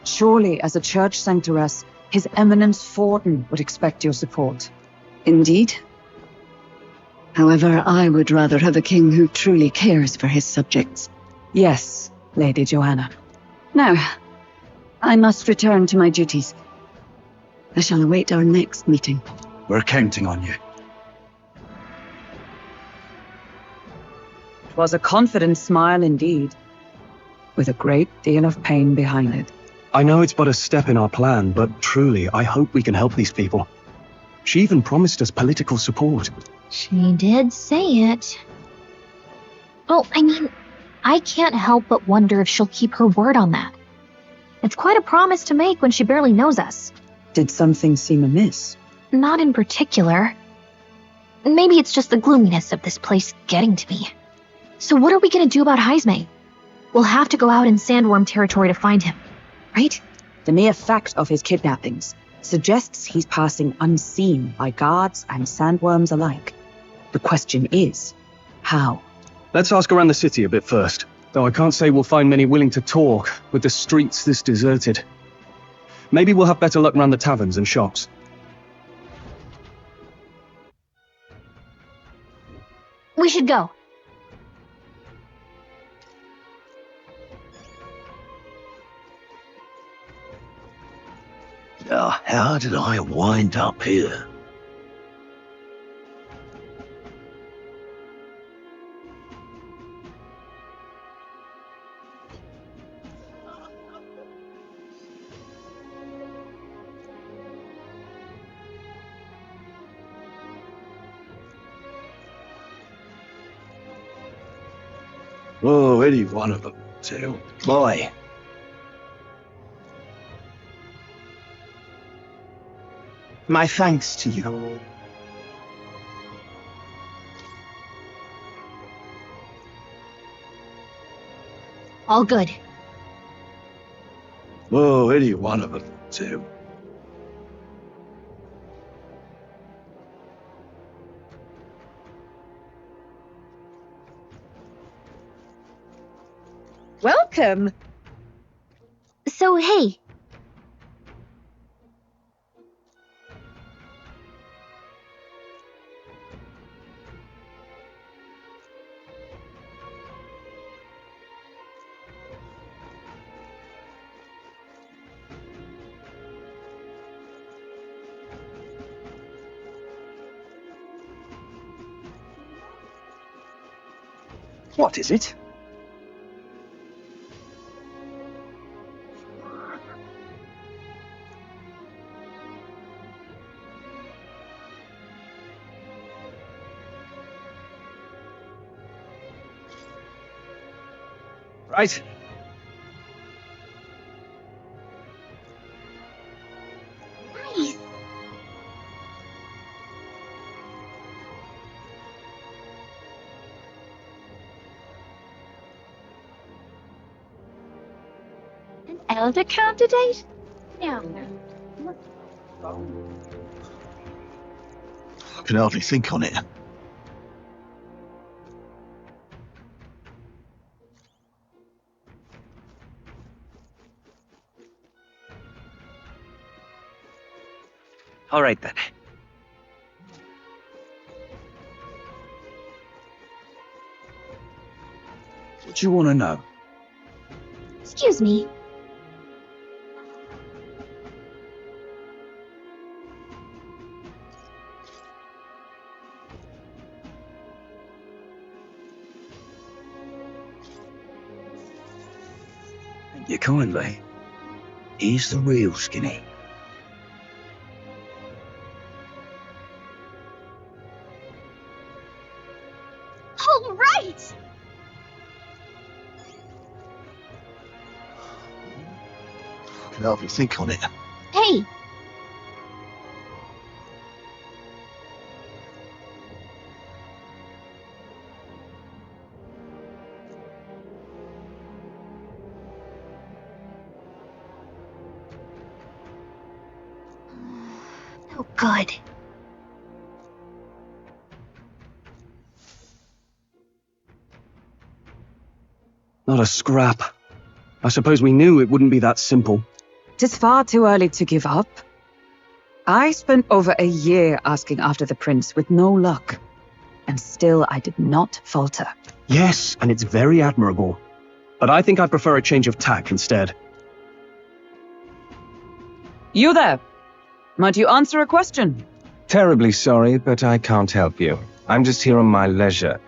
Surely, as a church sanctoress, His Eminence Forden would expect your support. Indeed. However, I would rather have a king who truly cares for his subjects. Yes, Lady Joanna. Now, I must return to my duties. I shall await our next meeting. We're counting on you. It was a confident smile indeed, with a great deal of pain behind it. I know it's but a step in our plan, but truly, I hope we can help these people. She even promised us political support. She did say it. Well, I mean, I can't help but wonder if she'll keep her word on that. It's quite a promise to make when she barely knows us. Did something seem amiss? Not in particular. Maybe it's just the gloominess of this place getting to me. So what are we going to do about Hizme? We'll have to go out in Sandworm territory to find him, right? The mere fact of his kidnappings suggests he's passing unseen by guards and sandworms alike. The question is, how? Let's ask around the city a bit first. Though I can't say we'll find many willing to talk, with the streets this deserted. Maybe we'll have better luck around the taverns and shops. We should go. How did I wind up here? Oh, any one of them, too. Boy. My thanks to you. All good. Oh, any one of them, too. Welcome. So, hey. What is it? Right. Nice. elder candidate? No. I can hardly think on it. All right then. What do you want to know? Excuse me. Thank you kindly. He's the real Skinny. All right! I can hardly think on it. Hey! Oh, good. Not a scrap. I suppose we knew it wouldn't be that simple. 'Tis far too early to give up. I spent over a year asking after the prince with no luck. And still I did not falter. Yes, and it's very admirable. But I think I prefer a change of tack instead. You there? Might you answer a question? Terribly sorry, but I can't help you. I'm just here on my leisure.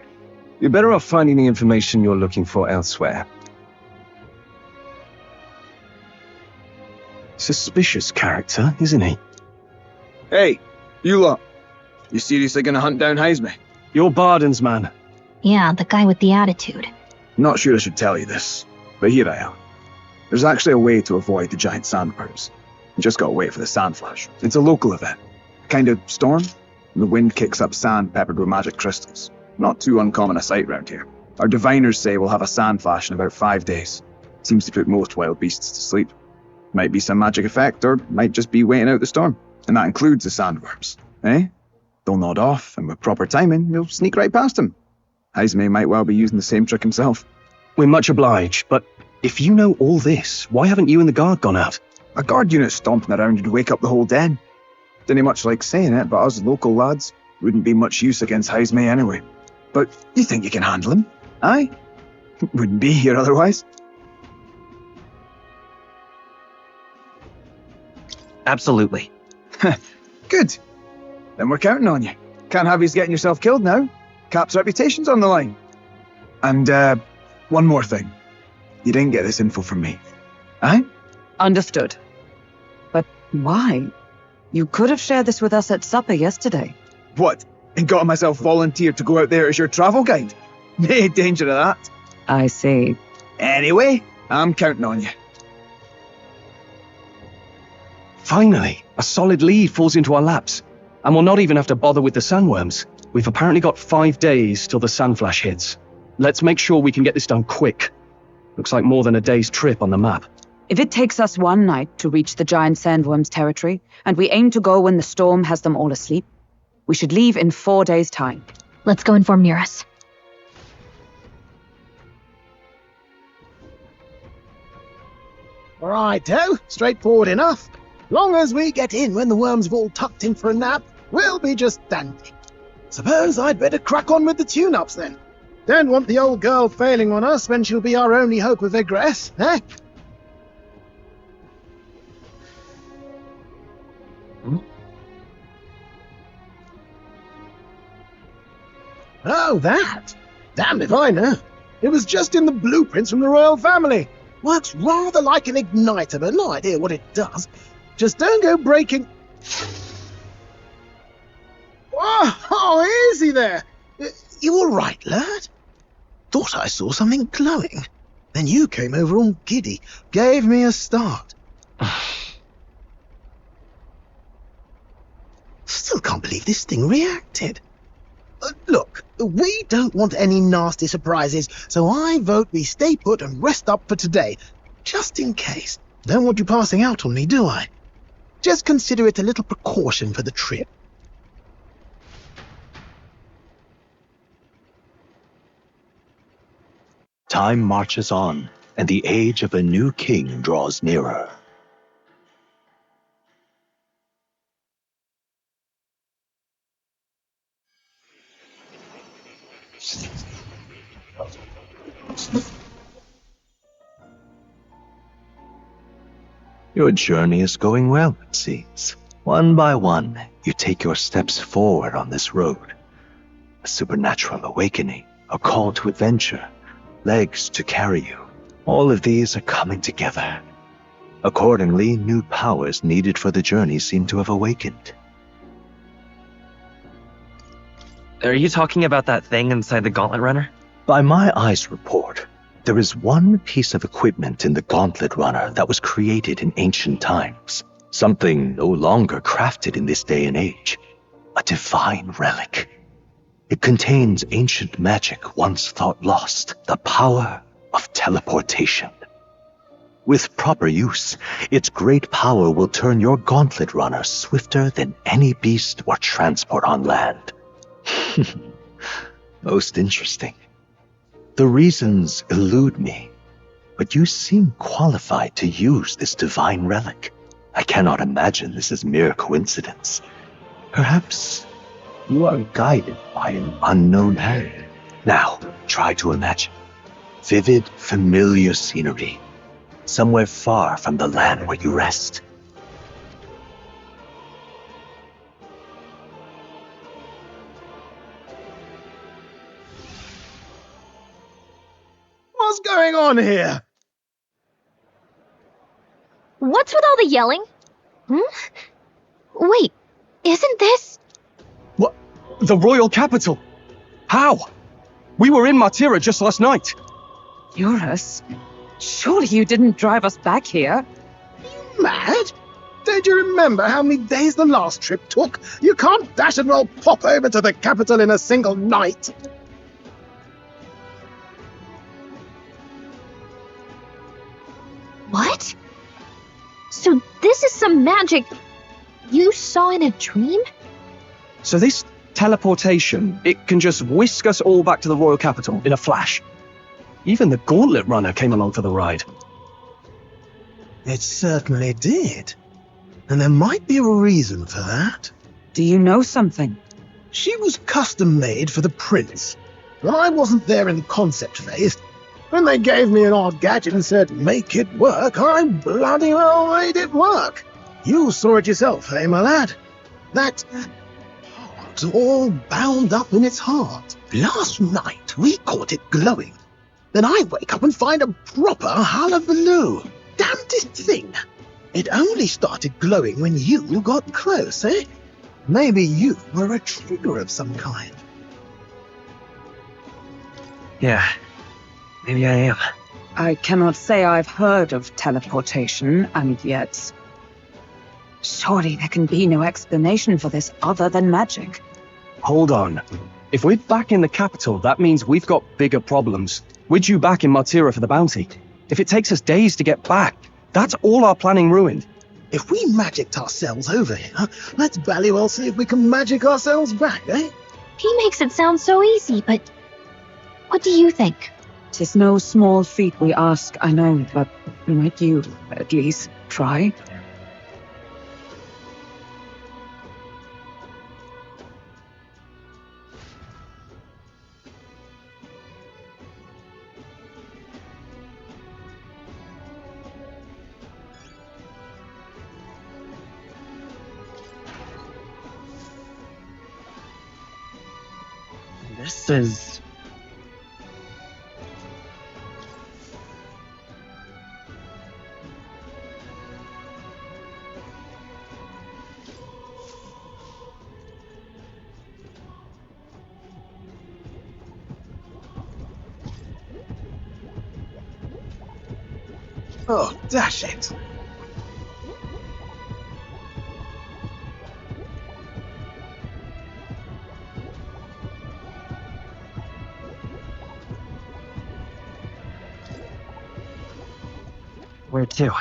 You're better off finding the information you're looking for elsewhere. Suspicious character, isn't he? Hey, you lot. You seriously gonna hunt down Heisme? You're Barden's man. Yeah, the guy with the attitude. Not sure I should tell you this, but here I am. There's actually a way to avoid the giant sandworms. You just gotta wait for the sand flash. It's a local event. A kind of storm. The wind kicks up sand peppered with magic crystals. Not too uncommon a sight round here. Our diviners say we'll have a sand flash in about 5 days. Seems to put most wild beasts to sleep. Might be some magic effect, or might just be waiting out the storm. And that includes the sandworms. Eh? They'll nod off, and with proper timing, you'll sneak right past them. Heisme might well be using the same trick himself. We're much obliged, but if you know all this, why haven't you and the guard gone out? A guard unit stomping around would wake up the whole den. Didn't much like saying it, but us local lads wouldn't be much use against Heisme anyway. But you think you can handle him? Aye? Wouldn't be here otherwise. Absolutely. Good. Then we're counting on you. Can't have you getting yourself killed now. Cap's reputation's on the line. And, one more thing. You didn't get this info from me. Aye? Understood. But why? You could have shared this with us at supper yesterday. What? And got myself volunteered to go out there as your travel guide? No danger of that. I see. Anyway, I'm counting on you. Finally, a solid lead falls into our laps. And we'll not even have to bother with the sandworms. We've apparently got 5 days till the sandflash hits. Let's make sure we can get this done quick. Looks like more than a day's trip on the map. If it takes us one night to reach the giant sandworms' territory, and we aim to go when the storm has them all asleep, we should leave in 4 days' time. Let's go inform Nearest. Righto, straightforward enough. Long as we get in when the worms have all tucked in for a nap, we'll be just dandy. Suppose I'd better crack on with the tune-ups then. Don't want the old girl failing on us when she'll be our only hope of egress, eh? Oh, that? Damned if I know. It was just in the blueprints from the royal family. Works rather like an igniter, but no idea what it does. Just don't go breaking... Oh, easy there. You all right, lad? Thought I saw something glowing. Then you came over all giddy, gave me a start. Still can't believe this thing reacted. Look, we don't want any nasty surprises, so I vote we stay put and rest up for today, just in case. Don't want you passing out on me, do I? Just consider it a little precaution for the trip. Time marches on, and the age of a new king draws nearer. Your journey is going well, it seems. One by one, you take your steps forward on this road. A supernatural awakening, a call to adventure, legs to carry you. All of these are coming together. Accordingly, new powers needed for the journey seem to have awakened. Are you talking about that thing inside the Gauntlet Runner? By my eyes report, there is one piece of equipment in the Gauntlet Runner that was created in ancient times. Something no longer crafted in this day and age. A divine relic. It contains ancient magic once thought lost, the power of teleportation. With proper use, its great power will turn your Gauntlet Runner swifter than any beast or transport on land. Most interesting. The reasons elude me, but you seem qualified to use this divine relic. I cannot imagine this is mere coincidence. Perhaps you are guided by an unknown hand. Now, try to imagine. Vivid, familiar scenery. Somewhere far from the land where you rest. What's going on here? What's with all the yelling? Wait, isn't this... What? The royal capital? How? We were in Martira just last night. Eurus? Surely you didn't drive us back here? Mad? Don't you remember how many days the last trip took? You can't dash and roll pop over to the capital in a single night. What? So this is some magic you saw in a dream? So this teleportation, it can just whisk us all back to the royal capital in a flash. Even the Gauntlet Runner came along for the ride. It certainly did. And there might be a reason for that. Do you know something? She was custom-made for the prince. But I wasn't there in the concept phase. When they gave me an odd gadget and said, make it work, I bloody well made it work. You saw it yourself, eh, my lad? That heart all bound up in its heart. Last night, we caught it glowing. Then I wake up and find a proper hullabaloo. Damnedest thing. It only started glowing when you got close, eh? Maybe you were a trigger of some kind. Yeah, maybe I am. I cannot say I've heard of teleportation, and yet... Surely there can be no explanation for this other than magic. Hold on. If we're back in the capital, that means we've got bigger problems. We're due back in Martira for the bounty. If it takes us days to get back, that's all our planning ruined. If we magicked ourselves over here, let's bally well see if we can magic ourselves back, eh? He makes it sound so easy, but... What do you think? 'Tis no small feat we ask, I know, but might you, at least, try? This is... Oh, dash it. Where to?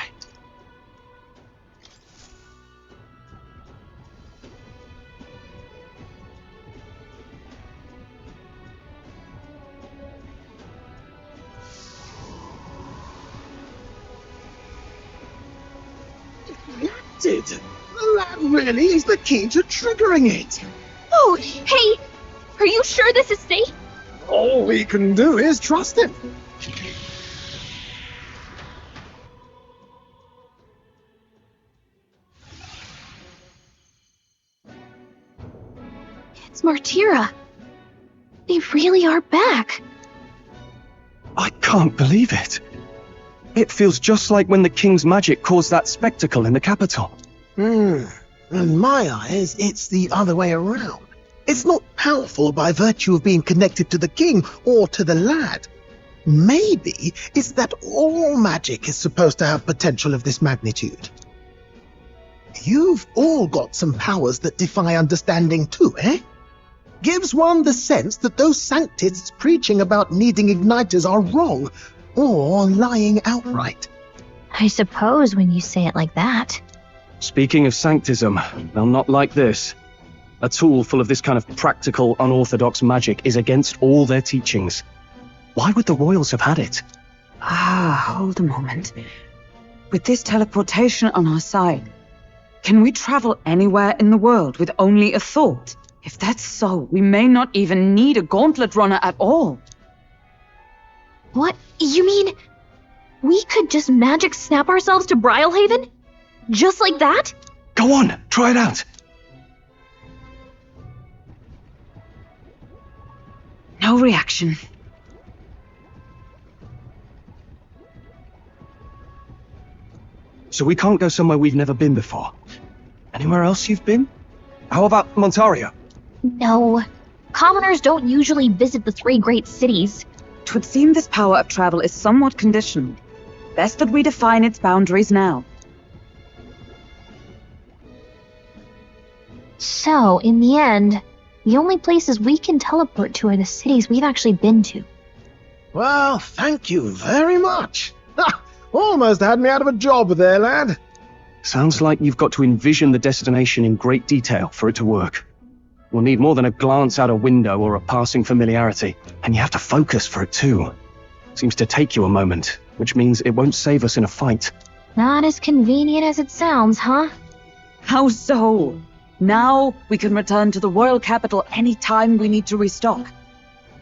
connected. That really is the key to triggering it. Oh, hey! Are you sure this is safe? All we can do is trust him. It's Martira. They really are back. I can't believe it. It feels just like when the king's magic caused that spectacle in the capital. In my eyes, it's the other way around. It's not powerful by virtue of being connected to the king or to the lad. Maybe it's that all magic is supposed to have potential of this magnitude. You've all got some powers that defy understanding too, eh? Gives one the sense that those sanctists preaching about needing igniters are wrong, or lying outright. I suppose when you say it like that. Speaking of sanctism, they'll not like this. A tool full of this kind of practical, unorthodox magic is against all their teachings. Why would the royals have had it? Hold a moment. With this teleportation on our side, can we travel anywhere in the world with only a thought? If that's so, we may not even need a gauntlet runner at all. What? You mean we could just magic snap ourselves to Brialhaven? Just like that? Go on, try it out. No reaction. So we can't go somewhere we've never been before. Anywhere else you've been? How about Montaria? No. Commoners don't usually visit the 3 great cities. 'Twould seem this power of travel is somewhat conditional. Best that we define its boundaries now. So, in the end, the only places we can teleport to are the cities we've actually been to. Well, thank you very much. Almost had me out of a job there, lad. Sounds like you've got to envision the destination in great detail for it to work. We'll need more than a glance out a window or a passing familiarity, and you have to focus for it too. Seems to take you a moment, which means it won't save us in a fight. Not as convenient as it sounds, huh? How so? Now we can return to the royal capital any time we need to restock.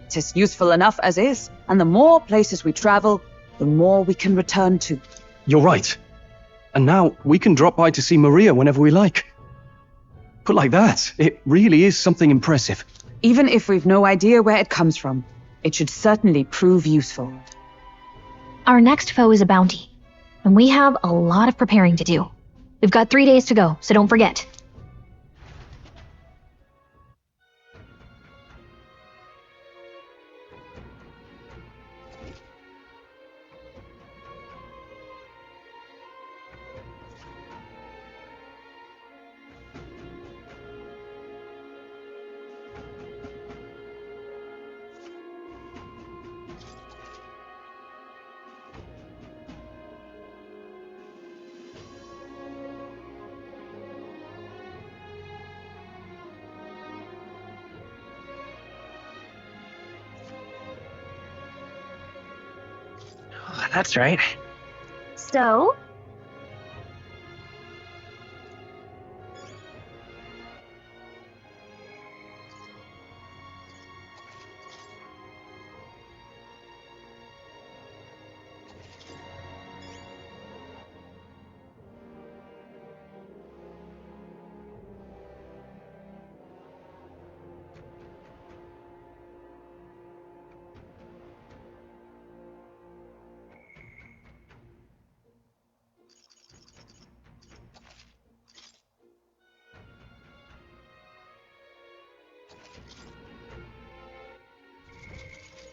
Tis useful enough as is, and the more places we travel, the more we can return to. You're right. And now we can drop by to see Maria whenever we like. Put like that, it really is something impressive. Even if we've no idea where it comes from, it should certainly prove useful. Our next foe is a bounty, and we have a lot of preparing to do. We've got 3 days to go, so don't forget. That's right. So?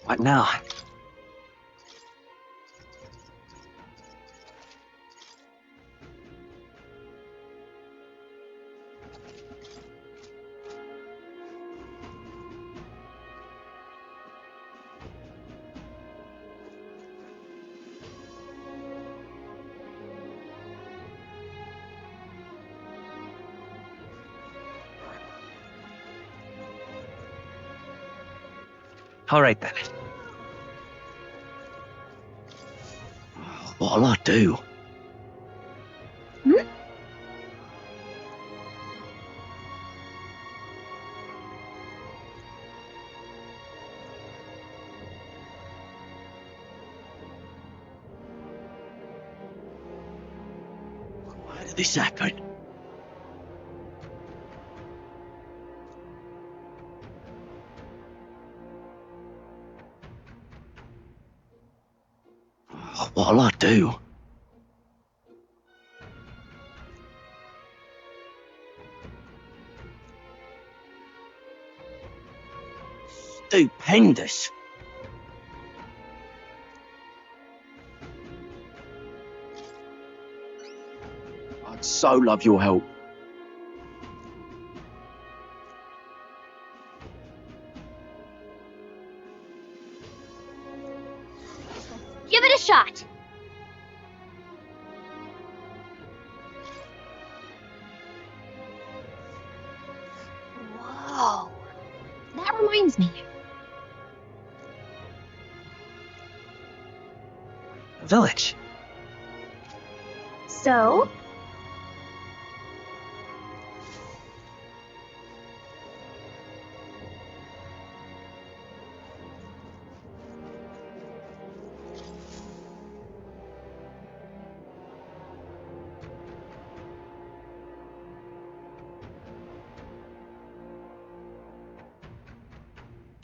What now? All right then. What'll I do? for this happen? What'll I do? Stupendous. I'd so love your help. Give it a shot. Whoa. That reminds me. A village. So?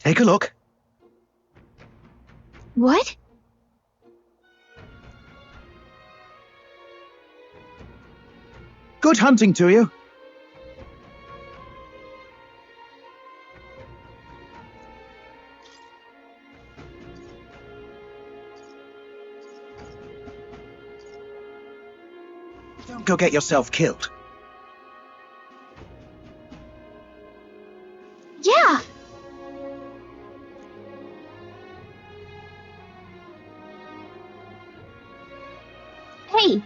Take a look. What? Good hunting to you. Don't go get yourself killed. Yeah. Hey.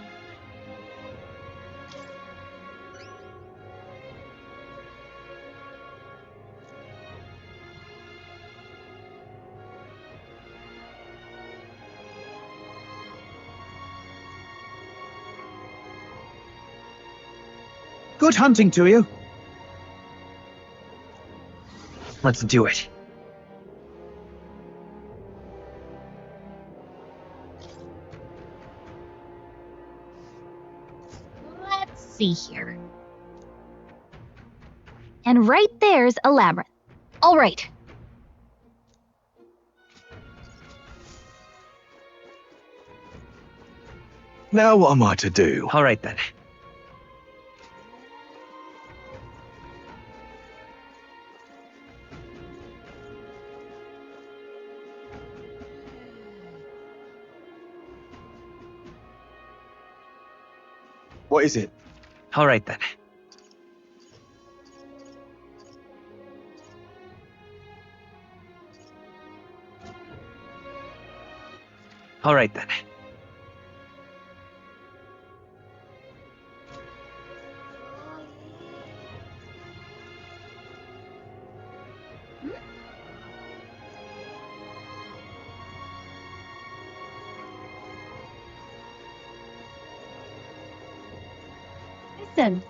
Good hunting to you. Let's do it. Let's see here. And right there's a labyrinth. All right. Now what am I to do? All right then. What is it? All right then. All right then. Listen.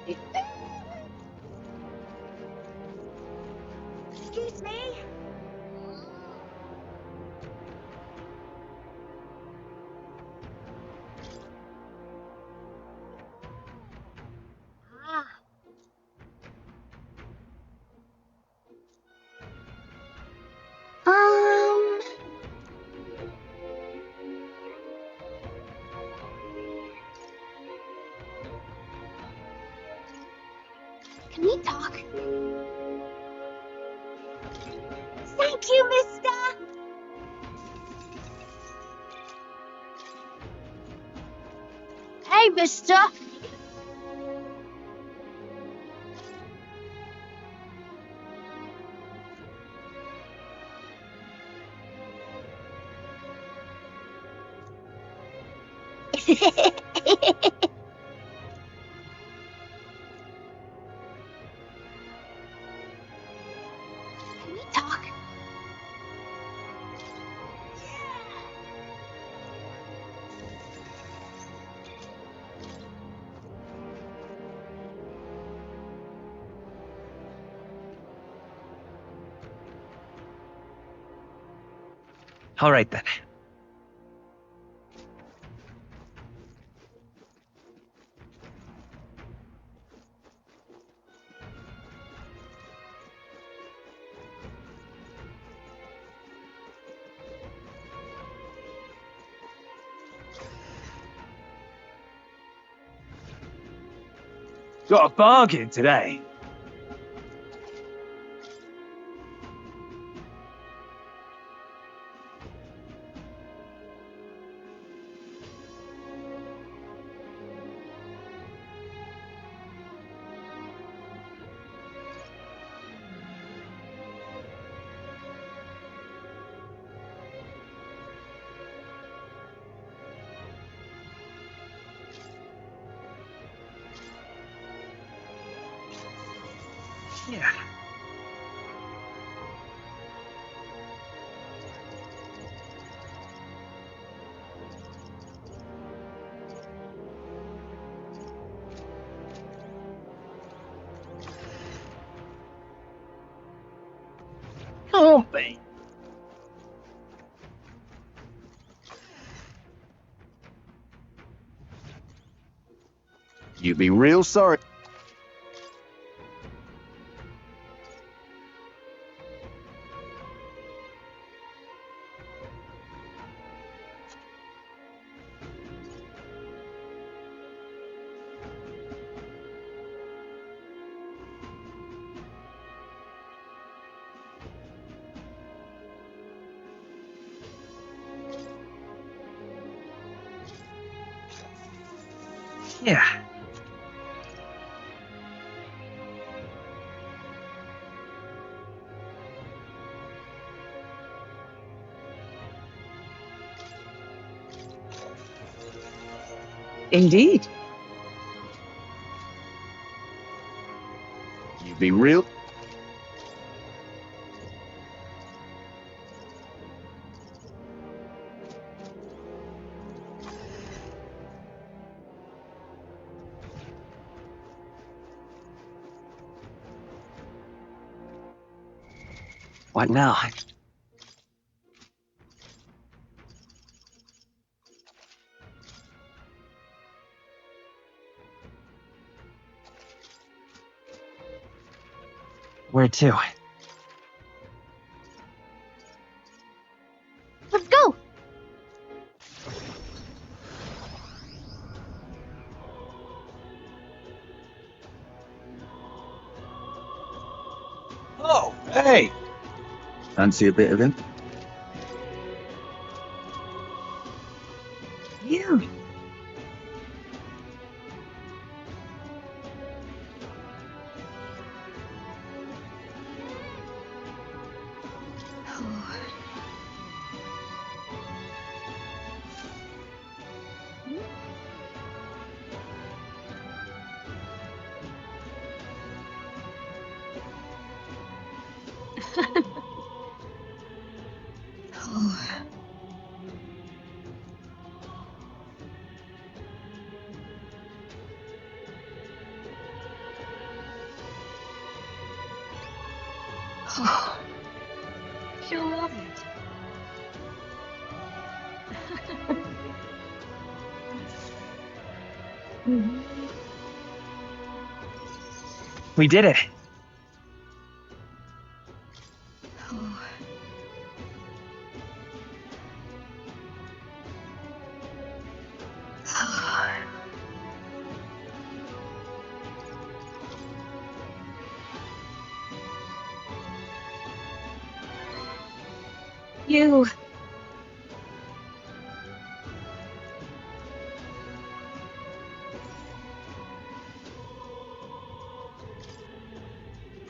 Excuse me? Can we talk? Thank you, mister. Hey, mister. Can we talk? All right then. Got a bargain today. Yeah. Can't be. You'd be real sorry. Yeah. Indeed. You'd be real. What now? Where to? Let's go! Oh, hey! Fancy a bit of him? You. You'll love it. We did it. You.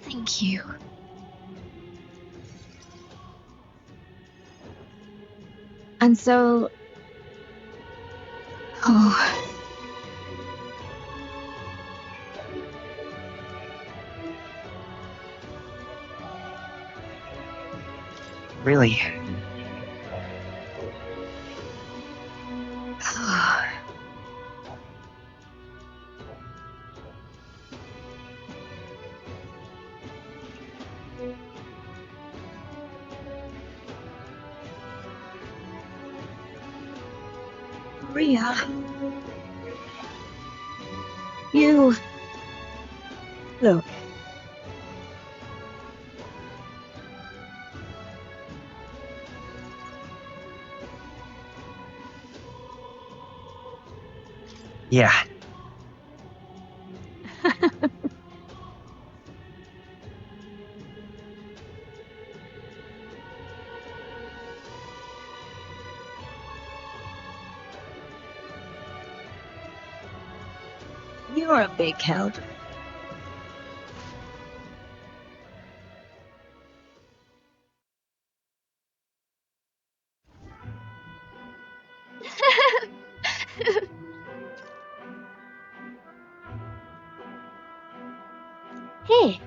Thank you. And so... Oh... Really. Maria. You. Look. Yeah. You're a big help. Hey.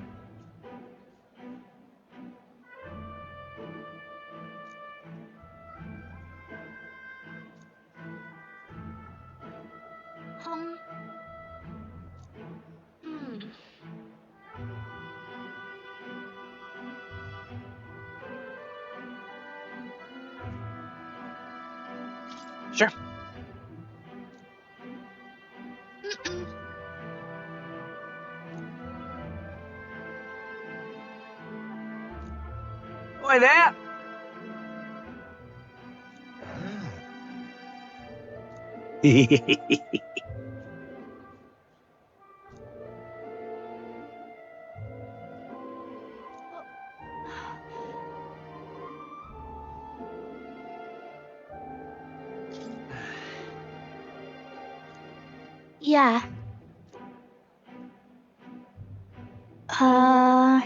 Hmm. Sure. Boy there! Yeah. Uh...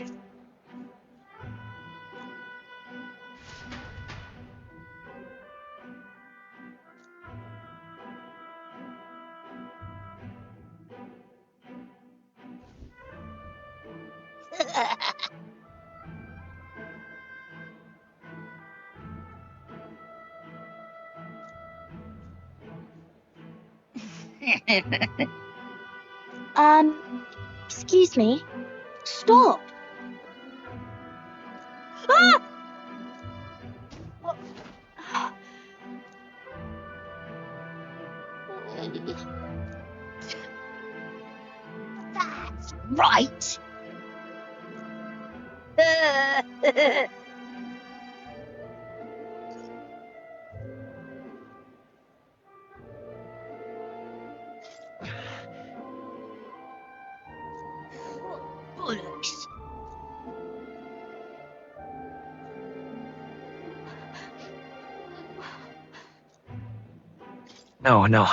Excuse me. Stop! Ah! That's right! Bollocks. No, no.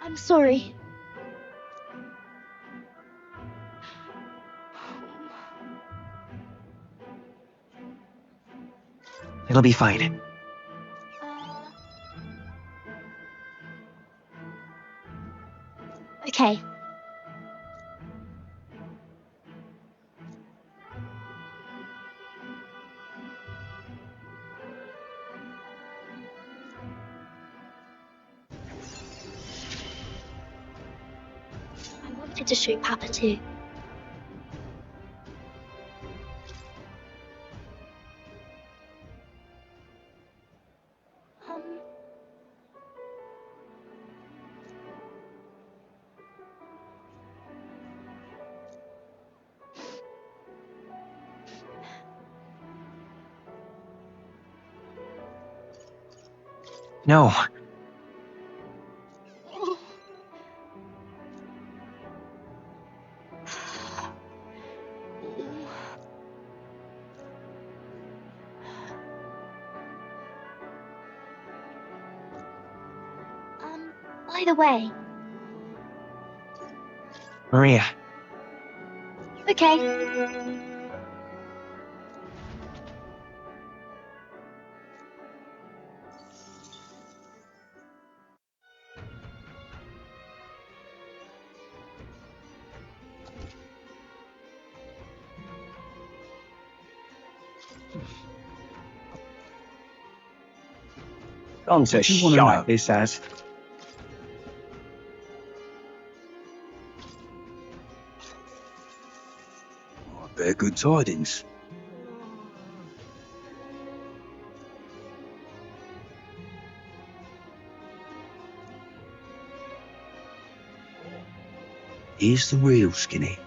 I'm sorry. It'll be fine. Okay. I wanted to show Papa too. No. By the way. Maria. Okay. Gone to You wanna shite, know? this has. I bear good tidings. Here's the real Skinny.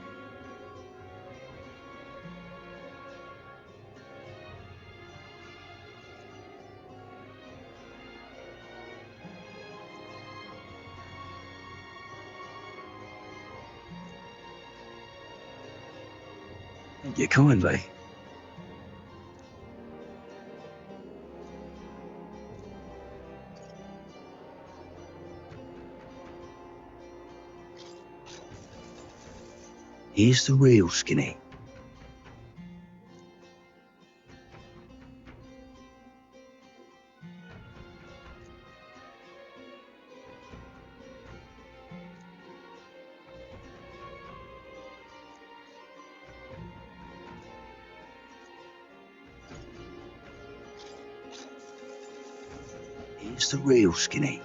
Thank you kindly. Here's the real Skinny. Here's the real Skinny.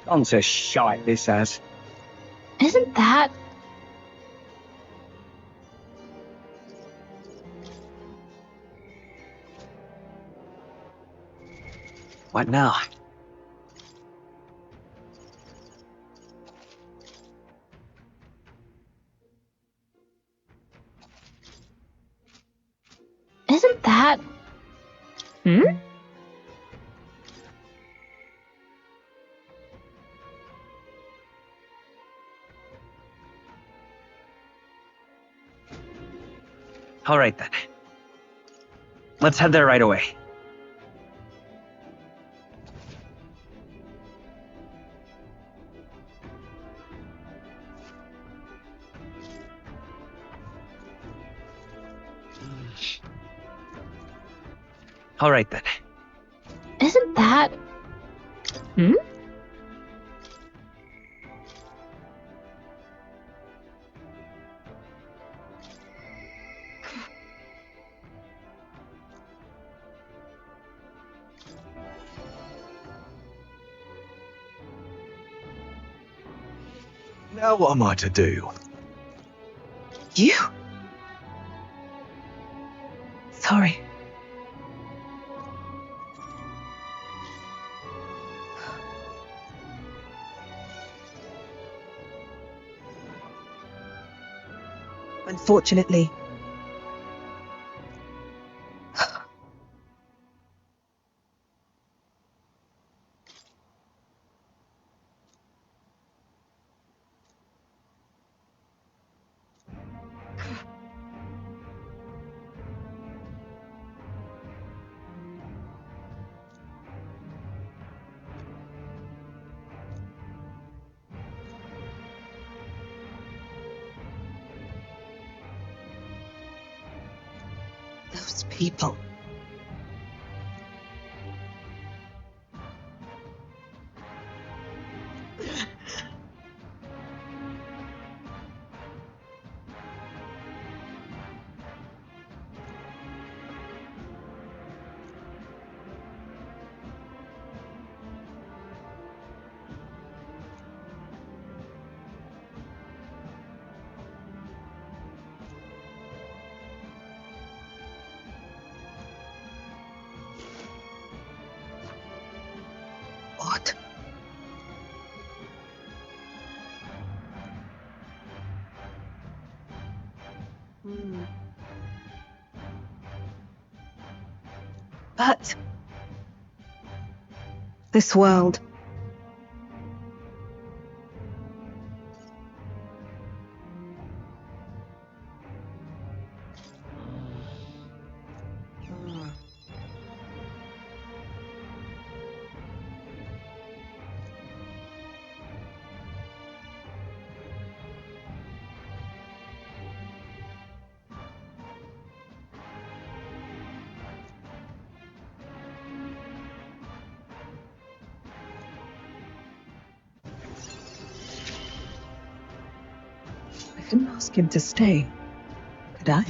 Gone to shite, this has. Isn't that... What now? Isn't that... Hmm? All right then. Let's head there right away. All right then. Isn't that... Hmm? Now what am I to do? You? Sorry. Unfortunately, those people. What? But this world. I couldn't ask him to stay, could I?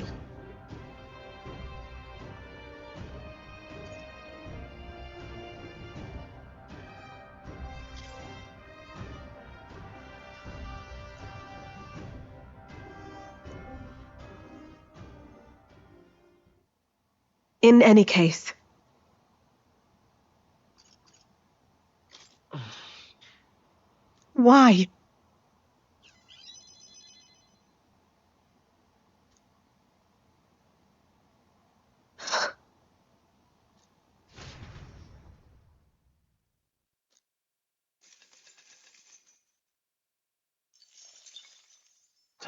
In any case, why?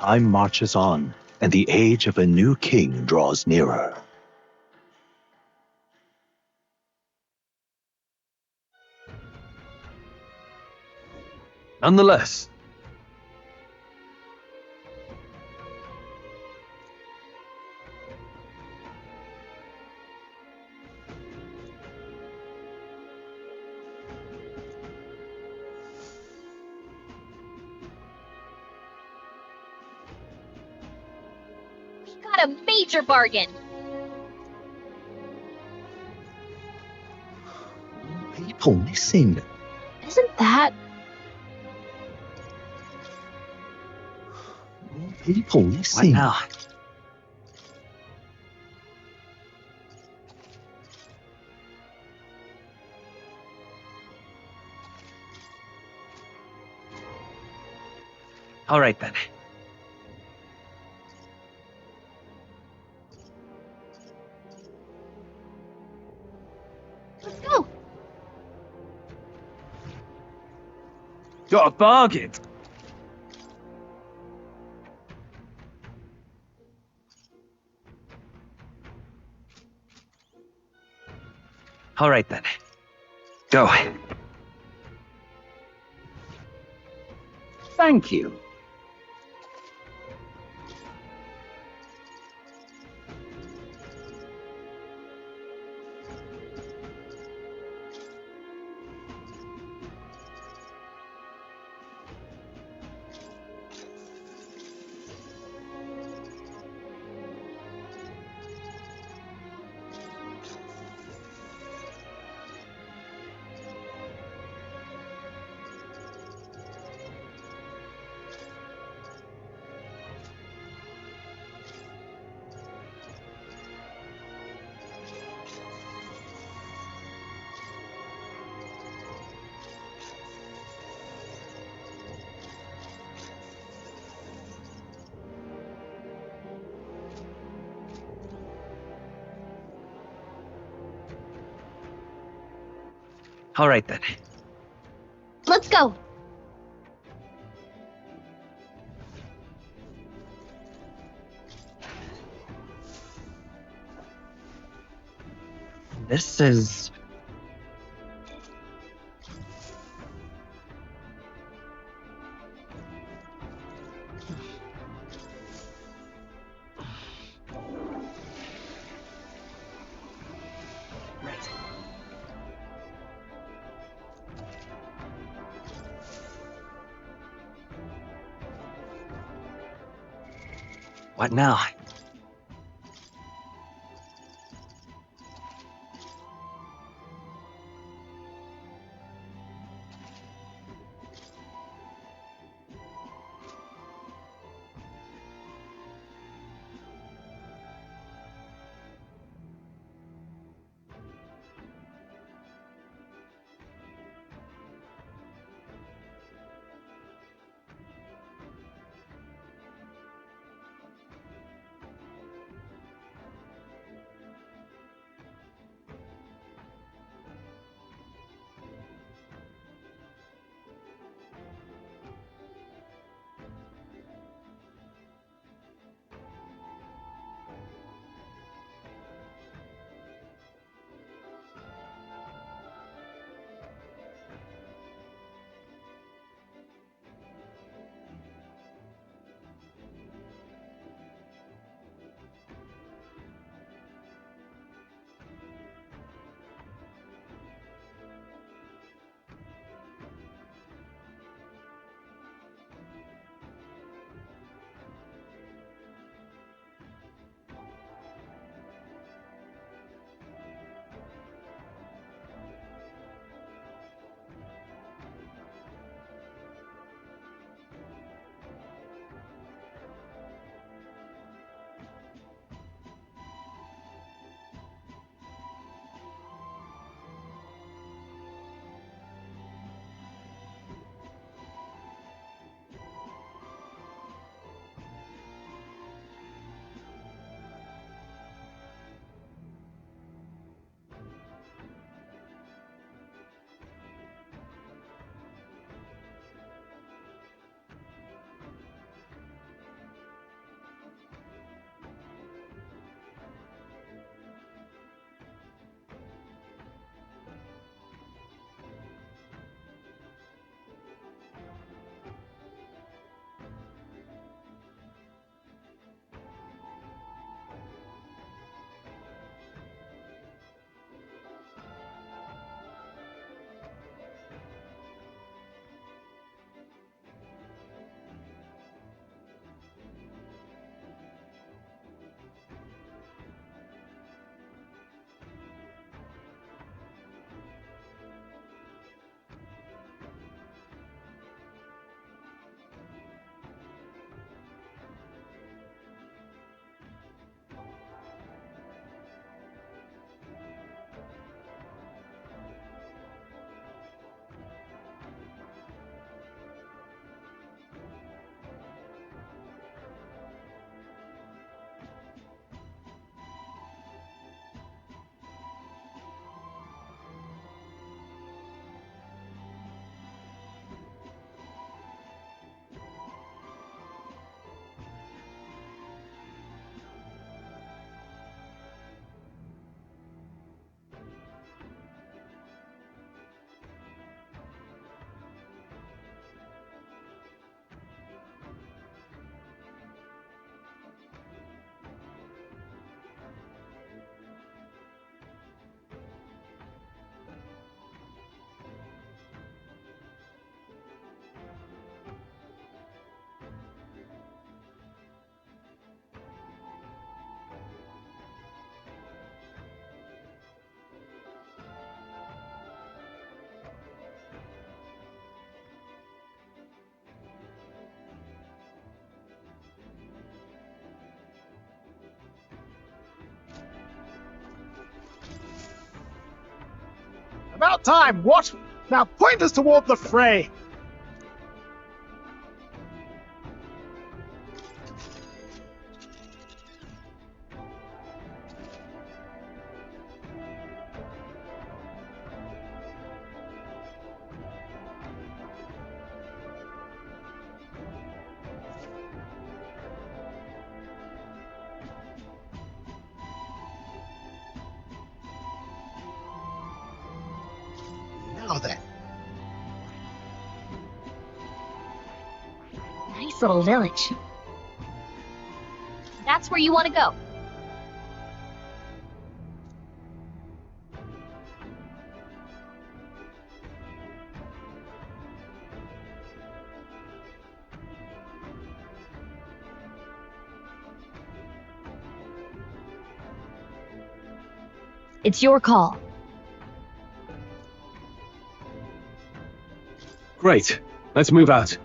Time marches on, and the age of a new king draws nearer. Nonetheless, We got a major bargain. People missing. Isn't that? People What missing. now? All right then. Let's go. Got a bargain. All right then. Go. Thank you. All right then. Let's go. This is... Right. What now? About time, what? Now point us toward the fray. Now then. Nice little village. That's where you want to go. It's your call. Great. Let's move out.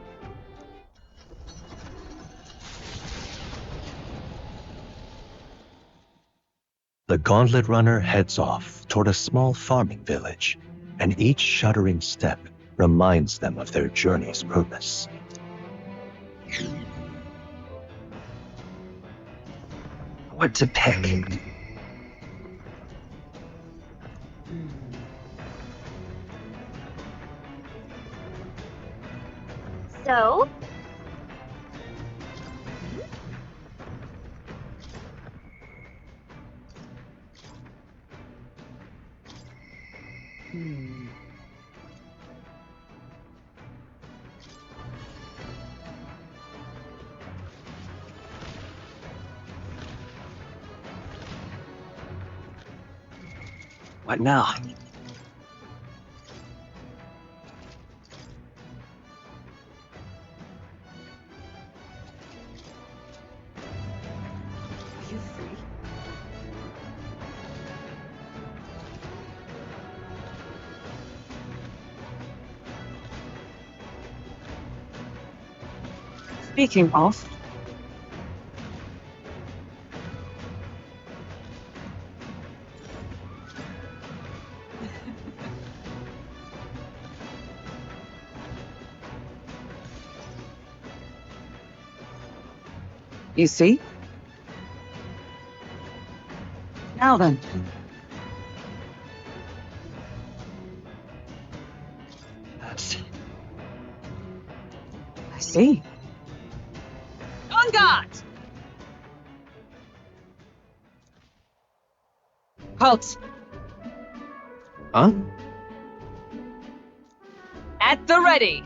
The Gauntlet Runner heads off toward a small farming village, and each shuddering step reminds them of their journey's purpose. What to pick? So? What now? Speaking of, you see? Now then. I see. On guard! Halt! Huh? At the ready!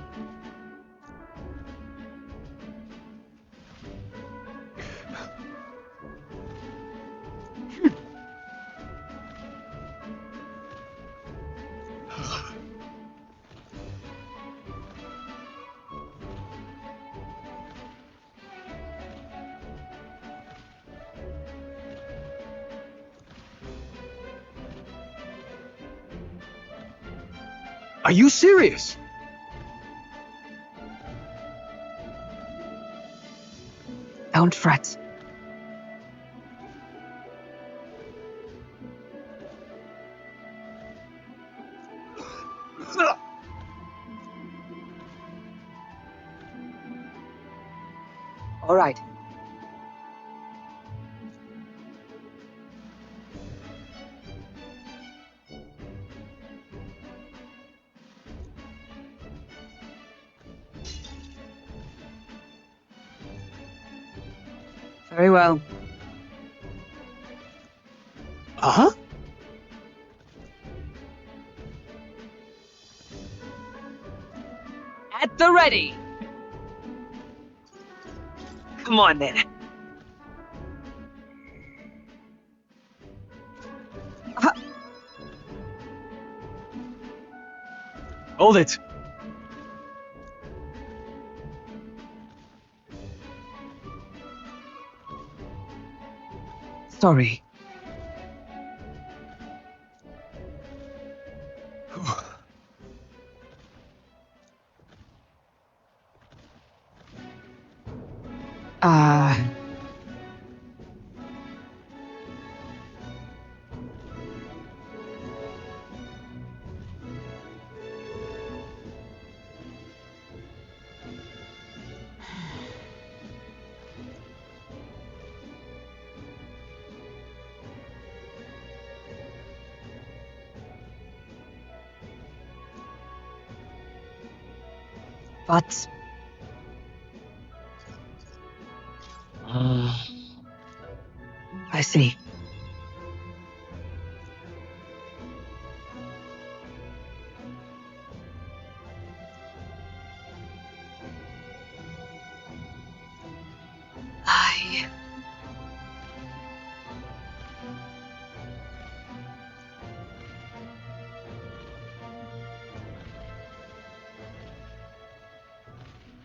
Are you serious? Don't fret. All right. Very well. Uh-huh. At the ready. Come on, then. Hold it. Sorry. But... I see.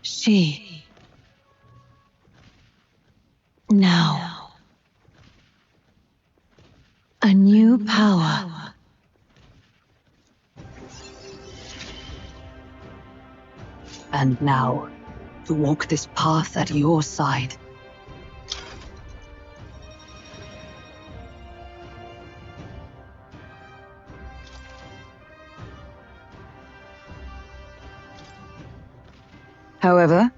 She. Now. A new power. And now, to walk this path at your side. However,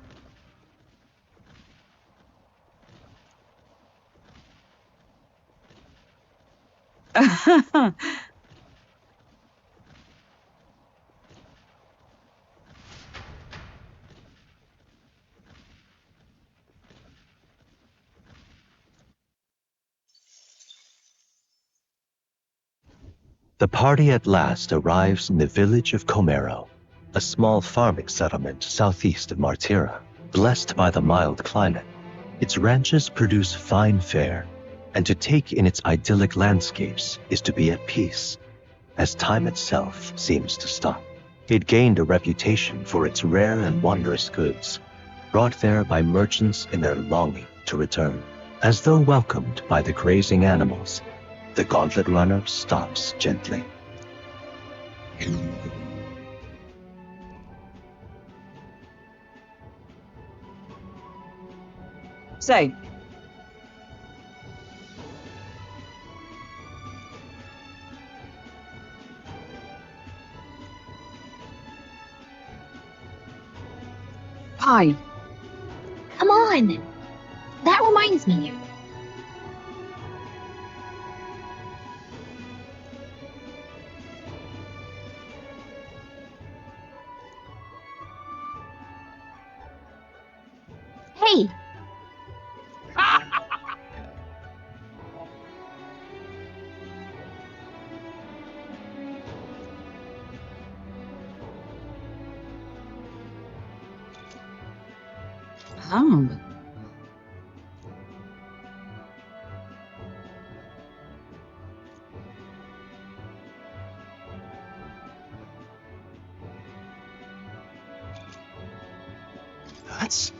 The party at last arrives in the village of Comero, a small farming settlement southeast of Martira. Blessed by the mild climate, its ranches produce fine fare, and to take in its idyllic landscapes is to be at peace, as time itself seems to stop. It gained a reputation for its rare and wondrous goods, brought there by merchants in their longing to return. As though welcomed by the grazing animals, the Gauntlet Runner stops gently. Say. Pie. Come on! That reminds me. Hey! That's...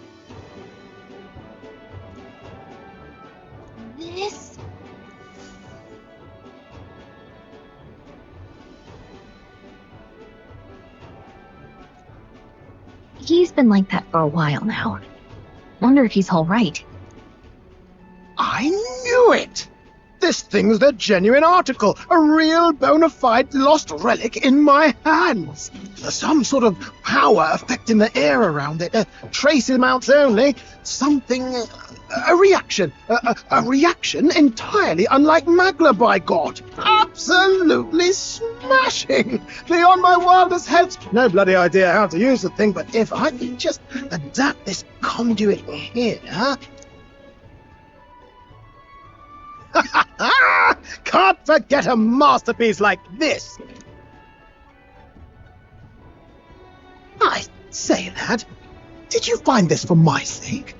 This... He's been like that for a while now. Wonder if he's all right. I knew it! This thing's the genuine article, a real bona fide lost relic in my hands. Some sort of power affecting the air around it, trace amounts only, something... a reaction. A reaction entirely unlike Magla, by God. Absolutely smashing! Beyond my wildest hopes. No bloody idea how to use the thing, but if I can just adapt this conduit here... Can't forget a masterpiece like this! I say, lad, did you find this for my sake?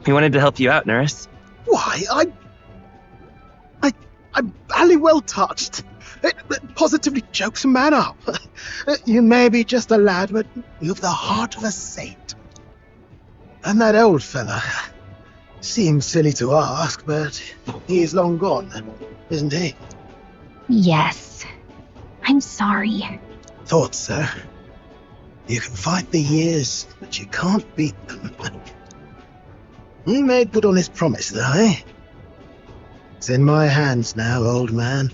We wanted to help you out, Nurse. Why, I'm barely well touched. It positively chokes a man up. You may be just a lad, but you've the heart of a saint. And that old fella... Seems silly to ask, but he's long gone, isn't he? Yes. I'm sorry. Thought so. You can fight the years, but you can't beat them. He made good on his promise, though, eh? It's in my hands now, old man.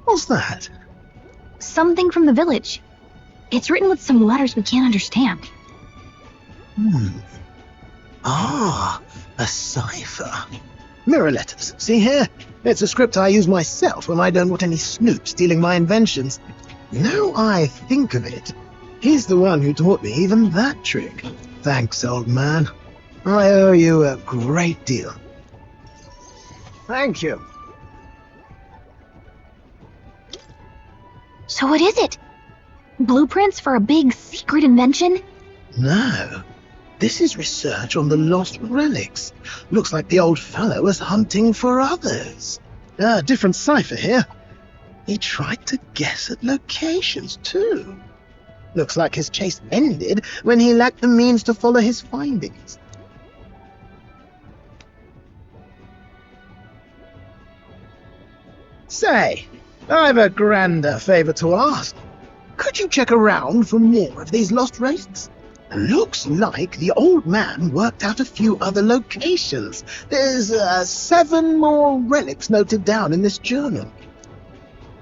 What's that? Something from the village. It's written with some letters we can't understand. Ah, a cipher. Mirror letters. See here? It's a script I use myself when I don't want any snoop stealing my inventions. Now I think of it, he's the one who taught me even that trick. Thanks, old man. I owe you a great deal. Thank you. So what is it? Blueprints for a big secret invention? No. This is research on the lost relics. Looks like the old fellow was hunting for others. Different cipher here. He tried to guess at locations, too. Looks like his chase ended when he lacked the means to follow his findings. Say, I've a grander favor to ask. Could you check around for more of these lost relics? Looks like the old man worked out a few other locations. There's 7 more relics noted down in this journal.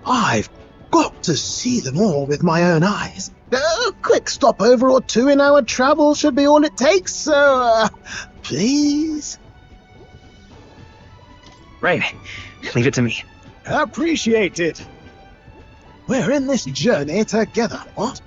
I've got to see them all with my own eyes. A quick stopover or 2 in our travel should be all it takes, so, please? Right. Leave it to me. Appreciate it. We're in this journey together, what?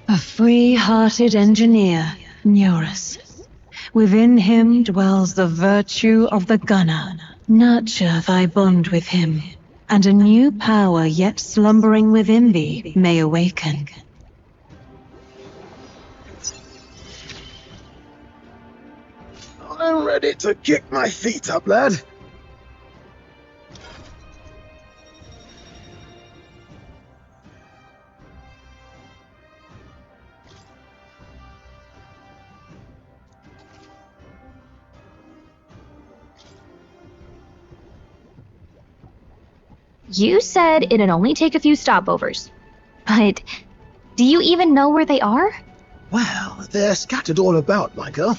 A free-hearted engineer, Neurus. Within him dwells the virtue of the gunner. Nurture thy bond with him, and a new power yet slumbering within thee may awaken. I'm ready to kick my feet up, lad. You said it'd only take a few stopovers. But do you even know where they are? Well, they're scattered all about, my girl.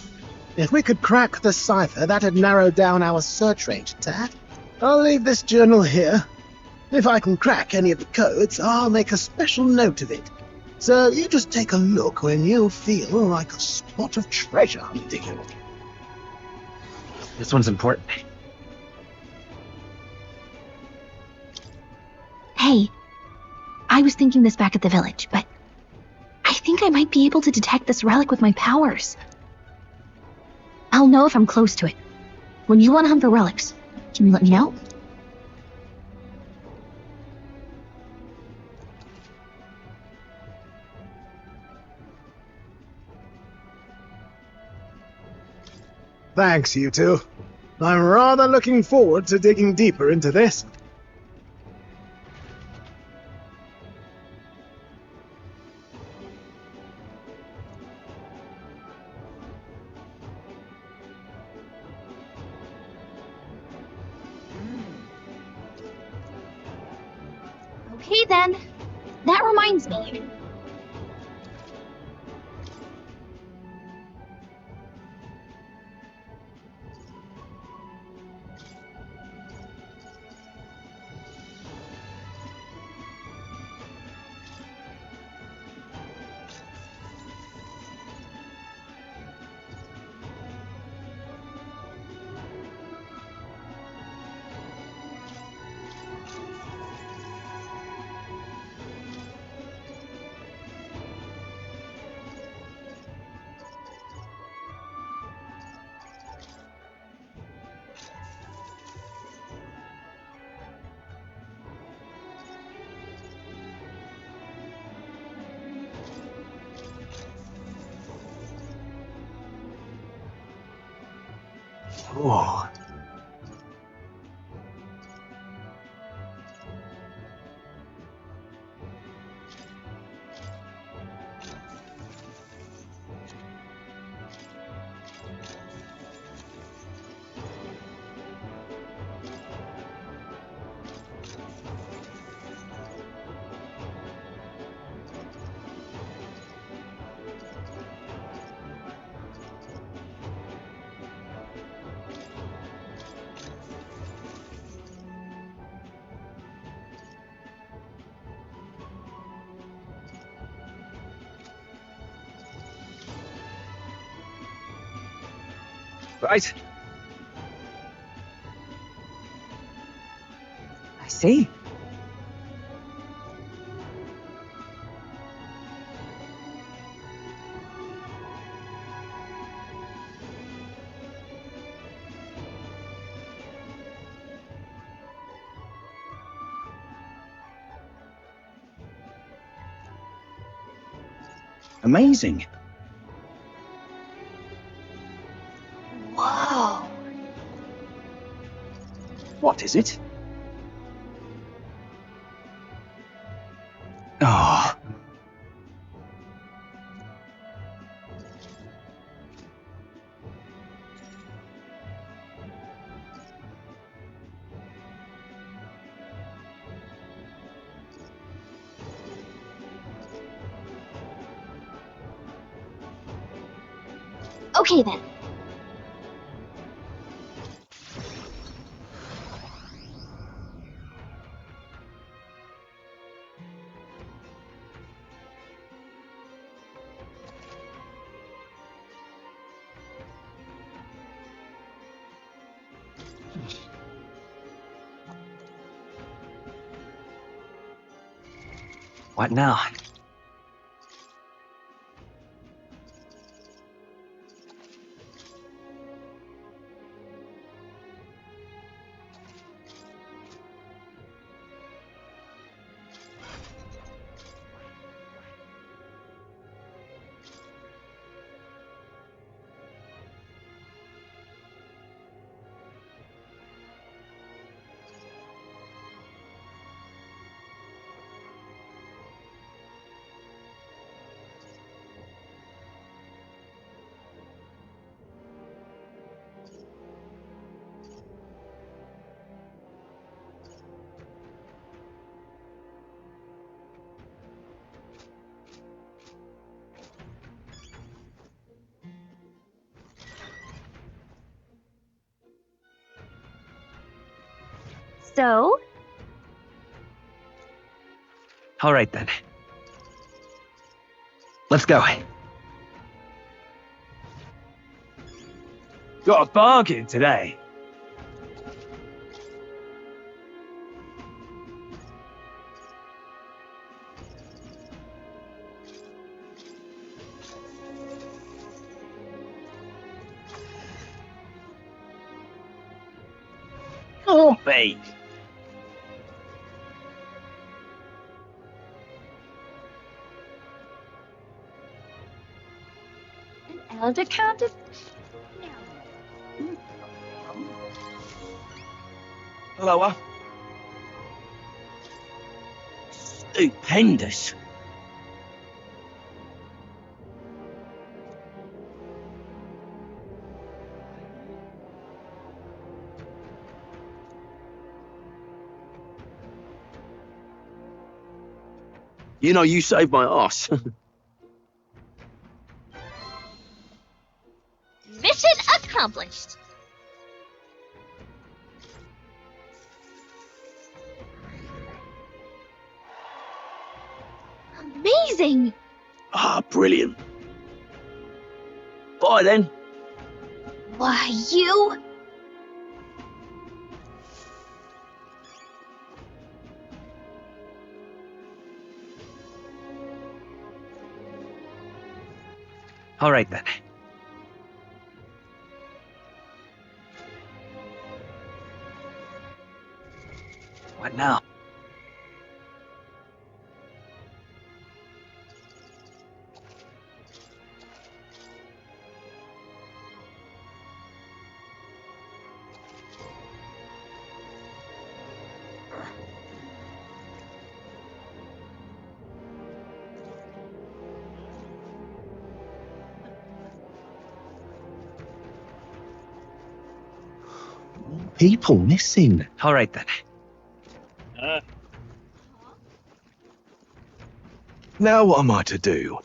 If we could crack the cipher, that'd narrow down our search range a tad. I'll leave this journal here. If I can crack any of the codes, I'll make a special note of it. So you just take a look when you feel like a spot of treasure hunting. This one's important. Hey, I was thinking this back at the village, but I think I might be able to detect this relic with my powers. I'll know if I'm close to it. When you want to hunt for relics, can you let me know? Thanks, you two. I'm rather looking forward to digging deeper into this. Okay then. That reminds me. Whoa. Right. I see. Amazing. Whoa. What is it? Ah. Okay then. What now? So? All right then. Let's go. Got a bargain today. Can't be. An elder count of... Lower. Stupendous. You know, you saved my ass. Mission accomplished. Amazing. Ah, brilliant. Bye then. Why, you? All right then. What now? People missing. All right then. Now what am I to do?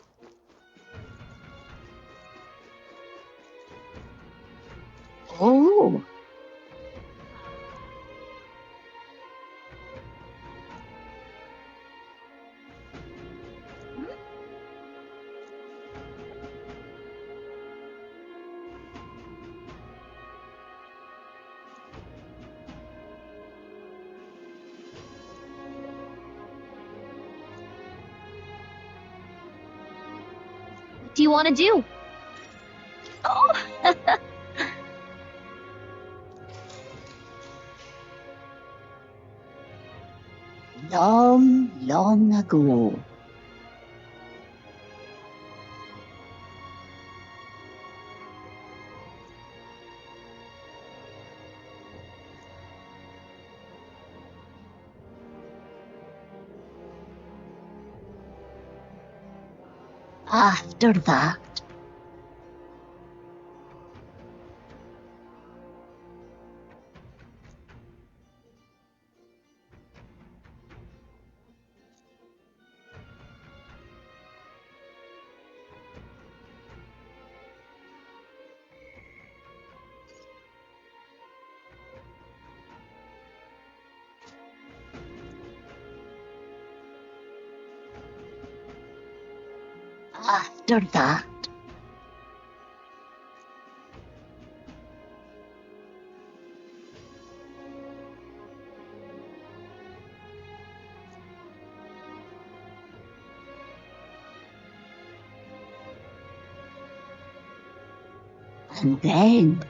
Oh. you want to do? Oh! Long, long ago. After that, after that, and then,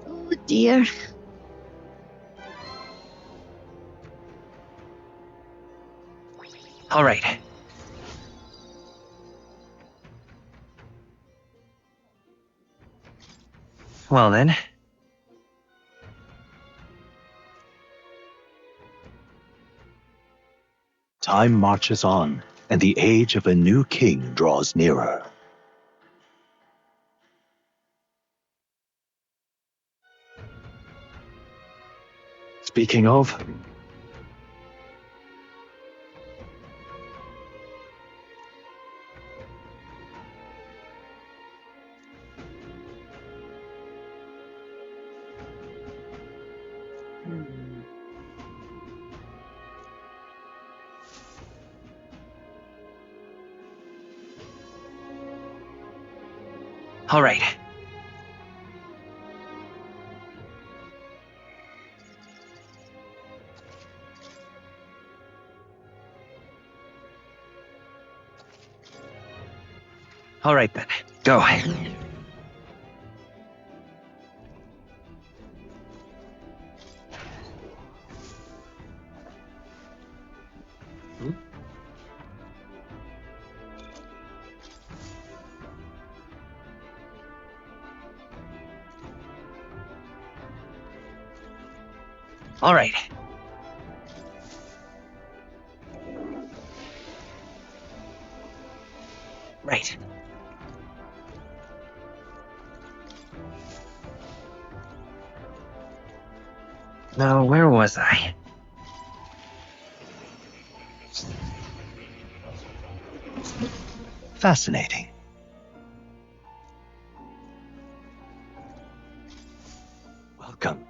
oh dear. All right. Well then. Time marches on, and the age of a new king draws nearer. Speaking of, All right. All right then. Go. All right. Right. Now, where was I? Fascinating. Welcome.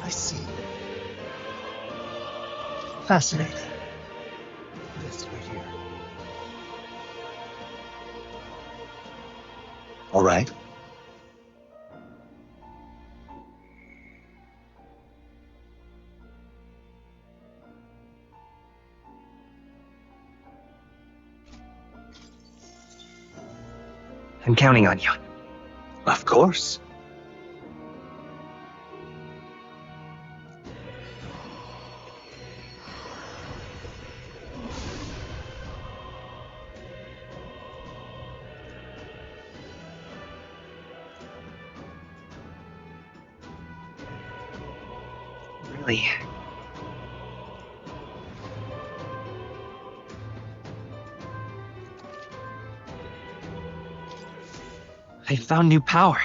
I see. Fascinating. This right here. All right. I'm counting on you. Of course. Really? I found new power.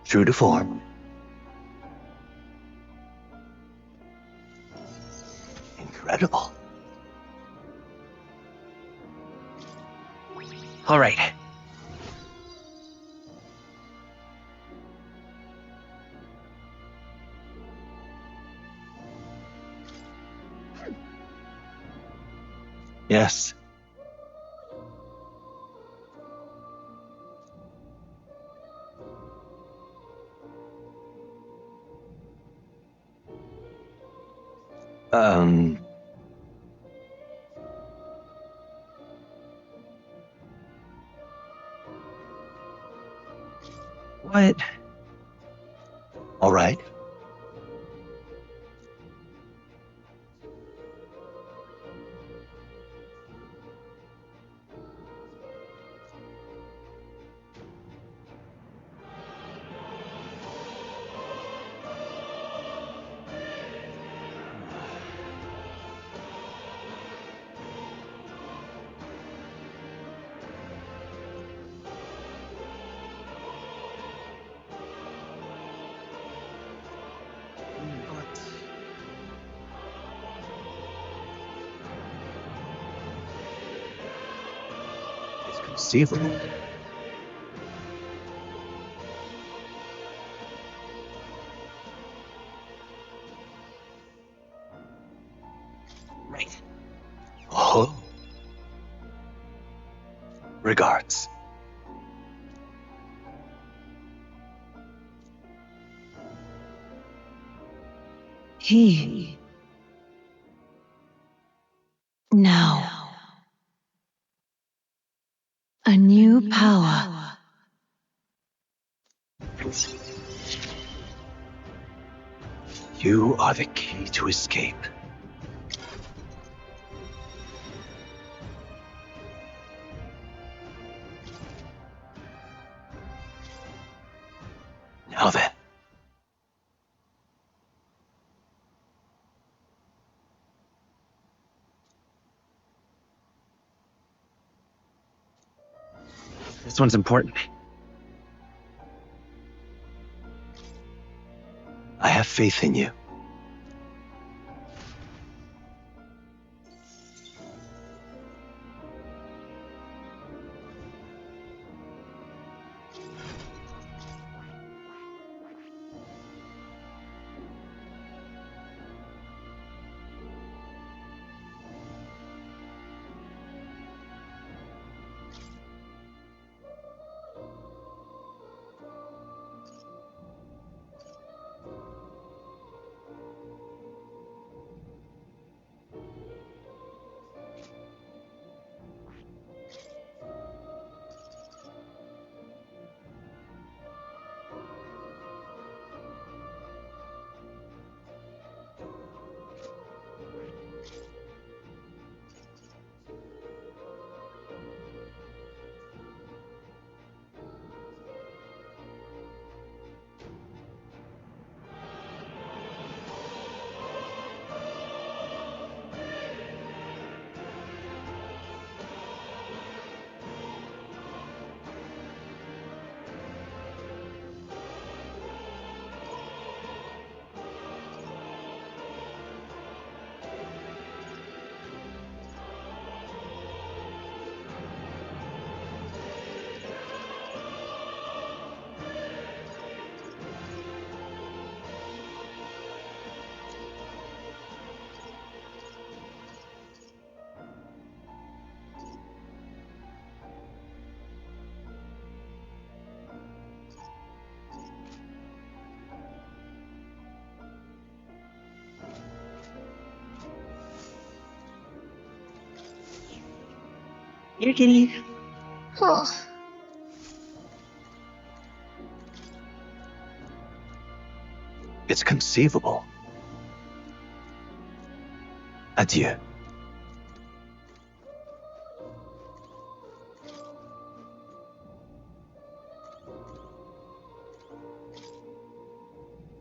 True to form. Incredible. All right. Yes. What? All right. It's conceivable. Right. Oh. Regards. He. Now. A new power. You are the key to escape. Now then. This one's important. I have faith in you. Here, kitty. Oh. It's conceivable. Adieu.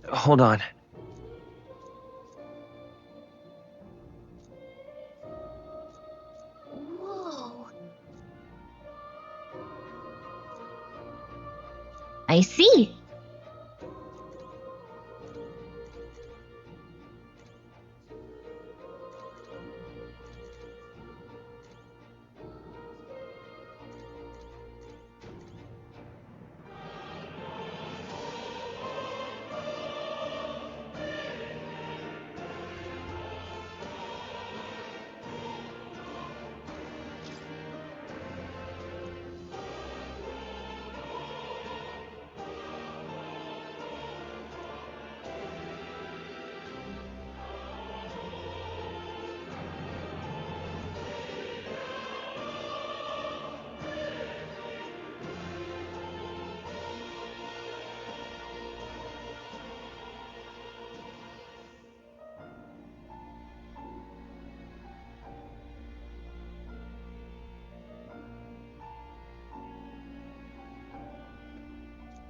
Hold on. Whoa. I see.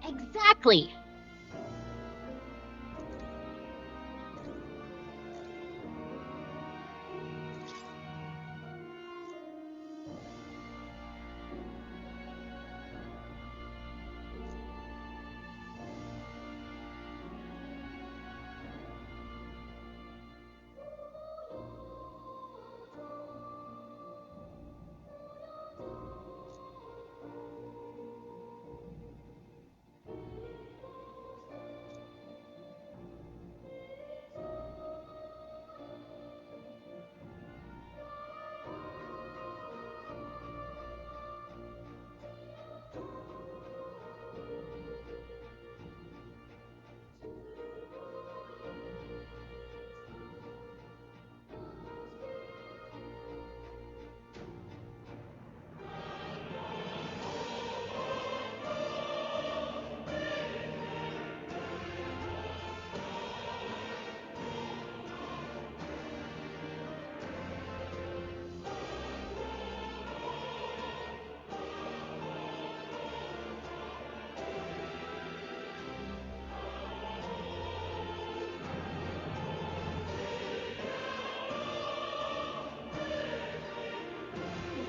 Exactly.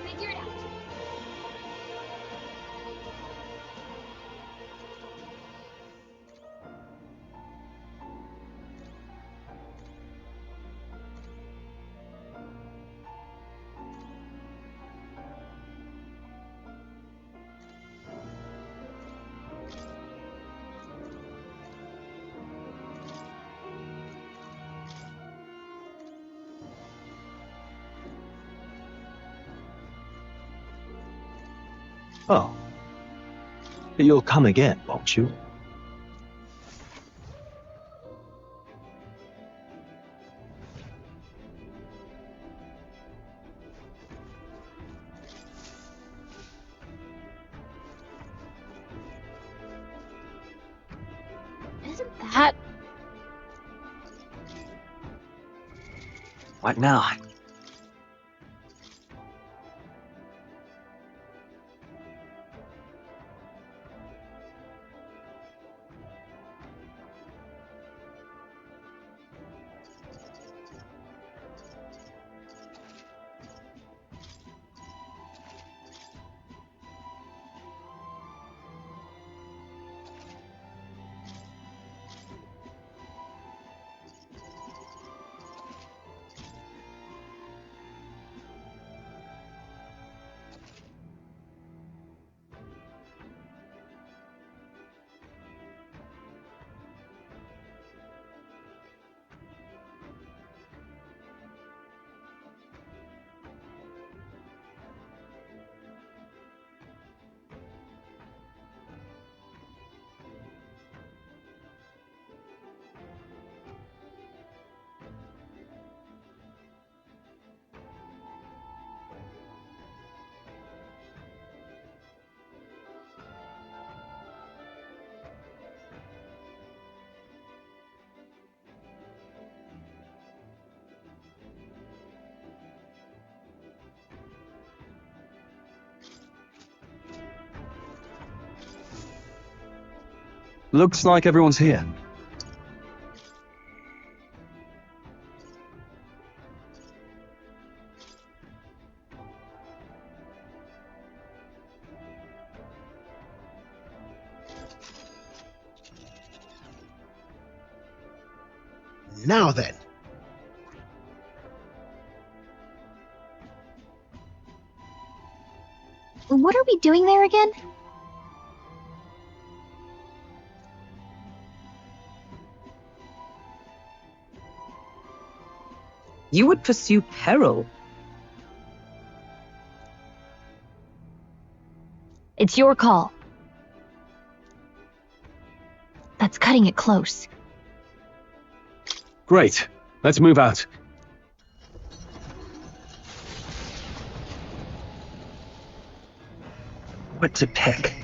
Figure it out. Oh. You'll come again, won't you? Isn't that... What now? Looks like everyone's here. Now then. What are we doing there again? You would pursue peril. It's your call. That's cutting it close. Great. Let's move out. What to pick?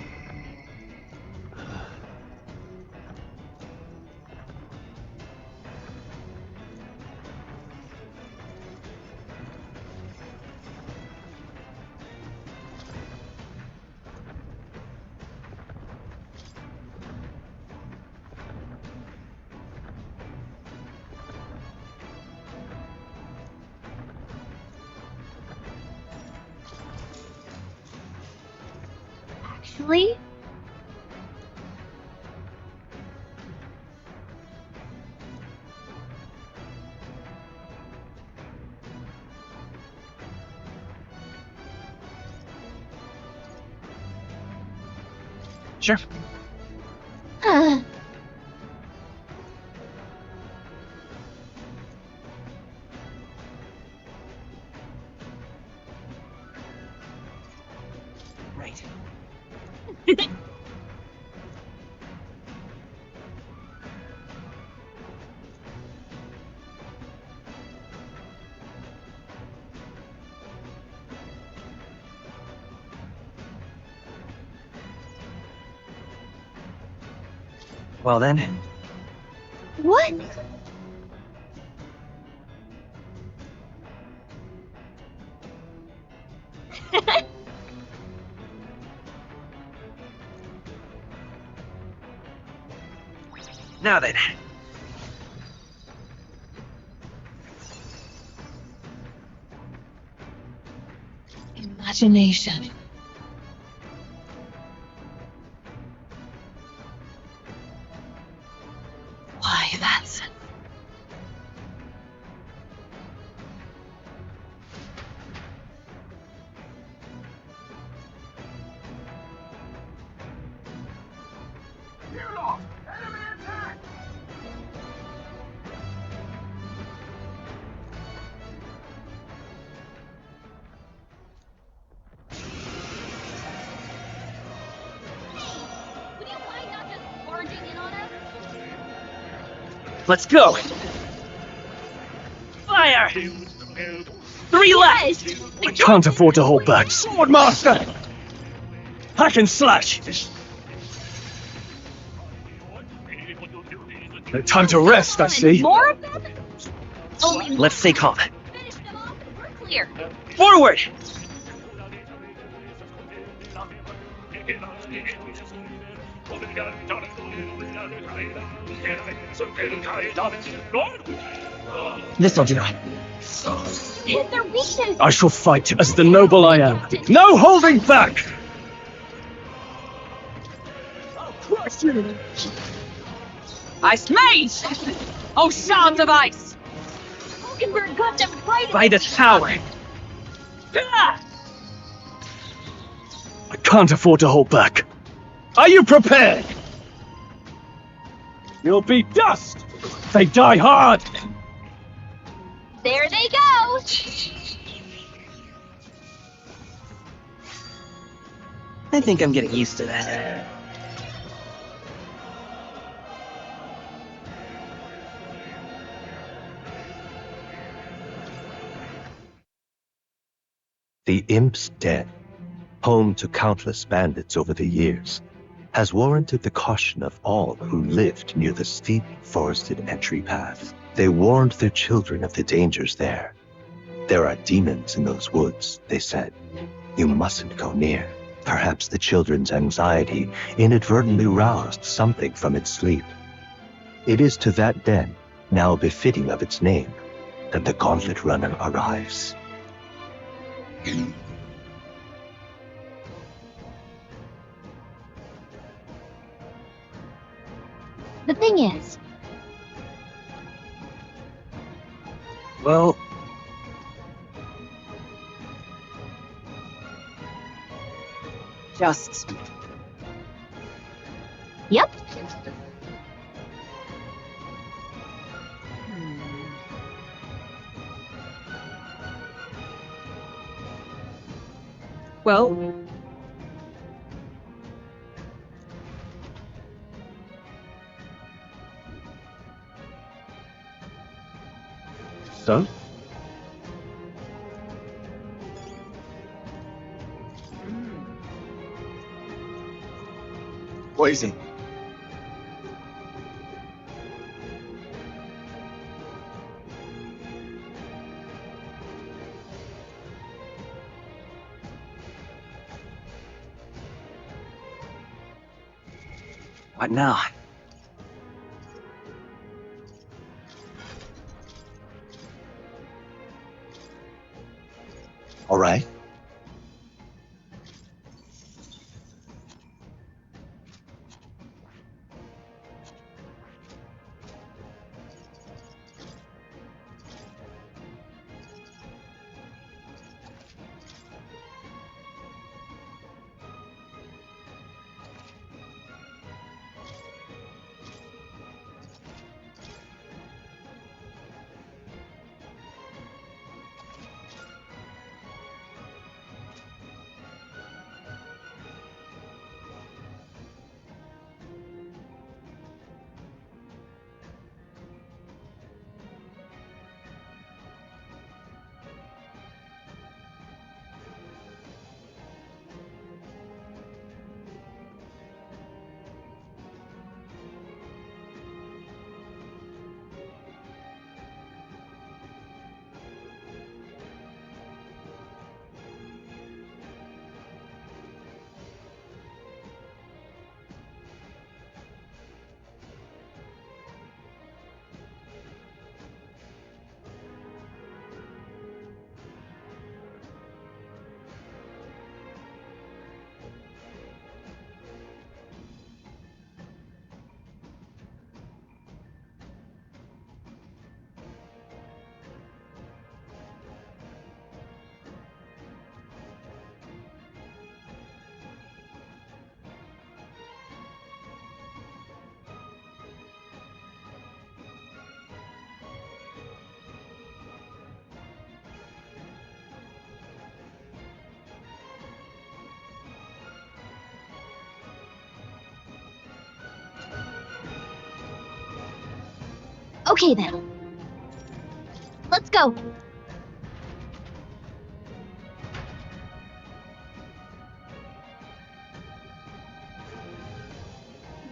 Actually, Sure. Right. Well then. what? Now then. Imagination. Why, that's... Let's go! Fire! 3 left! I can't afford to hold back. Swordmaster! Hack and slash! No time to rest, I see. More of them? Let's stay calm. We're clear. Forward! This'll do. Hit their weakness. I shall fight as the noble I am. No holding back! Ice Mage! Oh, shards of ice! Hulkenberg got them right. By the tower! Ah! I can't afford to hold back. Are you prepared? You'll be dust! They die hard! There they go. I think I'm getting used to that. The Imp's den, home to countless bandits over the years, has warranted the caution of all who lived near the steep, forested entry path. They warned their children of the dangers there. There are demons in those woods, they said. You mustn't go near. Perhaps the children's anxiety inadvertently roused something from its sleep. It is to that den, now befitting of its name, that the Gauntlet Runner arrives. The thing is... Well... Just... Yep. Well... So? What is it? What now? All right. Okay then. Let's go.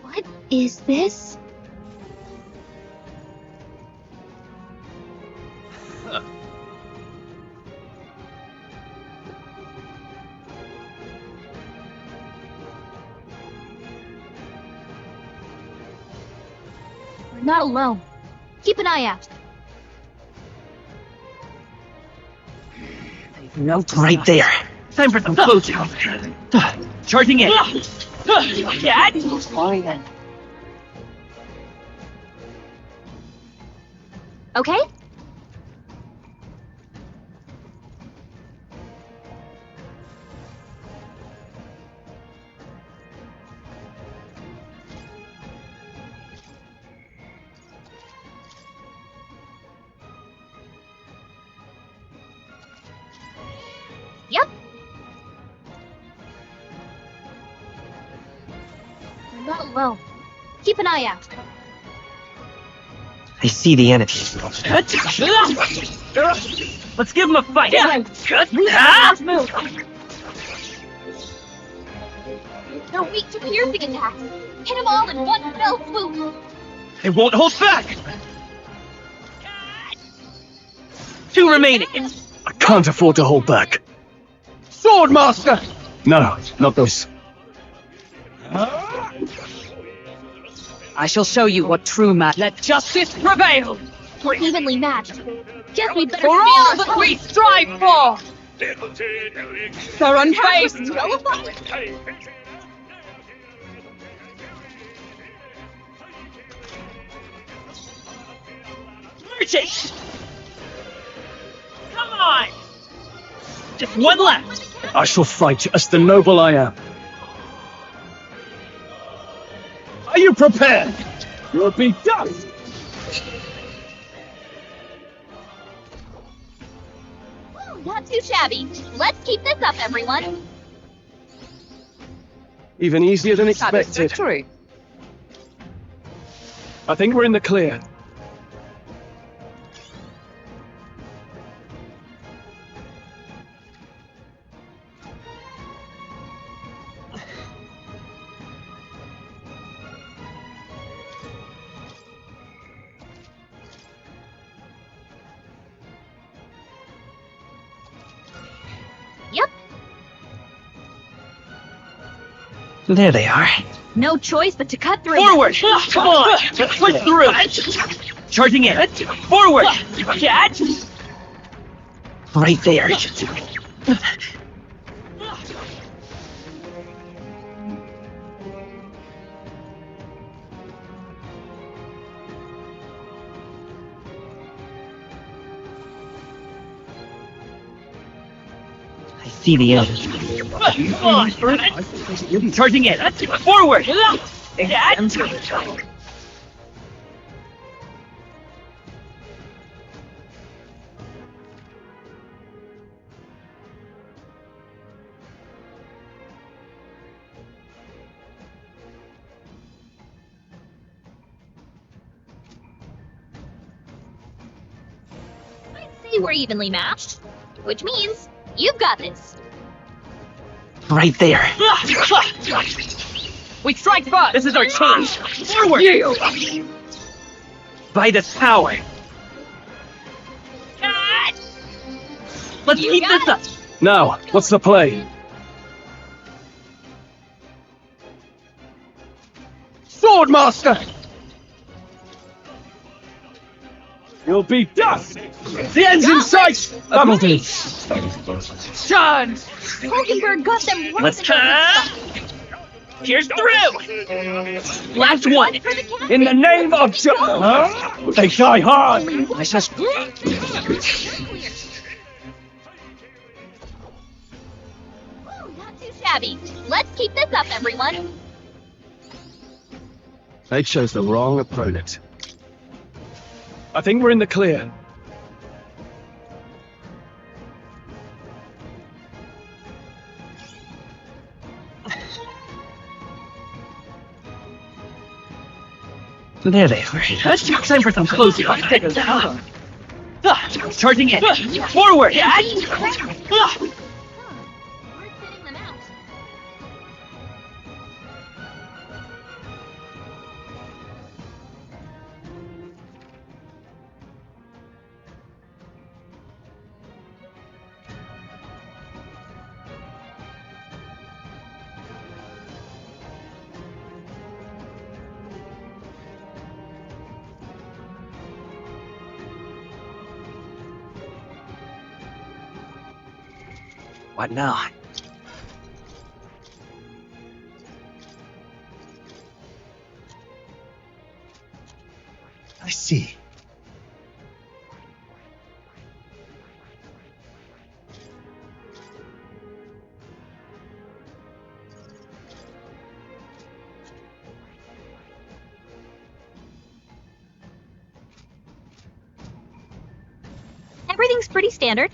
What is this? We're not alone. Keep an eye out. Right there. Time for some close. Charging in. Okay? Yep. We're not alone. Keep an eye out. I see the enemy. Let's give him a fight. They're weak to piercing attacks. Hit them all in one fell swoop. It won't hold back. 2 remaining. I can't afford to hold back. Swordmaster! No, not this. I shall show you what true let justice prevail! We're evenly matched. Guess we better For all that we strive for! They're unfazed! Merchant! Come on! Just one left! I shall fight as the noble I am. Are you prepared? You'll be done! Not too shabby. Let's keep this up, everyone. Even easier than expected. Victory. I think we're in the clear. Yep. There they are. No choice but to cut through. Forward! Come on! Push through! Charging in! Forward! Catch! Right there. I see the end. Come on! Charging in! Forward! Catch! See, we're evenly matched, which means you've got this. Right there. We strike first! This is our chance! Forward! By this power! Let's keep this up! Now, what's the play? Swordmaster! You'll be dust! The end's in sight! That'll do. Charge! Hulkenberg got them right. Let's Here's through! Last one! In the name of they die hard! I just... Not too shabby. Let's keep this up, everyone. They chose the wrong opponent. I think we're in the clear. There they are. Time for some closing. Charging in. Forward! What now? I see. Everything's pretty standard.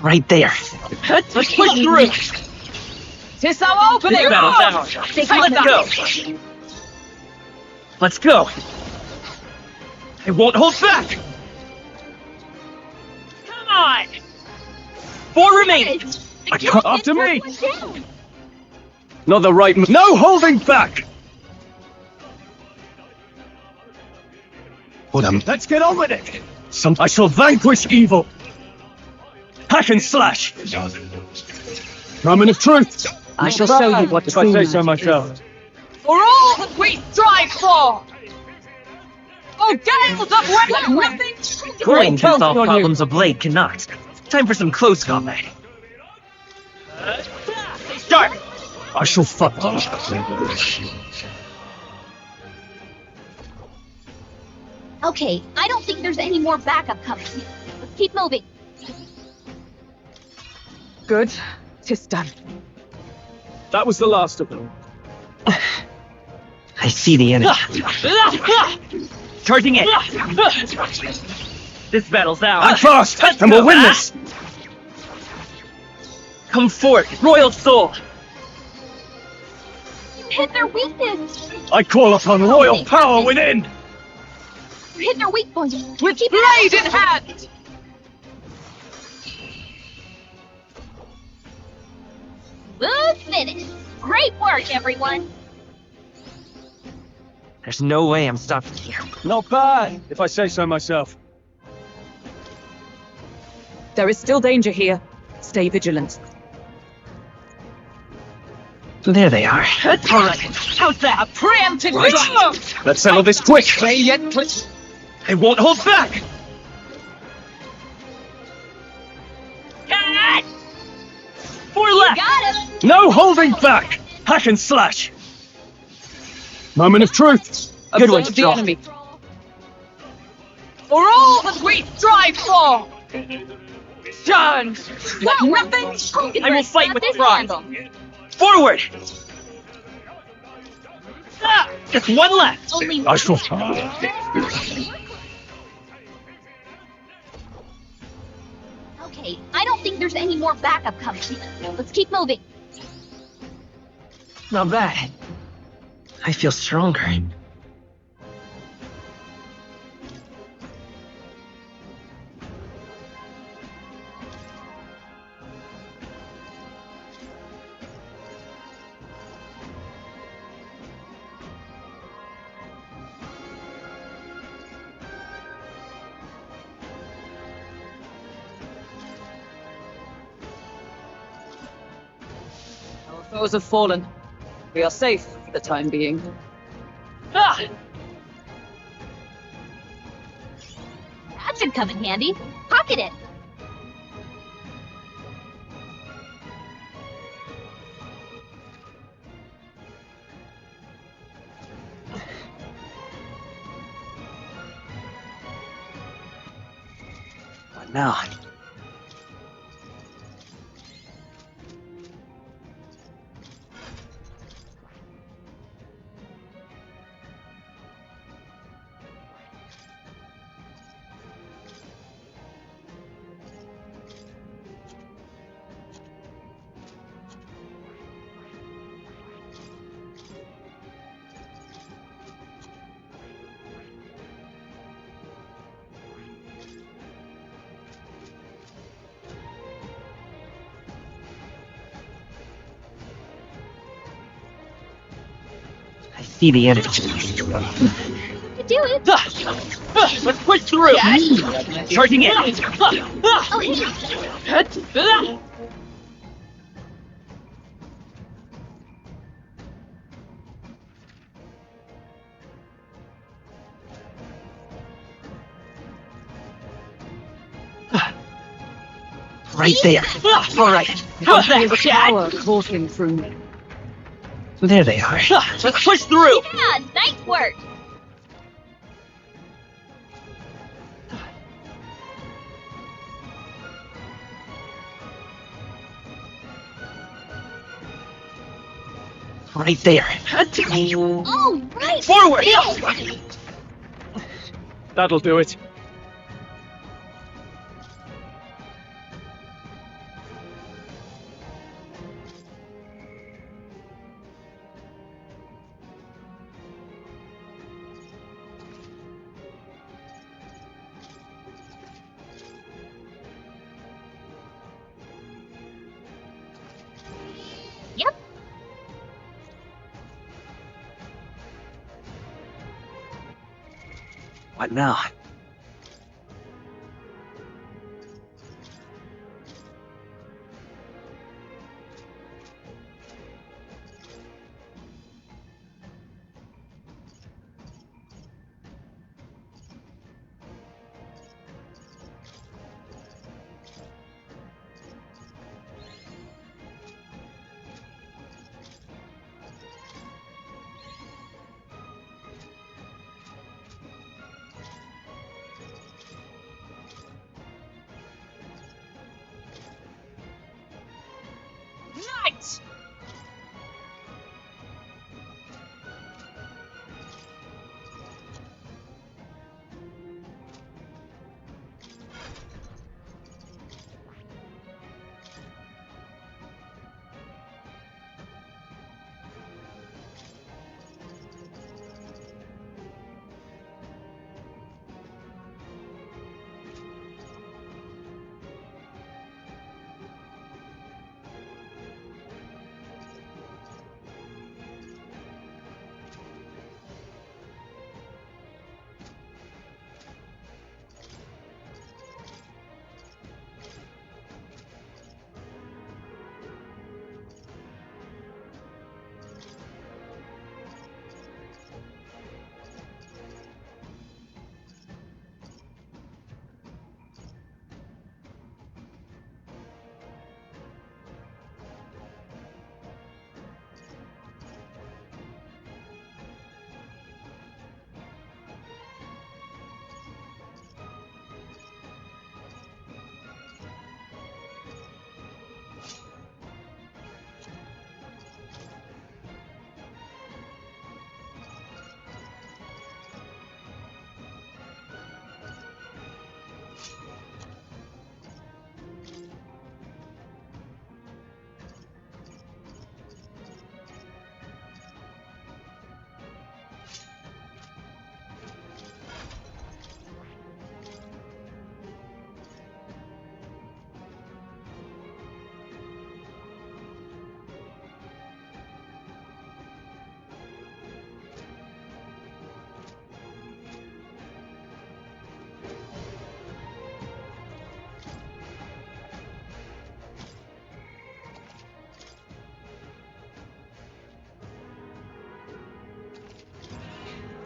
Right there. Let's push through. Tis our opening! This battle's ours. Let's go. I won't hold back. Come on. 4 remaining. After me! Not the right move. No holding back! Let's get on with it! I shall vanquish evil! Hack and slash! Moment of truth! I shall show you what If I say so myself. For all that we strive for! Oh, gales of weather, nothing! Brain can solve problems a blade cannot. Time for some close combat. Start! I shall fuck Okay, I don't think there's any more backup coming. Let's keep moving. Good. 'Tis done. That was the last of them. I see the enemy. Charging in. This battle's ours. I'm fast, and we'll win this! Come forth, royal soul. You hit their weakness. I call upon royal power within! You hit their weak point. With blade in hand! Smooth finish. Great work, everyone. There's no way I'm stopping here. Not bad, if I say so myself. There is still danger here. Stay vigilant. There they are. All right. How's that? Preemptive strike! Let's settle this quick! Play yet, please. I won't hold back! Cut! Four left! Got him! No holding back! Hack and slash! Moment of truth! Good one, Observe the Joel. enemy. For all that we strive for! Turn! Let nothing! I will fight with This pride. handle. Forward! Just one left! Only I shall... Okay, I don't think there's any more backup coming. Let's keep moving. Not bad. I feel stronger. Our foes have fallen. We are safe for the time being. That should come in handy. Pocket it. What now? I see the enemy. You do it. Let's push through! Charging in! Oh, hey. Right there. All right. How's that? Power coursing through me. There they are. Let's push through! Yeah, nice work. Right there. Oh, right. Forward! That'll do it. Yep. What now? Knight!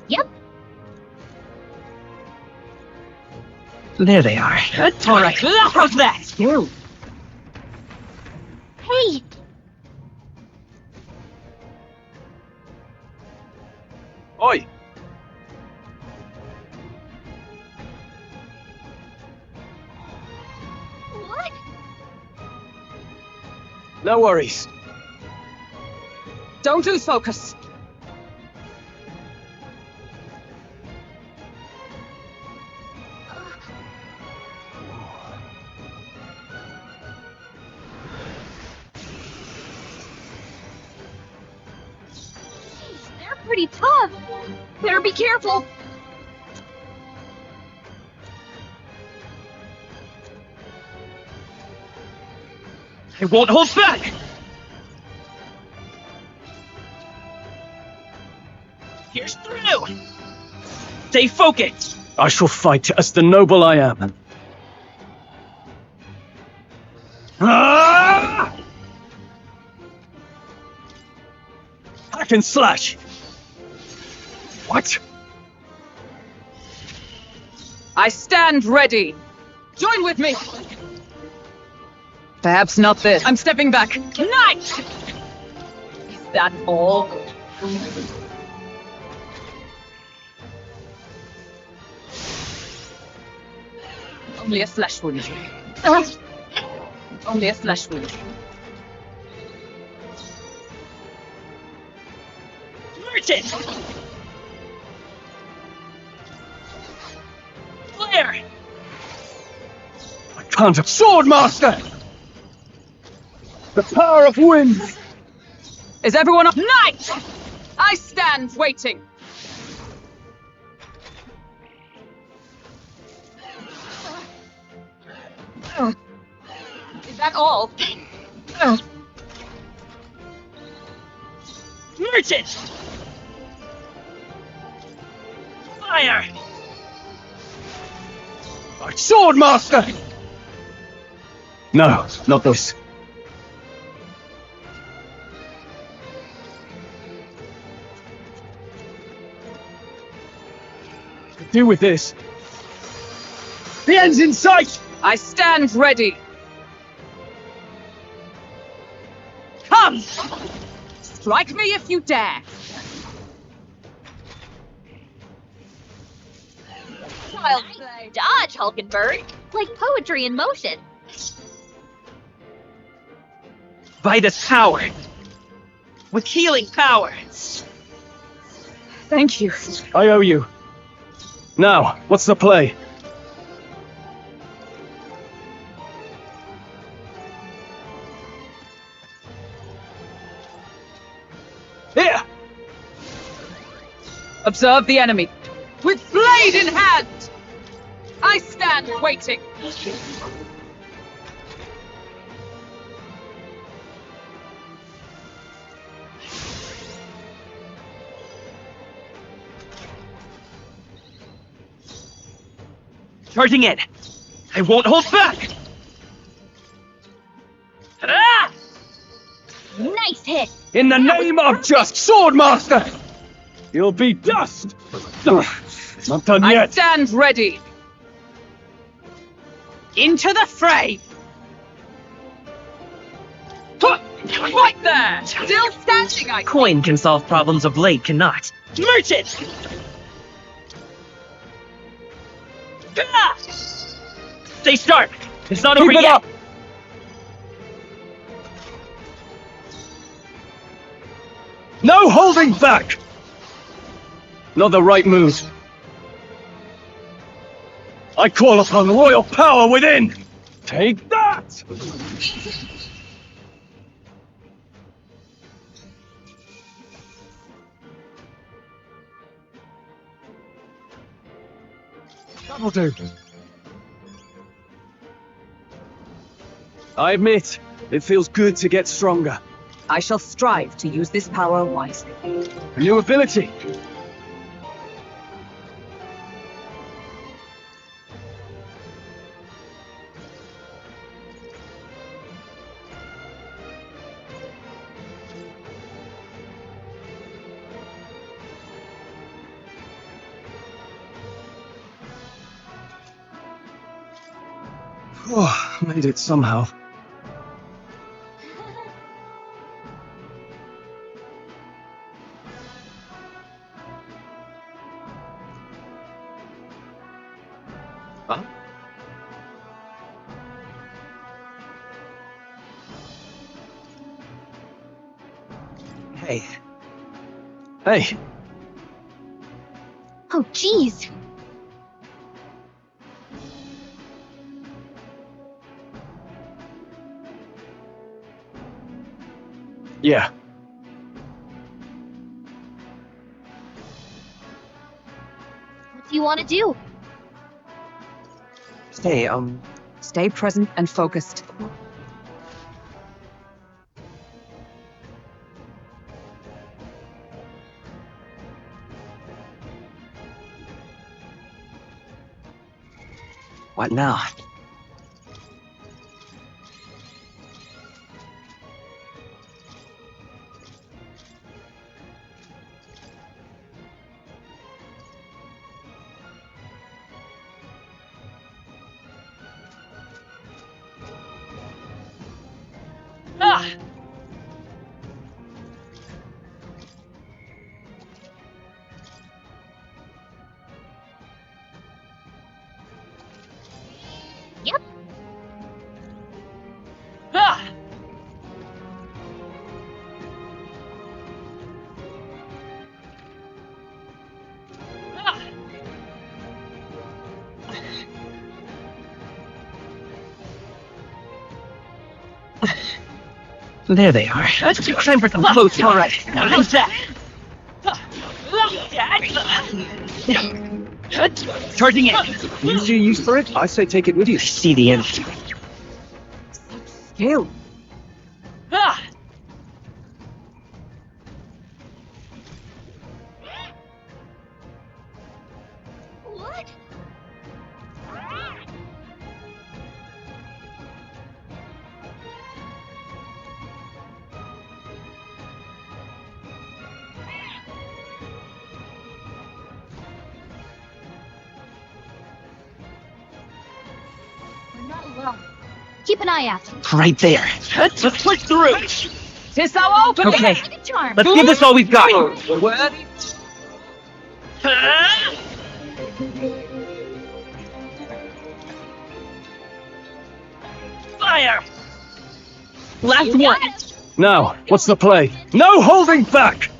Yep. There they are. All right, enough of that! Hey! Oi! What? No worries. Don't lose focus. They're pretty tough. Better be careful. I won't hold back! Here's through! Stay focused! I shall fight as the noble I am. Ah! Hack and slash! What? I stand ready. Join with me. Perhaps not this. I'm stepping back. Knight! Is that all? Only a flesh wound. Only a flesh wound. Merchant! Flare! I can't have Swordmaster! The power of wind! Is everyone up? Knight! I stand waiting. Is that all? Merchant! Fire! Swordmaster! No, not this. Could do with this. The end's in sight! I stand ready. Come! Strike me if you dare. Child's play. Dodge, Hulkenberg. Like poetry in motion. By this power. With healing power. Thank you. I owe you. Now, what's the play? Here! Observe the enemy. With blade in hand! I stand waiting. Charging in. I won't hold back. Ah! Nice hit. In the name of just Swordmaster! You'll be dust! Not done I yet. stand ready. Into the fray! Right there! Still standing, I Coin can solve problems a blade cannot. Merchant! Stay sharp! It's not over Keep it yet! up! No holding back! Not the right move. I call upon royal power within! Take that! That'll do. I admit, it feels good to get stronger. I shall strive to use this power wisely. A new ability. Oh, made it somehow. Huh? Hey. Hey. Oh, jeez. Yeah. What do you want to do? Hey, Stay present and focused. what now? Ah! Yep. Ah! Ah! There they are. Time for some close. All right. Now how's that? Charging in. Use your use for it? I say take it with you. See the end. Skill. Ah! What? Keep an eye out. Right there. Let's push through. Tis thou open. Okay. Charm. Let's give this all we've got. Worthy. Fire! Last one. Now, what's the play? No holding back.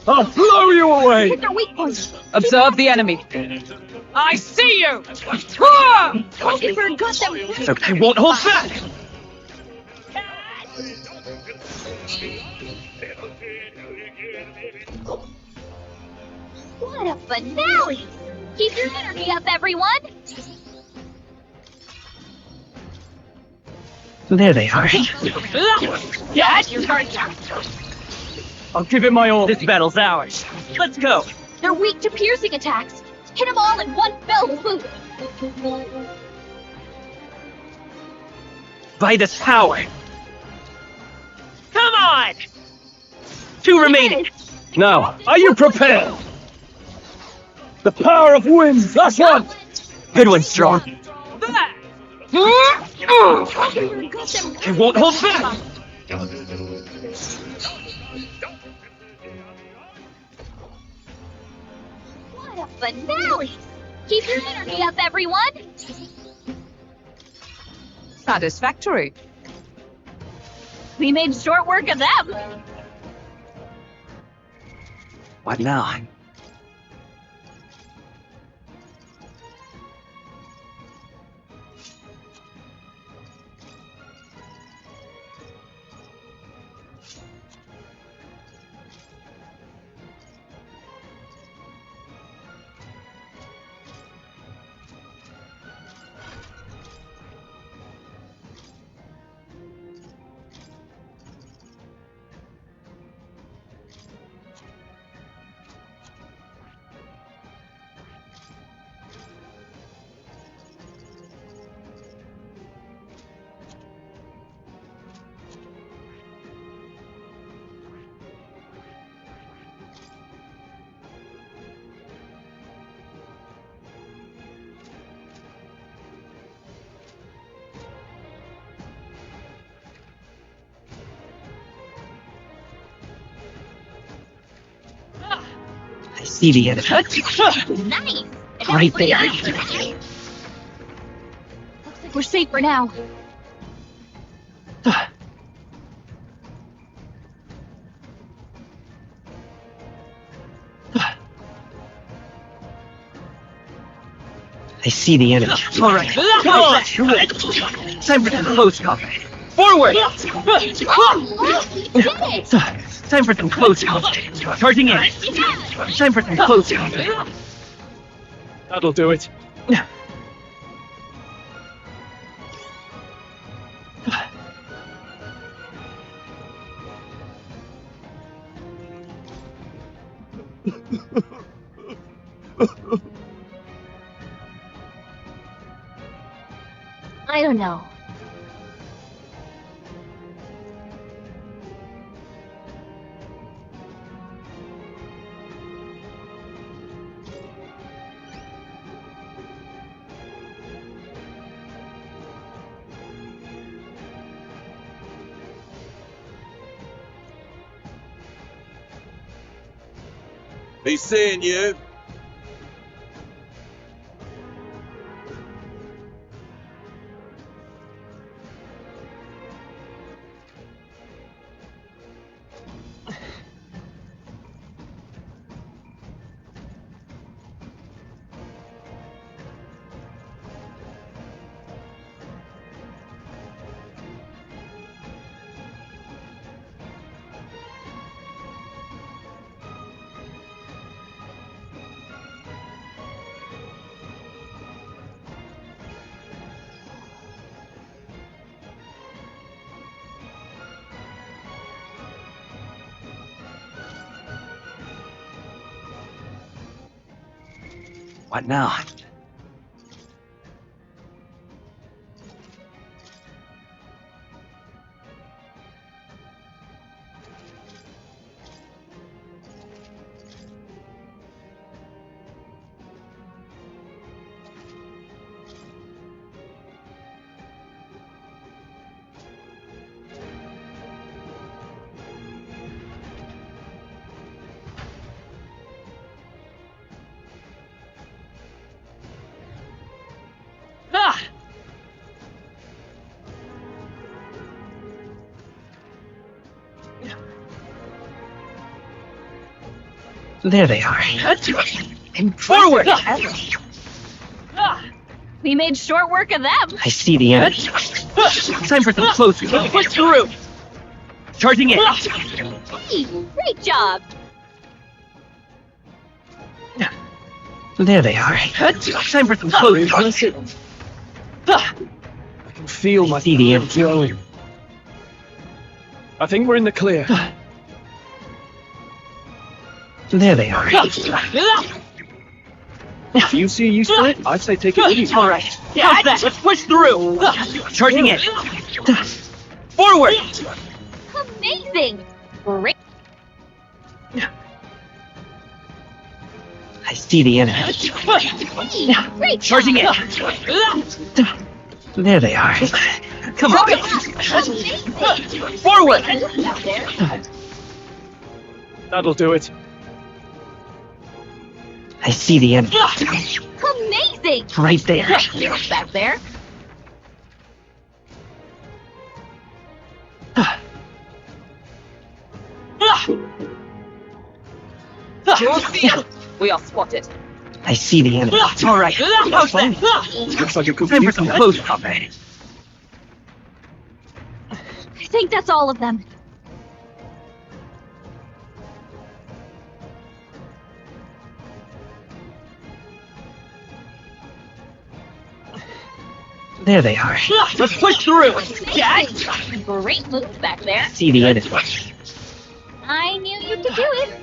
I'll blow you away. Hit their weak points. Observe the enemy. I see you! Keeper got them. I won't hold back. What a finale! Keep your energy up, everyone! There they are. Yes, your turn. I'll give it my all. This battle's ours. Let's go. They're weak to piercing attacks. Hit them all in one fell swoop. By this power. Come on! 2 remaining. Now, are you prepared? The power of wind. That's one. Good one, Strong. I won't hold back. What a finale! Keep your energy up, everyone! Satisfactory. We made short work of them! What now? I see the enemy. Nice! Right there. Looks like we're safe for now. I see the enemy. All right. Come on. Time for some close combat. Forward. Time for some close combat. Charging in. Time for some close combat. That'll do it. I don't know. He's seeing you. What now? There they are. Forward! We made short work of them. I see the enemy. Time for some close. Push through. Charging in. Hey, great job. There they are. Time for some close. I can feel my see the enemy. going. I think we're in the clear. There they are. If you see a use for it, I say take it with you. All right. How's that? Let's push through. Charging in. Forward. Amazing. Great. I see the enemy. Hey, great job. Charging in. There they are. Come on. Forward. That'll do it. I see the enemy. Amazing. Right there. Back there. We are spotted. I see the enemy. All right. How's that? Looks like it could Time be for some close combat. I think that's all of them. There they are. Let's push through. Great move back there. See the enemy. I knew you could do it.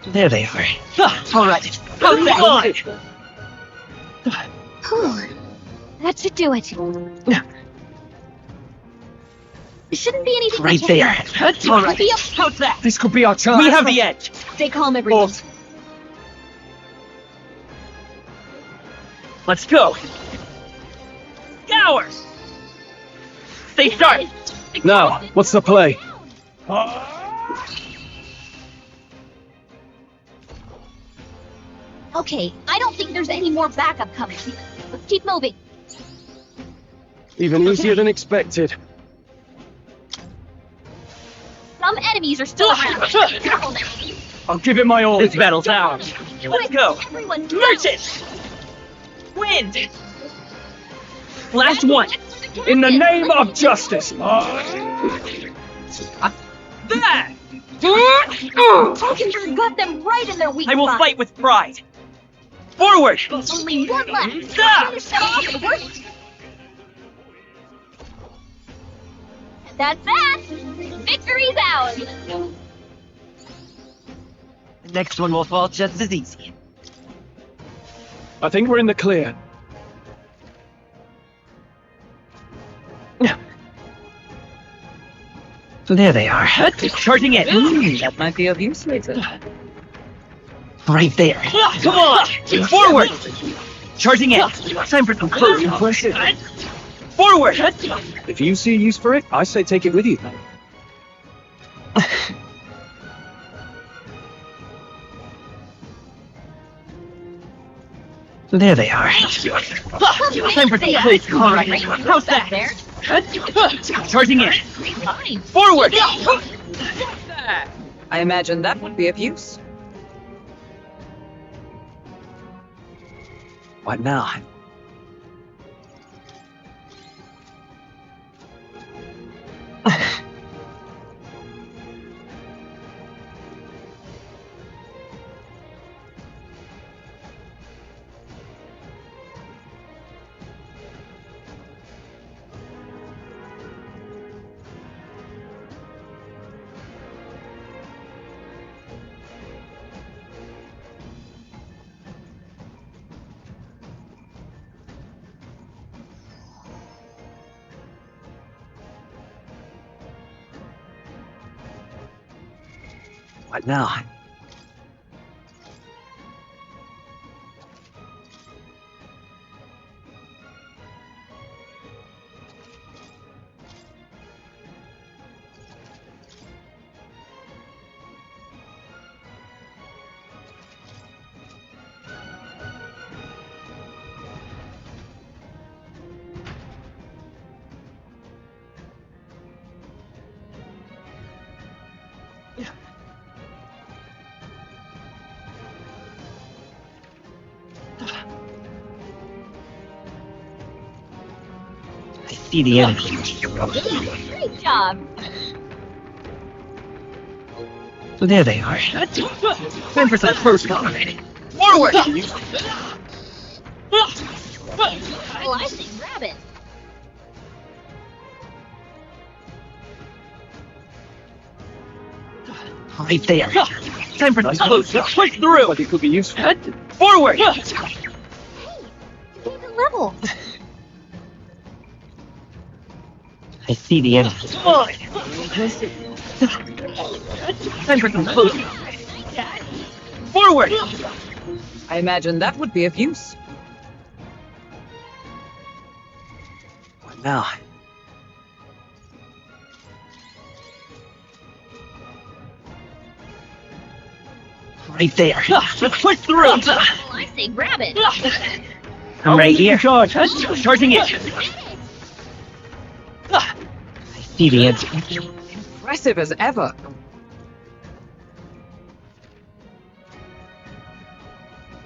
There they are. All right. How's that? Whew. That should do it. It shouldn't be anything. Right there. All right. How's that? This could be our chance. We have the edge. Stay calm, everyone. Let's go. Scour. Stay sharp. Now, what's the play? Okay, I don't think there's any more backup coming. Let's keep moving. Even easier than expected. Some enemies are still around. Careful now. I'll give it my all. This battle's ours. Let's go. Everyone, Merchant. Wind. Last one. In the name of justice. That. Falconberg got them right in their weak I will spot. fight with pride. Forward. Only one left. Stop. Finish them off and work. That's that. Victory's ours. The next one will fall just as easy. I think we're in the clear. There they are. Charging in. That might be of use later. Right there. Come on. Forward. Charging in. Time for some close. Forward. If you see a use for it, I say take it with you. There they are. Time for some close. All right. How's that? Charging in. Forward. I imagine that would be of use. What now? What now? I see the enemy. Great job. So there they are. Time for some close combat. Forward! Well, I say grab it. Right there. Time for some close. Push through! Like it could be useful. Forward! Keep it level. I see the enemy. Time for some close. Forward! I imagine that would be of use. What now? Right there. Push through! Well, I say grab it. I'm right here. Charge! Charging it! I see the enemy. Impressive as ever.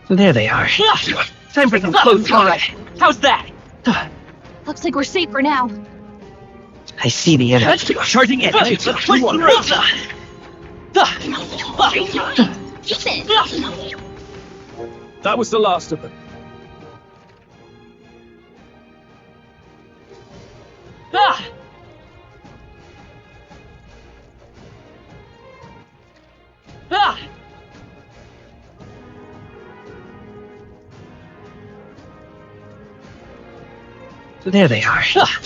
So there they are. Time for some close combat. How's that? Looks like we're safe for now. I see the enemy. Charging it! Push through! Keep it. That was the last of them. So there they are.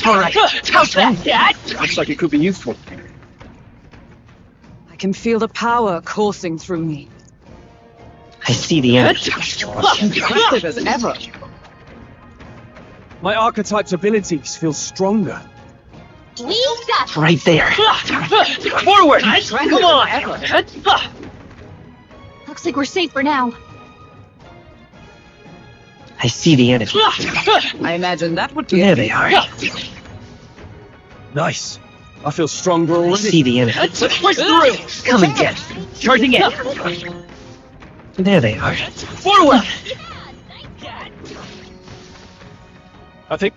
Alright, how's that? Looks like it could be useful. I can feel the power coursing through me. I see the enemy. Impressive as ever. My archetype's abilities feel stronger. We got Right there. Forward! Come on! Looks like we're safe for now. I see the enemy. I imagine that would So be there of they use. are. Nice. I feel stronger I already. see the enemy. Push through! Come and get. Charging it! So there they are. Forward! I think...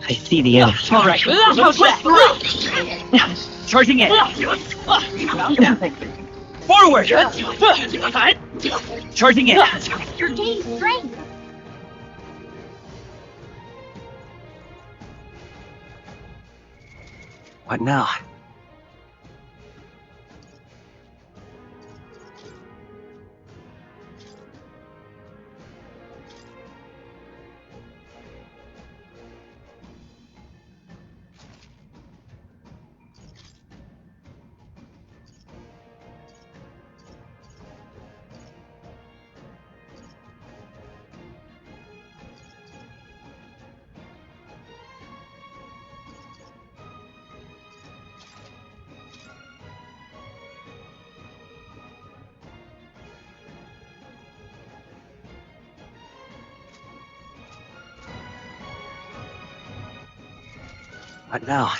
I see the enemy. Alright, push through! Charging it! Forward! Charging it! You're gaining strength. What now? What now?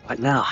What now?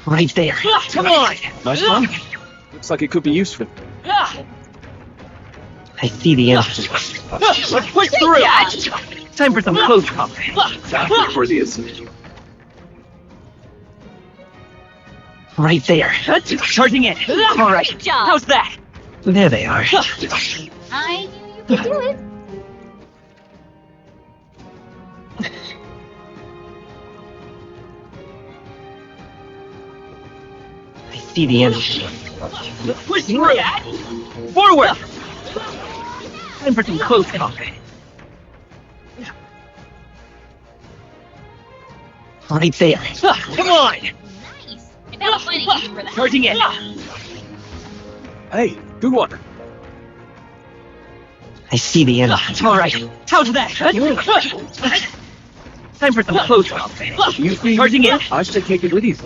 Right there. Come on! Nice one. Looks like it could be useful. I see the end. Let's push through! Time for some close combat. That's brilliant. Right there. Charging in. All right. Good job. How's that? There they are. I knew you could do it. I see the end. Let's push through! Forward! Time for some close combat. Right there. Come on! Nice. I bet I'll find a use for that. Charging in. Hey, good one. I see the end. All right. How's that? Time for some close combat. You think Charging in. I should take it with you.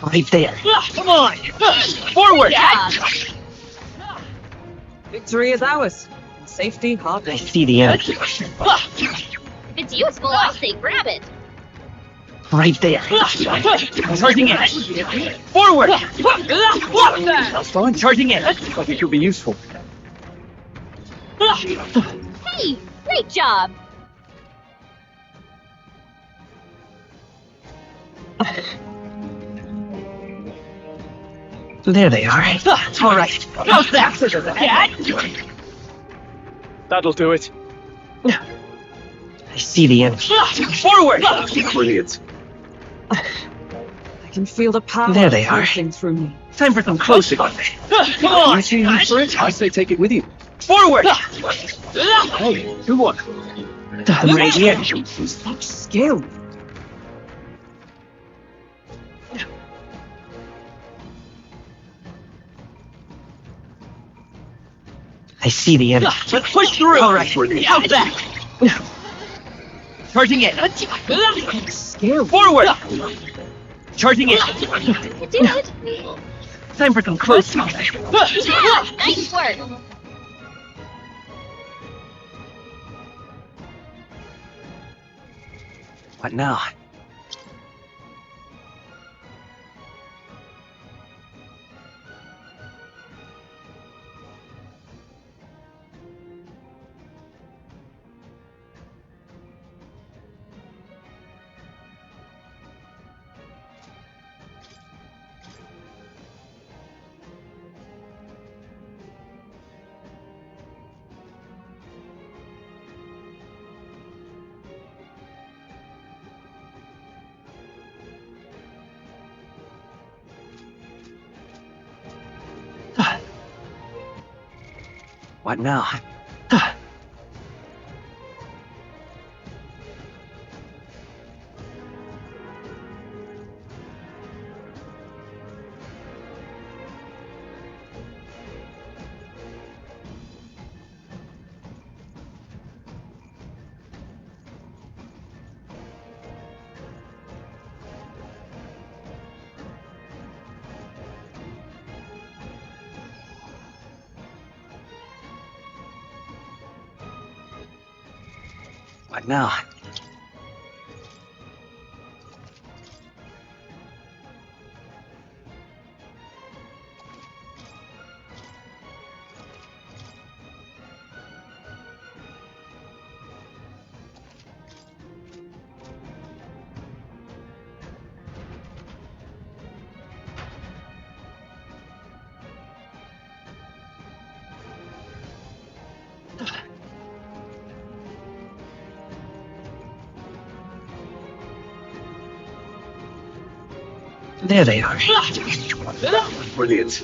Right there. Come on! Forward! Victory is ours. And safety I hardly. see the end. If it's useful, I say grab it. Right there. Charging in. Forward! That's fine. Charging in. Looks like it could be useful. Hey, great job. There they are. All right. How's that? That'll do it. I see the end. Forward! Brilliant. I can feel the power There they are. coursing through me. Time for some close combat. Come on! You see use for it? I say take it with you. Forward! Hey, good one. Radiant. Such skill. I see the end. Let's push through! All right. How's that? Charging in. Skill. Forward! Charging in. You did it. Time for some close combat. Yeah, nice work. What now? What now? What now? There they are. Brilliant.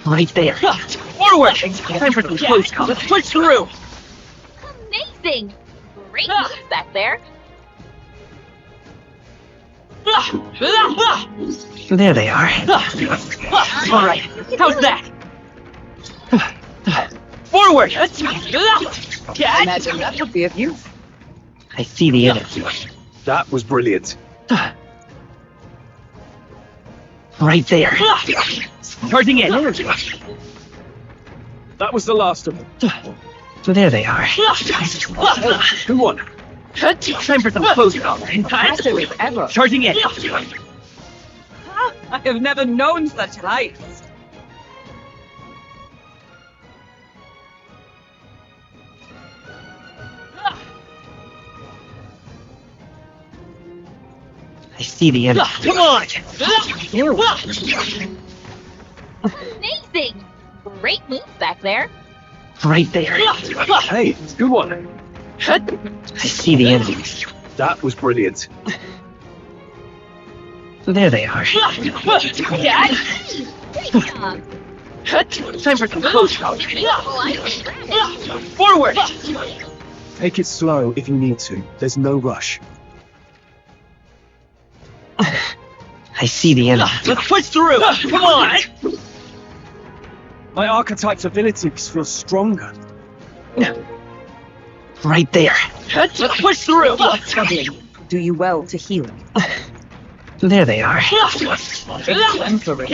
Right there. Forward! Time for some close combat. Let's push through! Amazing. Great moves back there. There they are. All right. How's that? Forward! I imagine that would be of use. I see the end. That was brilliant. Right there. Charging in. That was the last of them. So there they are. Who won? Time for some close call. Faster if ever. Charging in. I have never known such heights. I see the enemy. Come on! Amazing! Great move back there. Right there. Hey, good one. I see the enemy. That was brilliant. There they are. Great job. Time for some close call. Forward! Take it slow if you need to. There's no rush. I see the enemy. Let's push through! Come on! My archetype's abilities feel stronger. Right there. Let's push through! Do you well to heal him. There they are. Exemplary.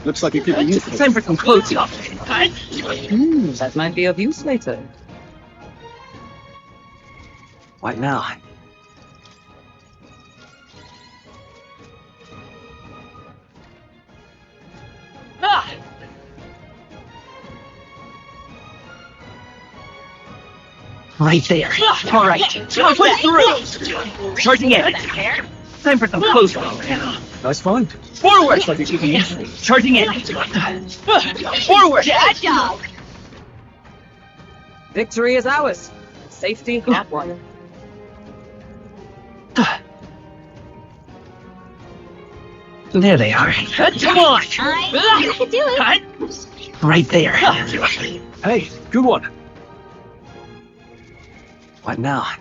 Looks like it could be useful. Time for some close call. That might be of use later. What now? Right there. All right. Push through. Charging in. Time for some close call. Nice find. Forward! Charging in. Forward! Good job. Victory is ours. Safety not one. There they are. Come on! You can do it. Right there. Hey, good one. What now?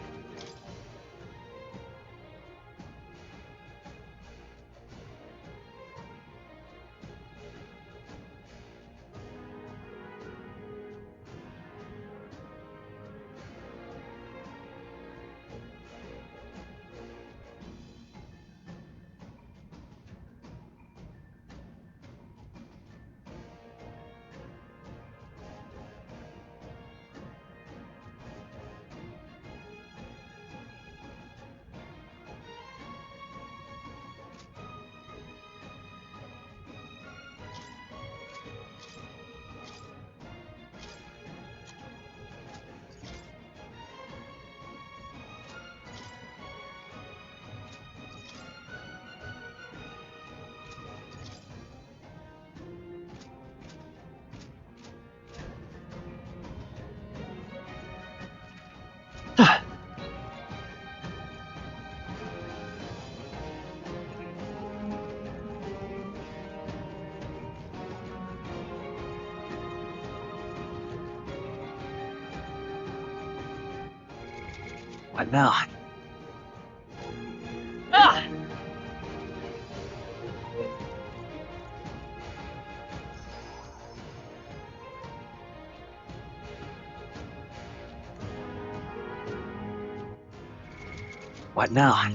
What now? What now?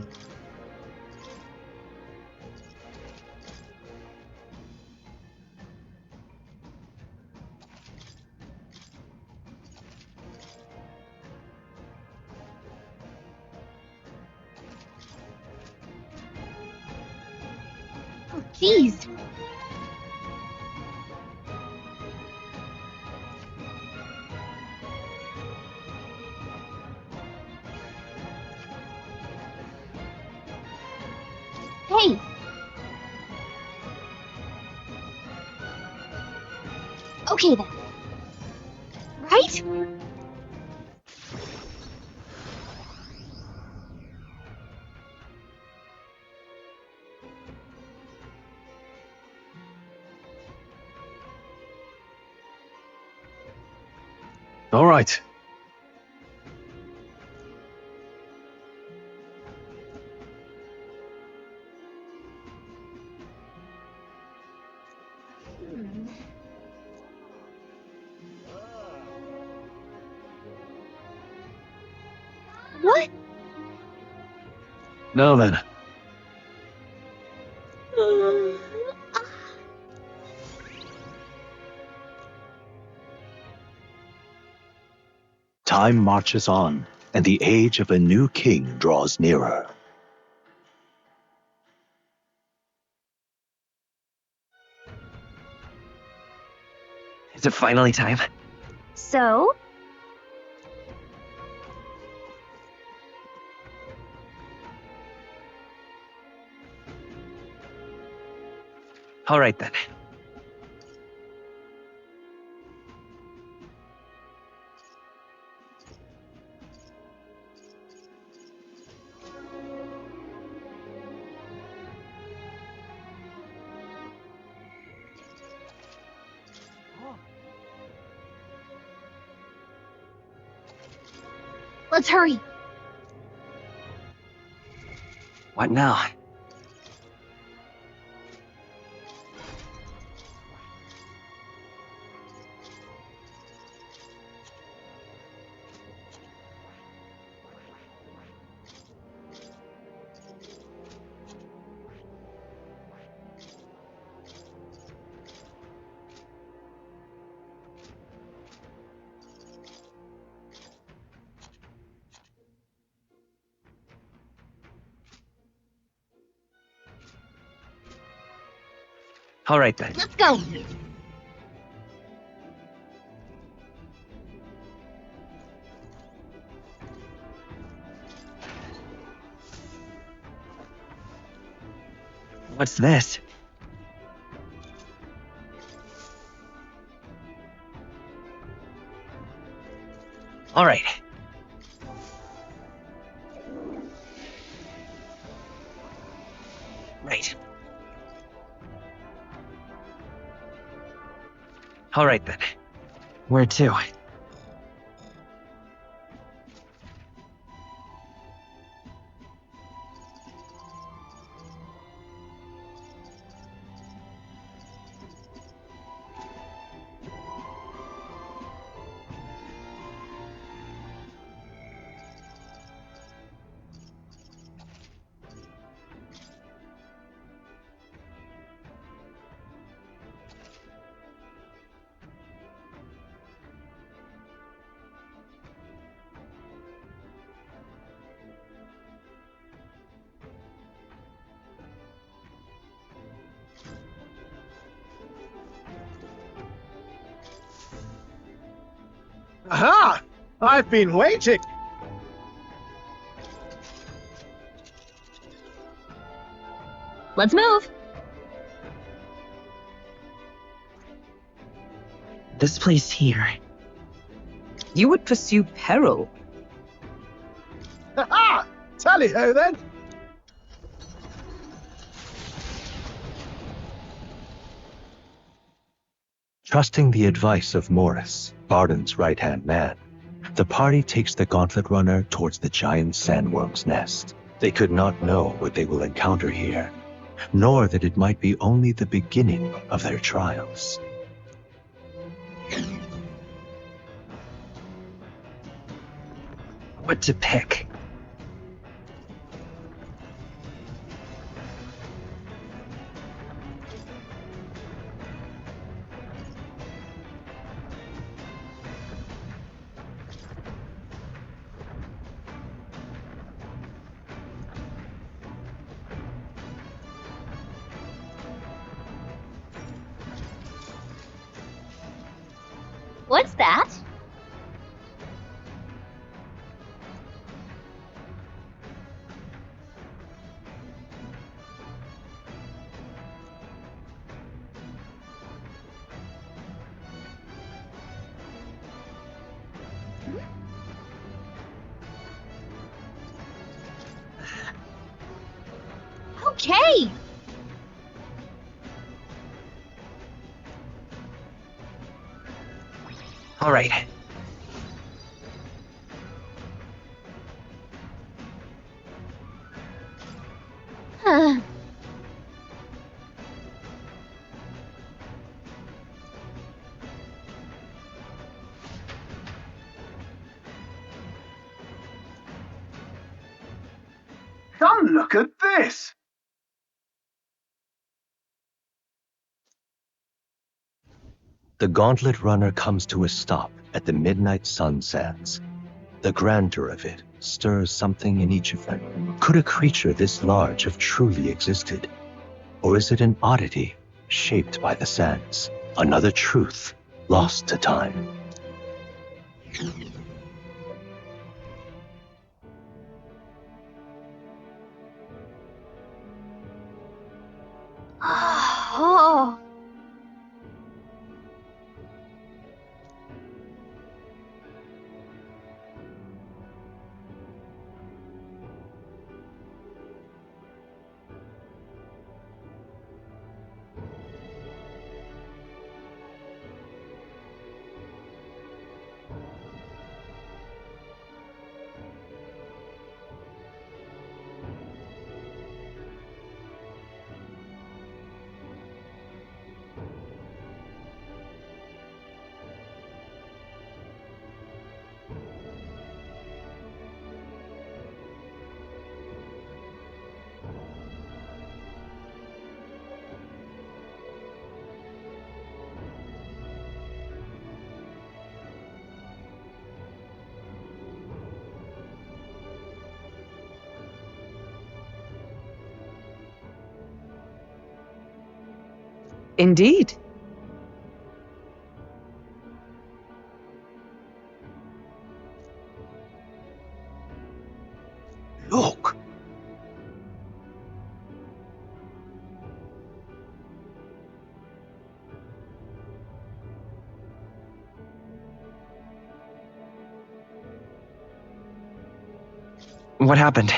Oh, jeez. Hey. Okay then. Right? All right. What? Now then, time marches on, and the age of a new king draws nearer. Is it finally time? So? All right then. Let's hurry. What now? All right then. Let's go. What's this? All right. Right. All right then. Where to? Aha! I've been waiting. Let's move. This place here. You would pursue peril. Aha! Tally-ho then. Trusting the advice of Morris, Barden's right-hand man, the party takes the Gauntlet Runner towards the giant sandworm's nest. They could not know what they will encounter here, nor that it might be only the beginning of their trials. What to pick? What's that? Okay. All right. Huh. Come look at this. The Gauntlet Runner comes to a stop at the Midnight Sun Sands. The grandeur of it stirs something in each of them. Could a creature this large have truly existed? Or is it an oddity shaped by the sands? Another truth lost to time. Oh. Indeed. Look. What happened?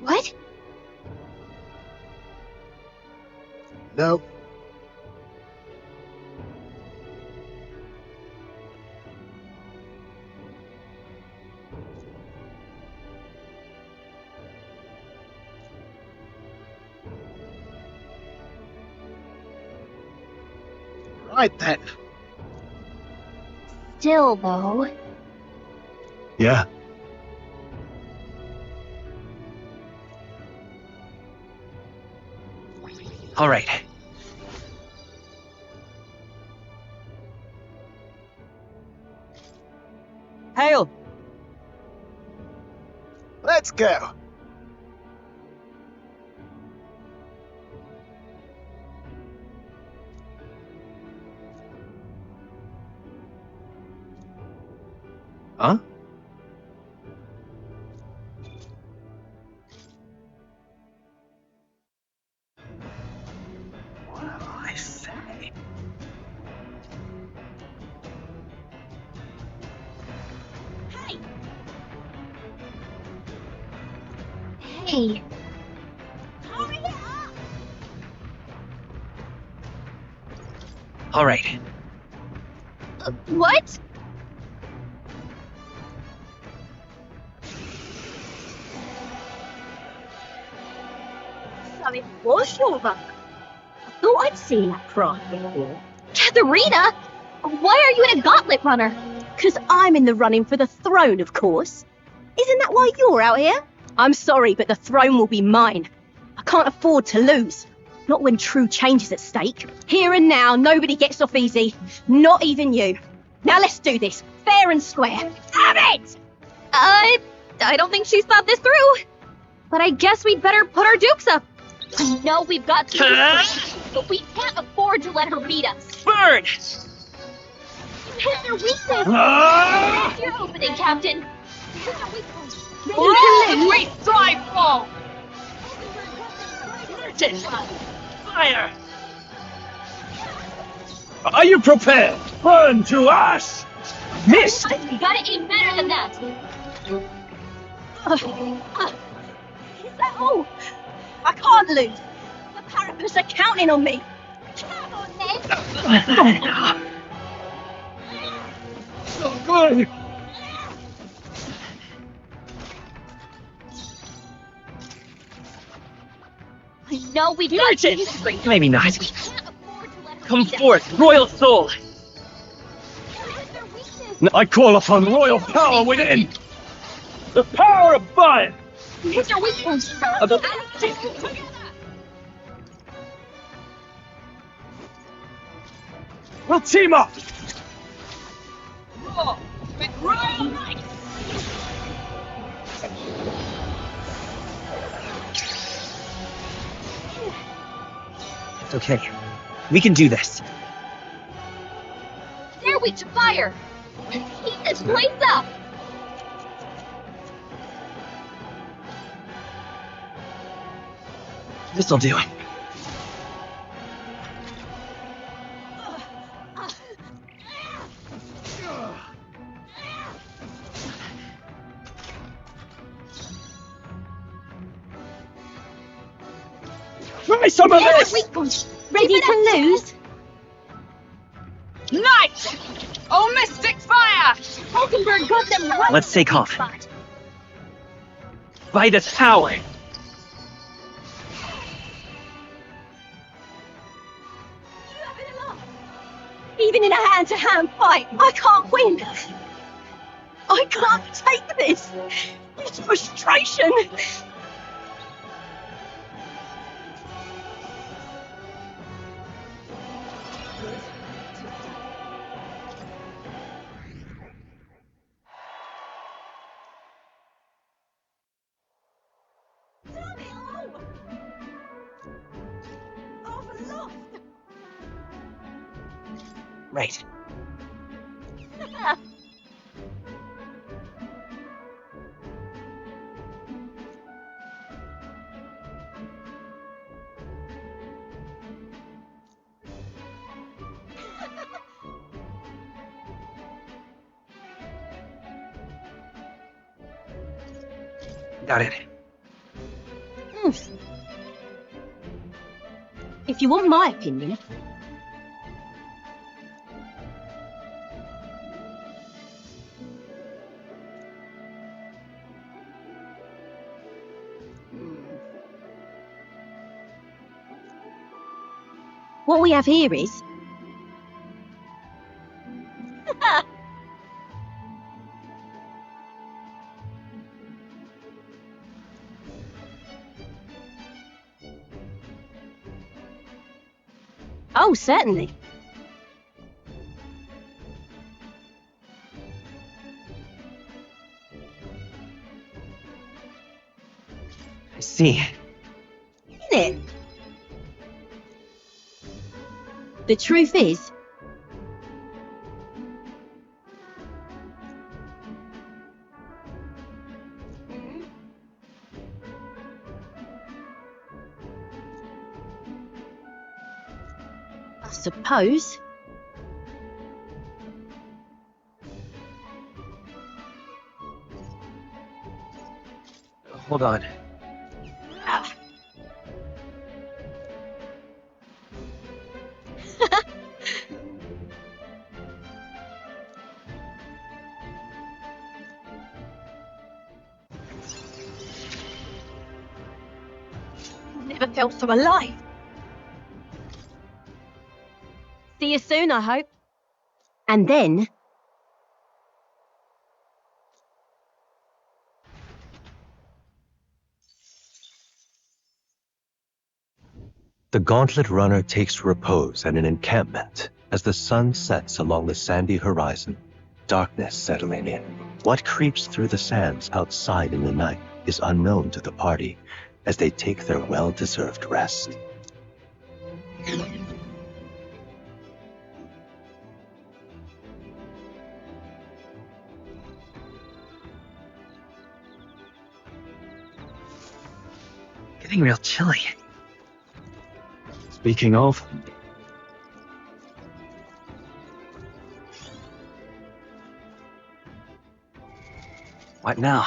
What? No. Right then. Still, though. Yeah. All right. Hail! Let's go. Huh? What'll I say? Hey. All right. What? So it was your runner. I thought I'd seen that cry before. Katharina? Why are you in a gauntlet runner? 'Cause I'm in the running for the throne, of course. Isn't that why you're out here? I'm sorry, but the throne will be mine. I can't afford to lose. Not when true change is at stake. Here and now, nobody gets off easy. Not even you. Now let's do this, fair and square. Damn it! I don't think she's thought this through. But I guess we'd better put our dukes up. I know we've got to but we can't afford to let her beat us. Burn! You hit their weakness. That's your opening, Captain. Great strike fall! Fire! Are you prepared? Burn to ash! Missed! We gotta aim better than that. Is that all? I can't lose. The parapets are counting on me. Come on, then. So good! I know we've got to. Maybe not. Come forth, royal soul. I call upon royal power within! The power of fire! It's your weakness. We'll team up! Roar with royal might! It's okay. We can do this. They're weak to fire. Heat this place up. This'll do. Try some of this! Ready to lose? Light! Oh, mystic fire! Hulkenberg got them right. Let's stay calm. By the power! Even in a hand-to-hand fight, I can't win. I can't take this. It's frustration. Right. Got it. If you want my opinion, what we have here is... Oh, certainly. I see. Isn't it? The truth is, I suppose. Hold on. Never felt so alive. See you soon, I hope. And then... The gauntlet runner takes repose at an encampment as the sun sets along the sandy horizon, darkness settling in. What creeps through the sands outside in the night is unknown to the party as they take their well-deserved rest. Getting real chilly. Speaking of, What now?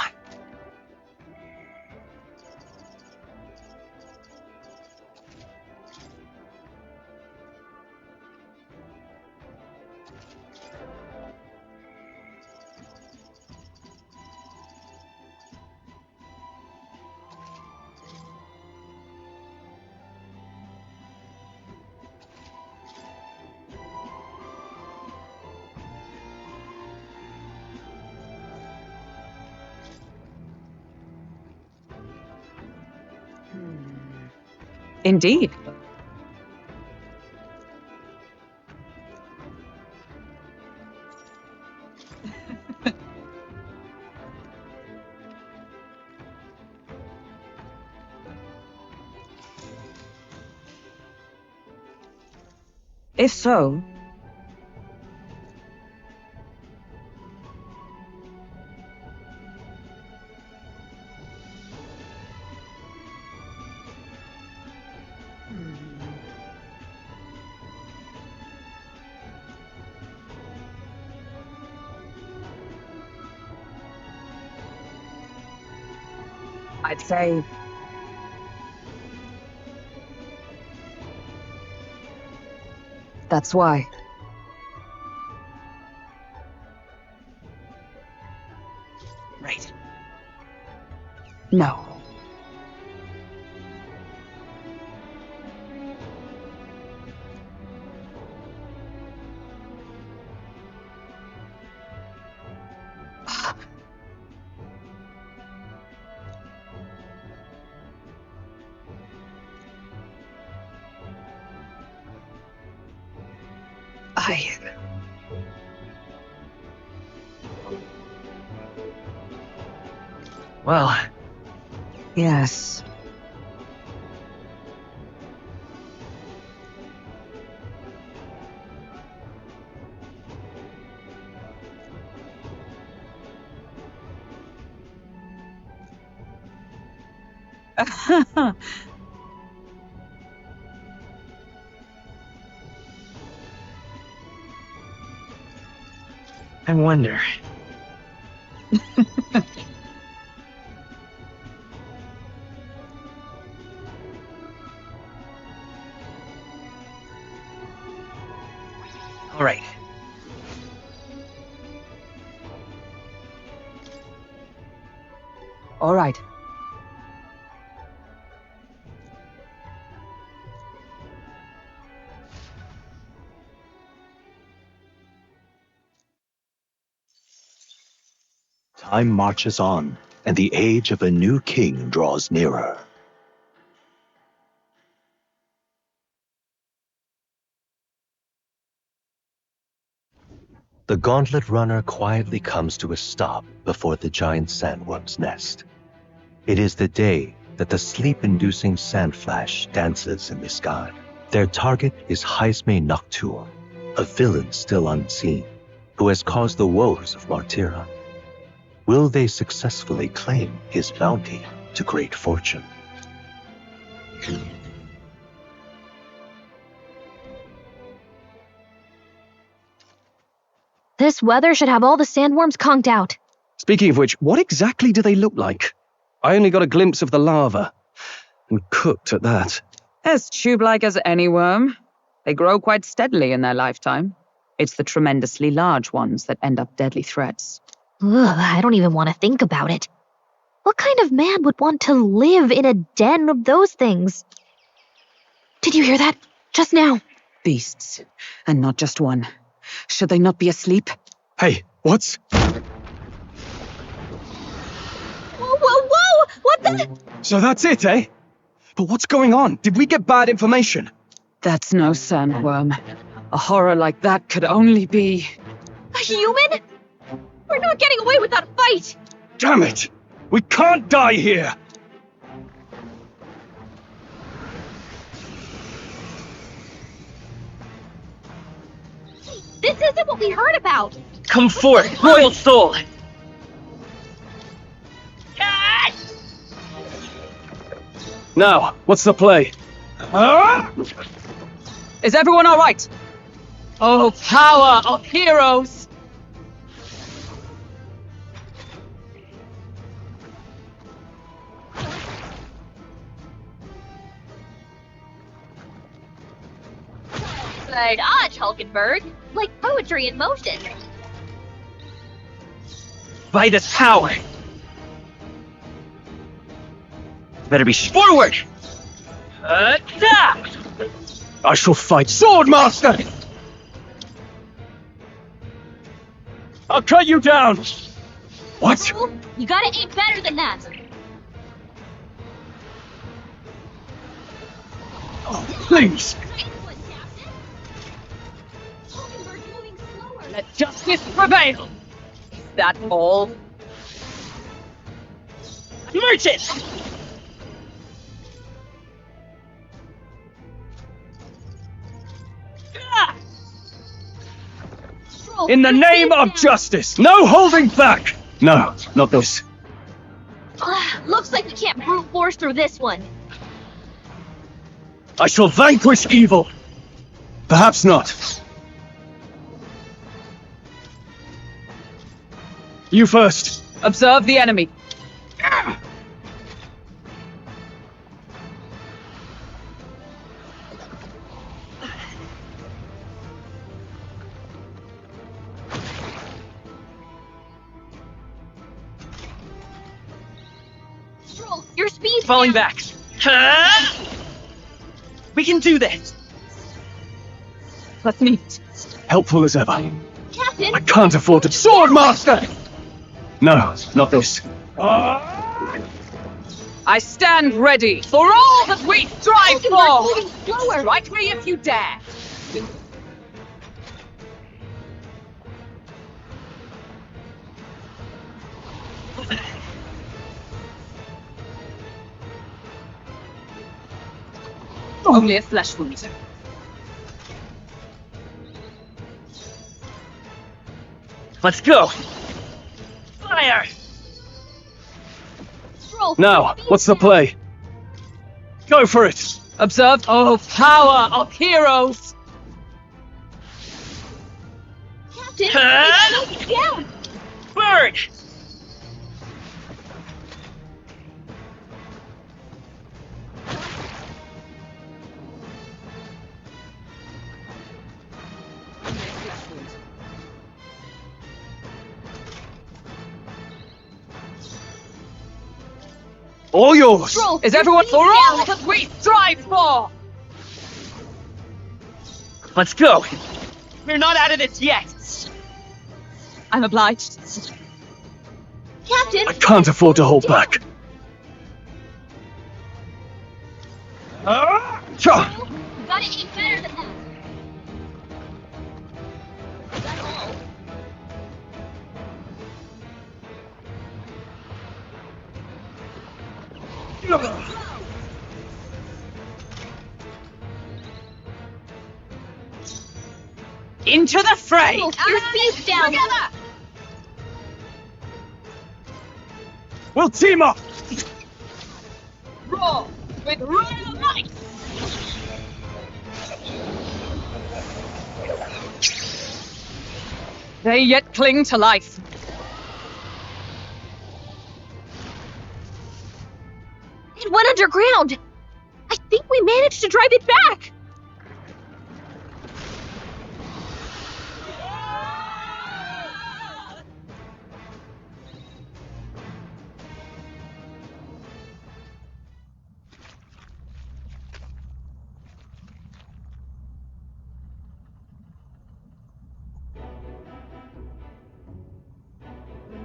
Indeed. If so, I'd say that's why. Right. No. Well. Yes. I wonder. All right. All right. Time marches on, and the age of a new king draws nearer. The gauntlet runner quietly comes to a stop before the giant sandworm's nest. It is the day that the sleep-inducing sand flash dances in the sky. Their target is Hizme Nocturne, a villain still unseen, who has caused the woes of Martyra. Will they successfully claim his bounty to great fortune? This weather should have all the sandworms conked out. Speaking of which, what exactly do they look like? I only got a glimpse of the larva, and cooked at that. As tube-like as any worm. They grow quite steadily in their lifetime. It's the tremendously large ones that end up deadly threats. Ugh, I don't even want to think about it. What kind of man would want to live in a den of those things? Did you hear that? Just now. Beasts, and not just one. Should they not be asleep? Hey, what's... Whoa, whoa, whoa! What the... So that's it, eh? But what's going on? Did we get bad information? That's no sandworm. A horror like that could only be... A human? We're not getting away without a fight! Damn it! We can't die here! This isn't what we heard about! Come forth, royal soul! Now, what's the play? Is everyone all right? Oh, power of heroes! But odd, Hulkenberg. Like poetry in motion. By this power! Better be forward! Attack! I shall fight Swordmaster! I'll cut you down! What? You gotta aim better than that. Please! Let justice prevail! Is that all? Merchant! In the name of justice, no holding back! No, not this. Looks like we can't brute force through this one. I shall vanquish evil. Perhaps not. You first. Observe the enemy. Your speed Falling back. Huh? We can do this. Let's meet. Helpful as ever. Captain! I can't afford to. Swordmaster! No, not this. I stand ready for all that we strive for! Strike me if you dare! Only a flesh wound. Let's go. Fire! Now, what's the play? Go for it! Observe, oh power of heroes! Captain! Huh? Bird! All yours! Is everyone for all that we strive for? Let's go. We're not out of this yet. I'm obliged. Captain! I can't afford to hold back. Gotta aim better than that. Into the fray! Your speed's down! We'll team up! Roar with royal might! They yet cling to life. It went underground! I think we managed to drive it back!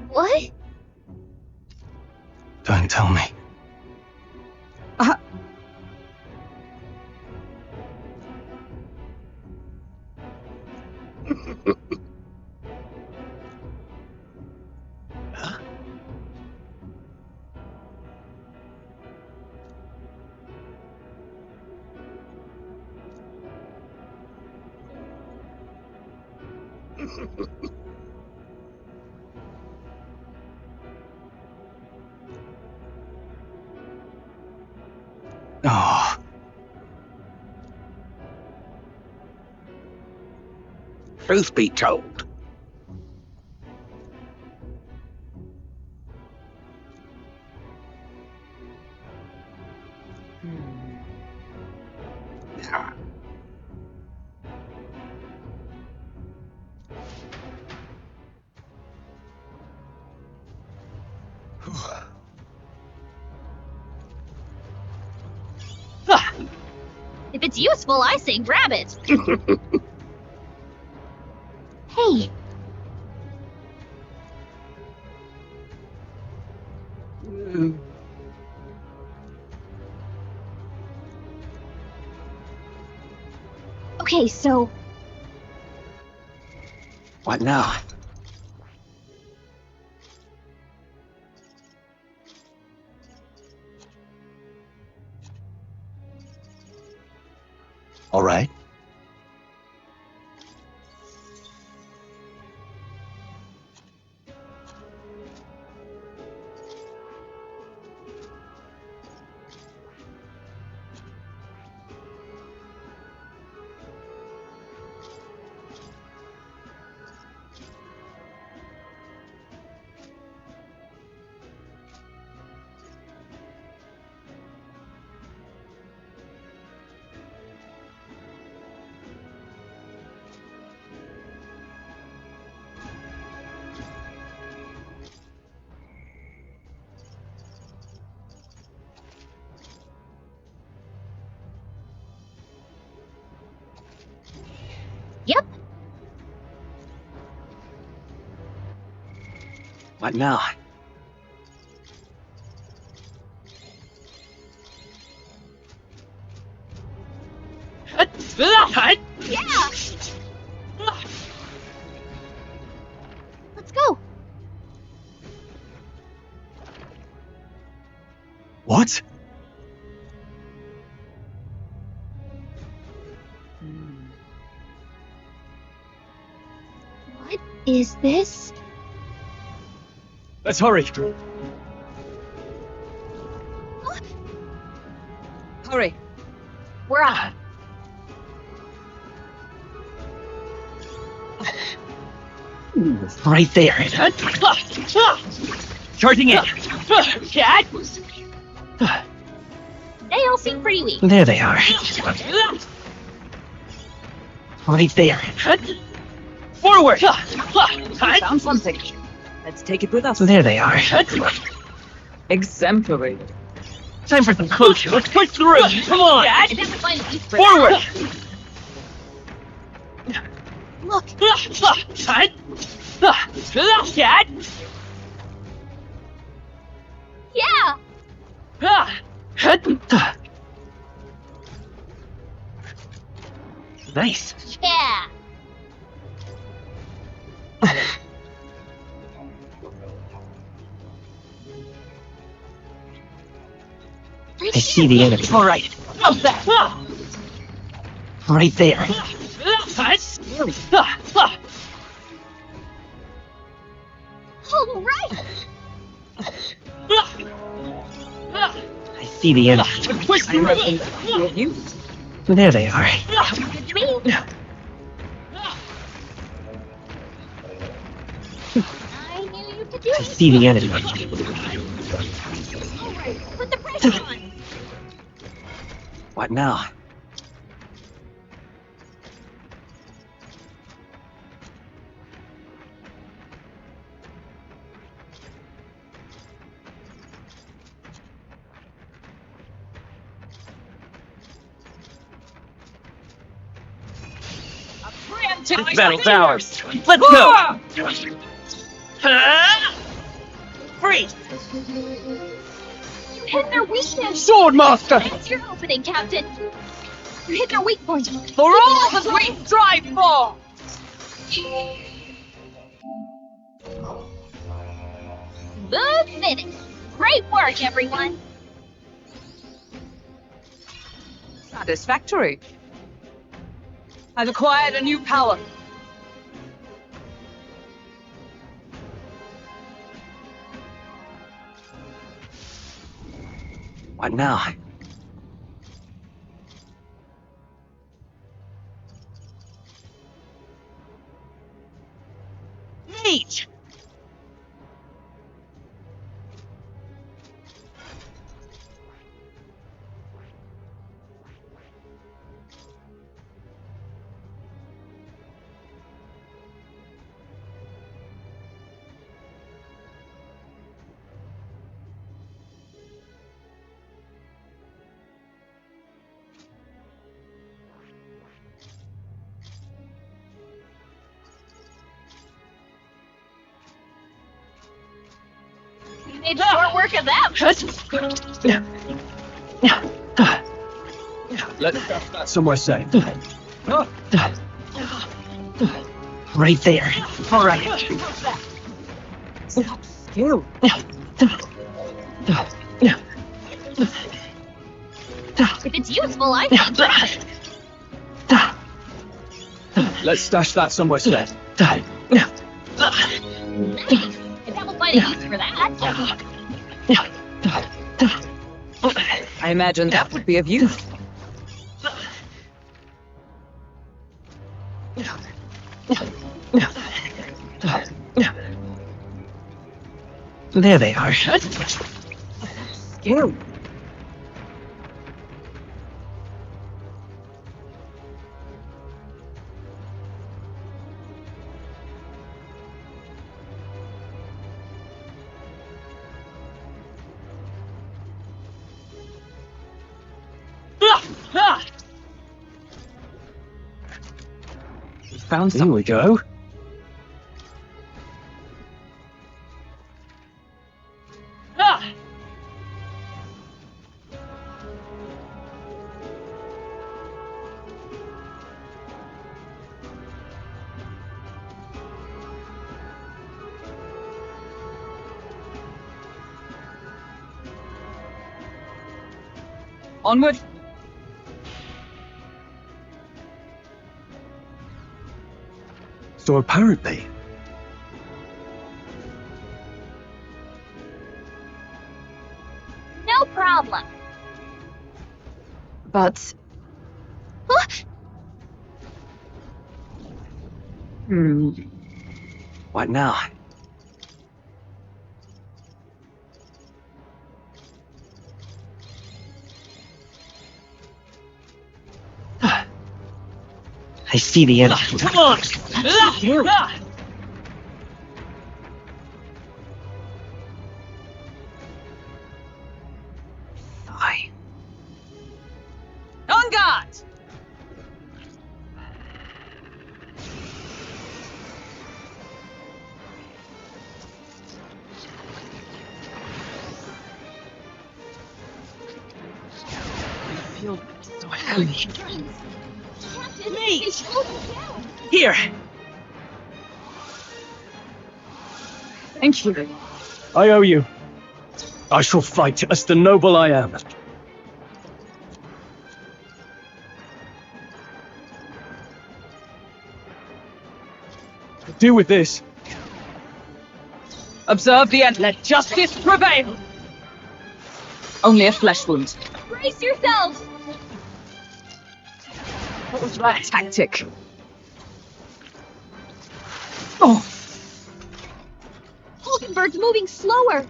What? Don't tell me. Oh. Truth be told, If it's useful, I say grab it. Hey. Okay, so What now? All right. yep. What now? Yeah. Let's go. What? What is this? Let's hurry. Hurry. We're on. Right there. Charging in. They all seem pretty weak. There they are. Right there. Forward. Found something. Let's take it with us. There they are. Exemplary. Time for some closure. Let's push through. Come on. It doesn't find these Forward. Look. Yeah. Nice. Yeah. I see the enemy. All right. Right there. All right. I see the enemy. There they are. Good to me. I knew you could do I it. see the enemy. All right. Put the pressure on. What now? This battle's ours. Let's go. Freeze. You hit their weakness. Swordmaster! It's your opening, Captain. You hit their weak point. For all that we strive for! Smooth finish. Great work, everyone. Satisfactory. I've acquired a new power. What now? Mage! You made short work of them. Let's go somewhere safe. Right there. All right. Skill. If it's useful, I... Let's stash that somewhere safe. If that will find a use for that. I imagine that would be of use. There they are. Skill. Found some. Here we go. Onward. So apparently, No problem. But What now? I see the end. Come on! Fine. On guard! I feel so heavy. Me! Here! Thank you. I owe you. I shall fight as the noble I am. Deal with this. Observe the end. Let justice prevail. Only a flesh wound. Brace yourselves! What was that tactic? Oh! Hulkenberg's moving slower!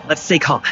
Let's stay calm.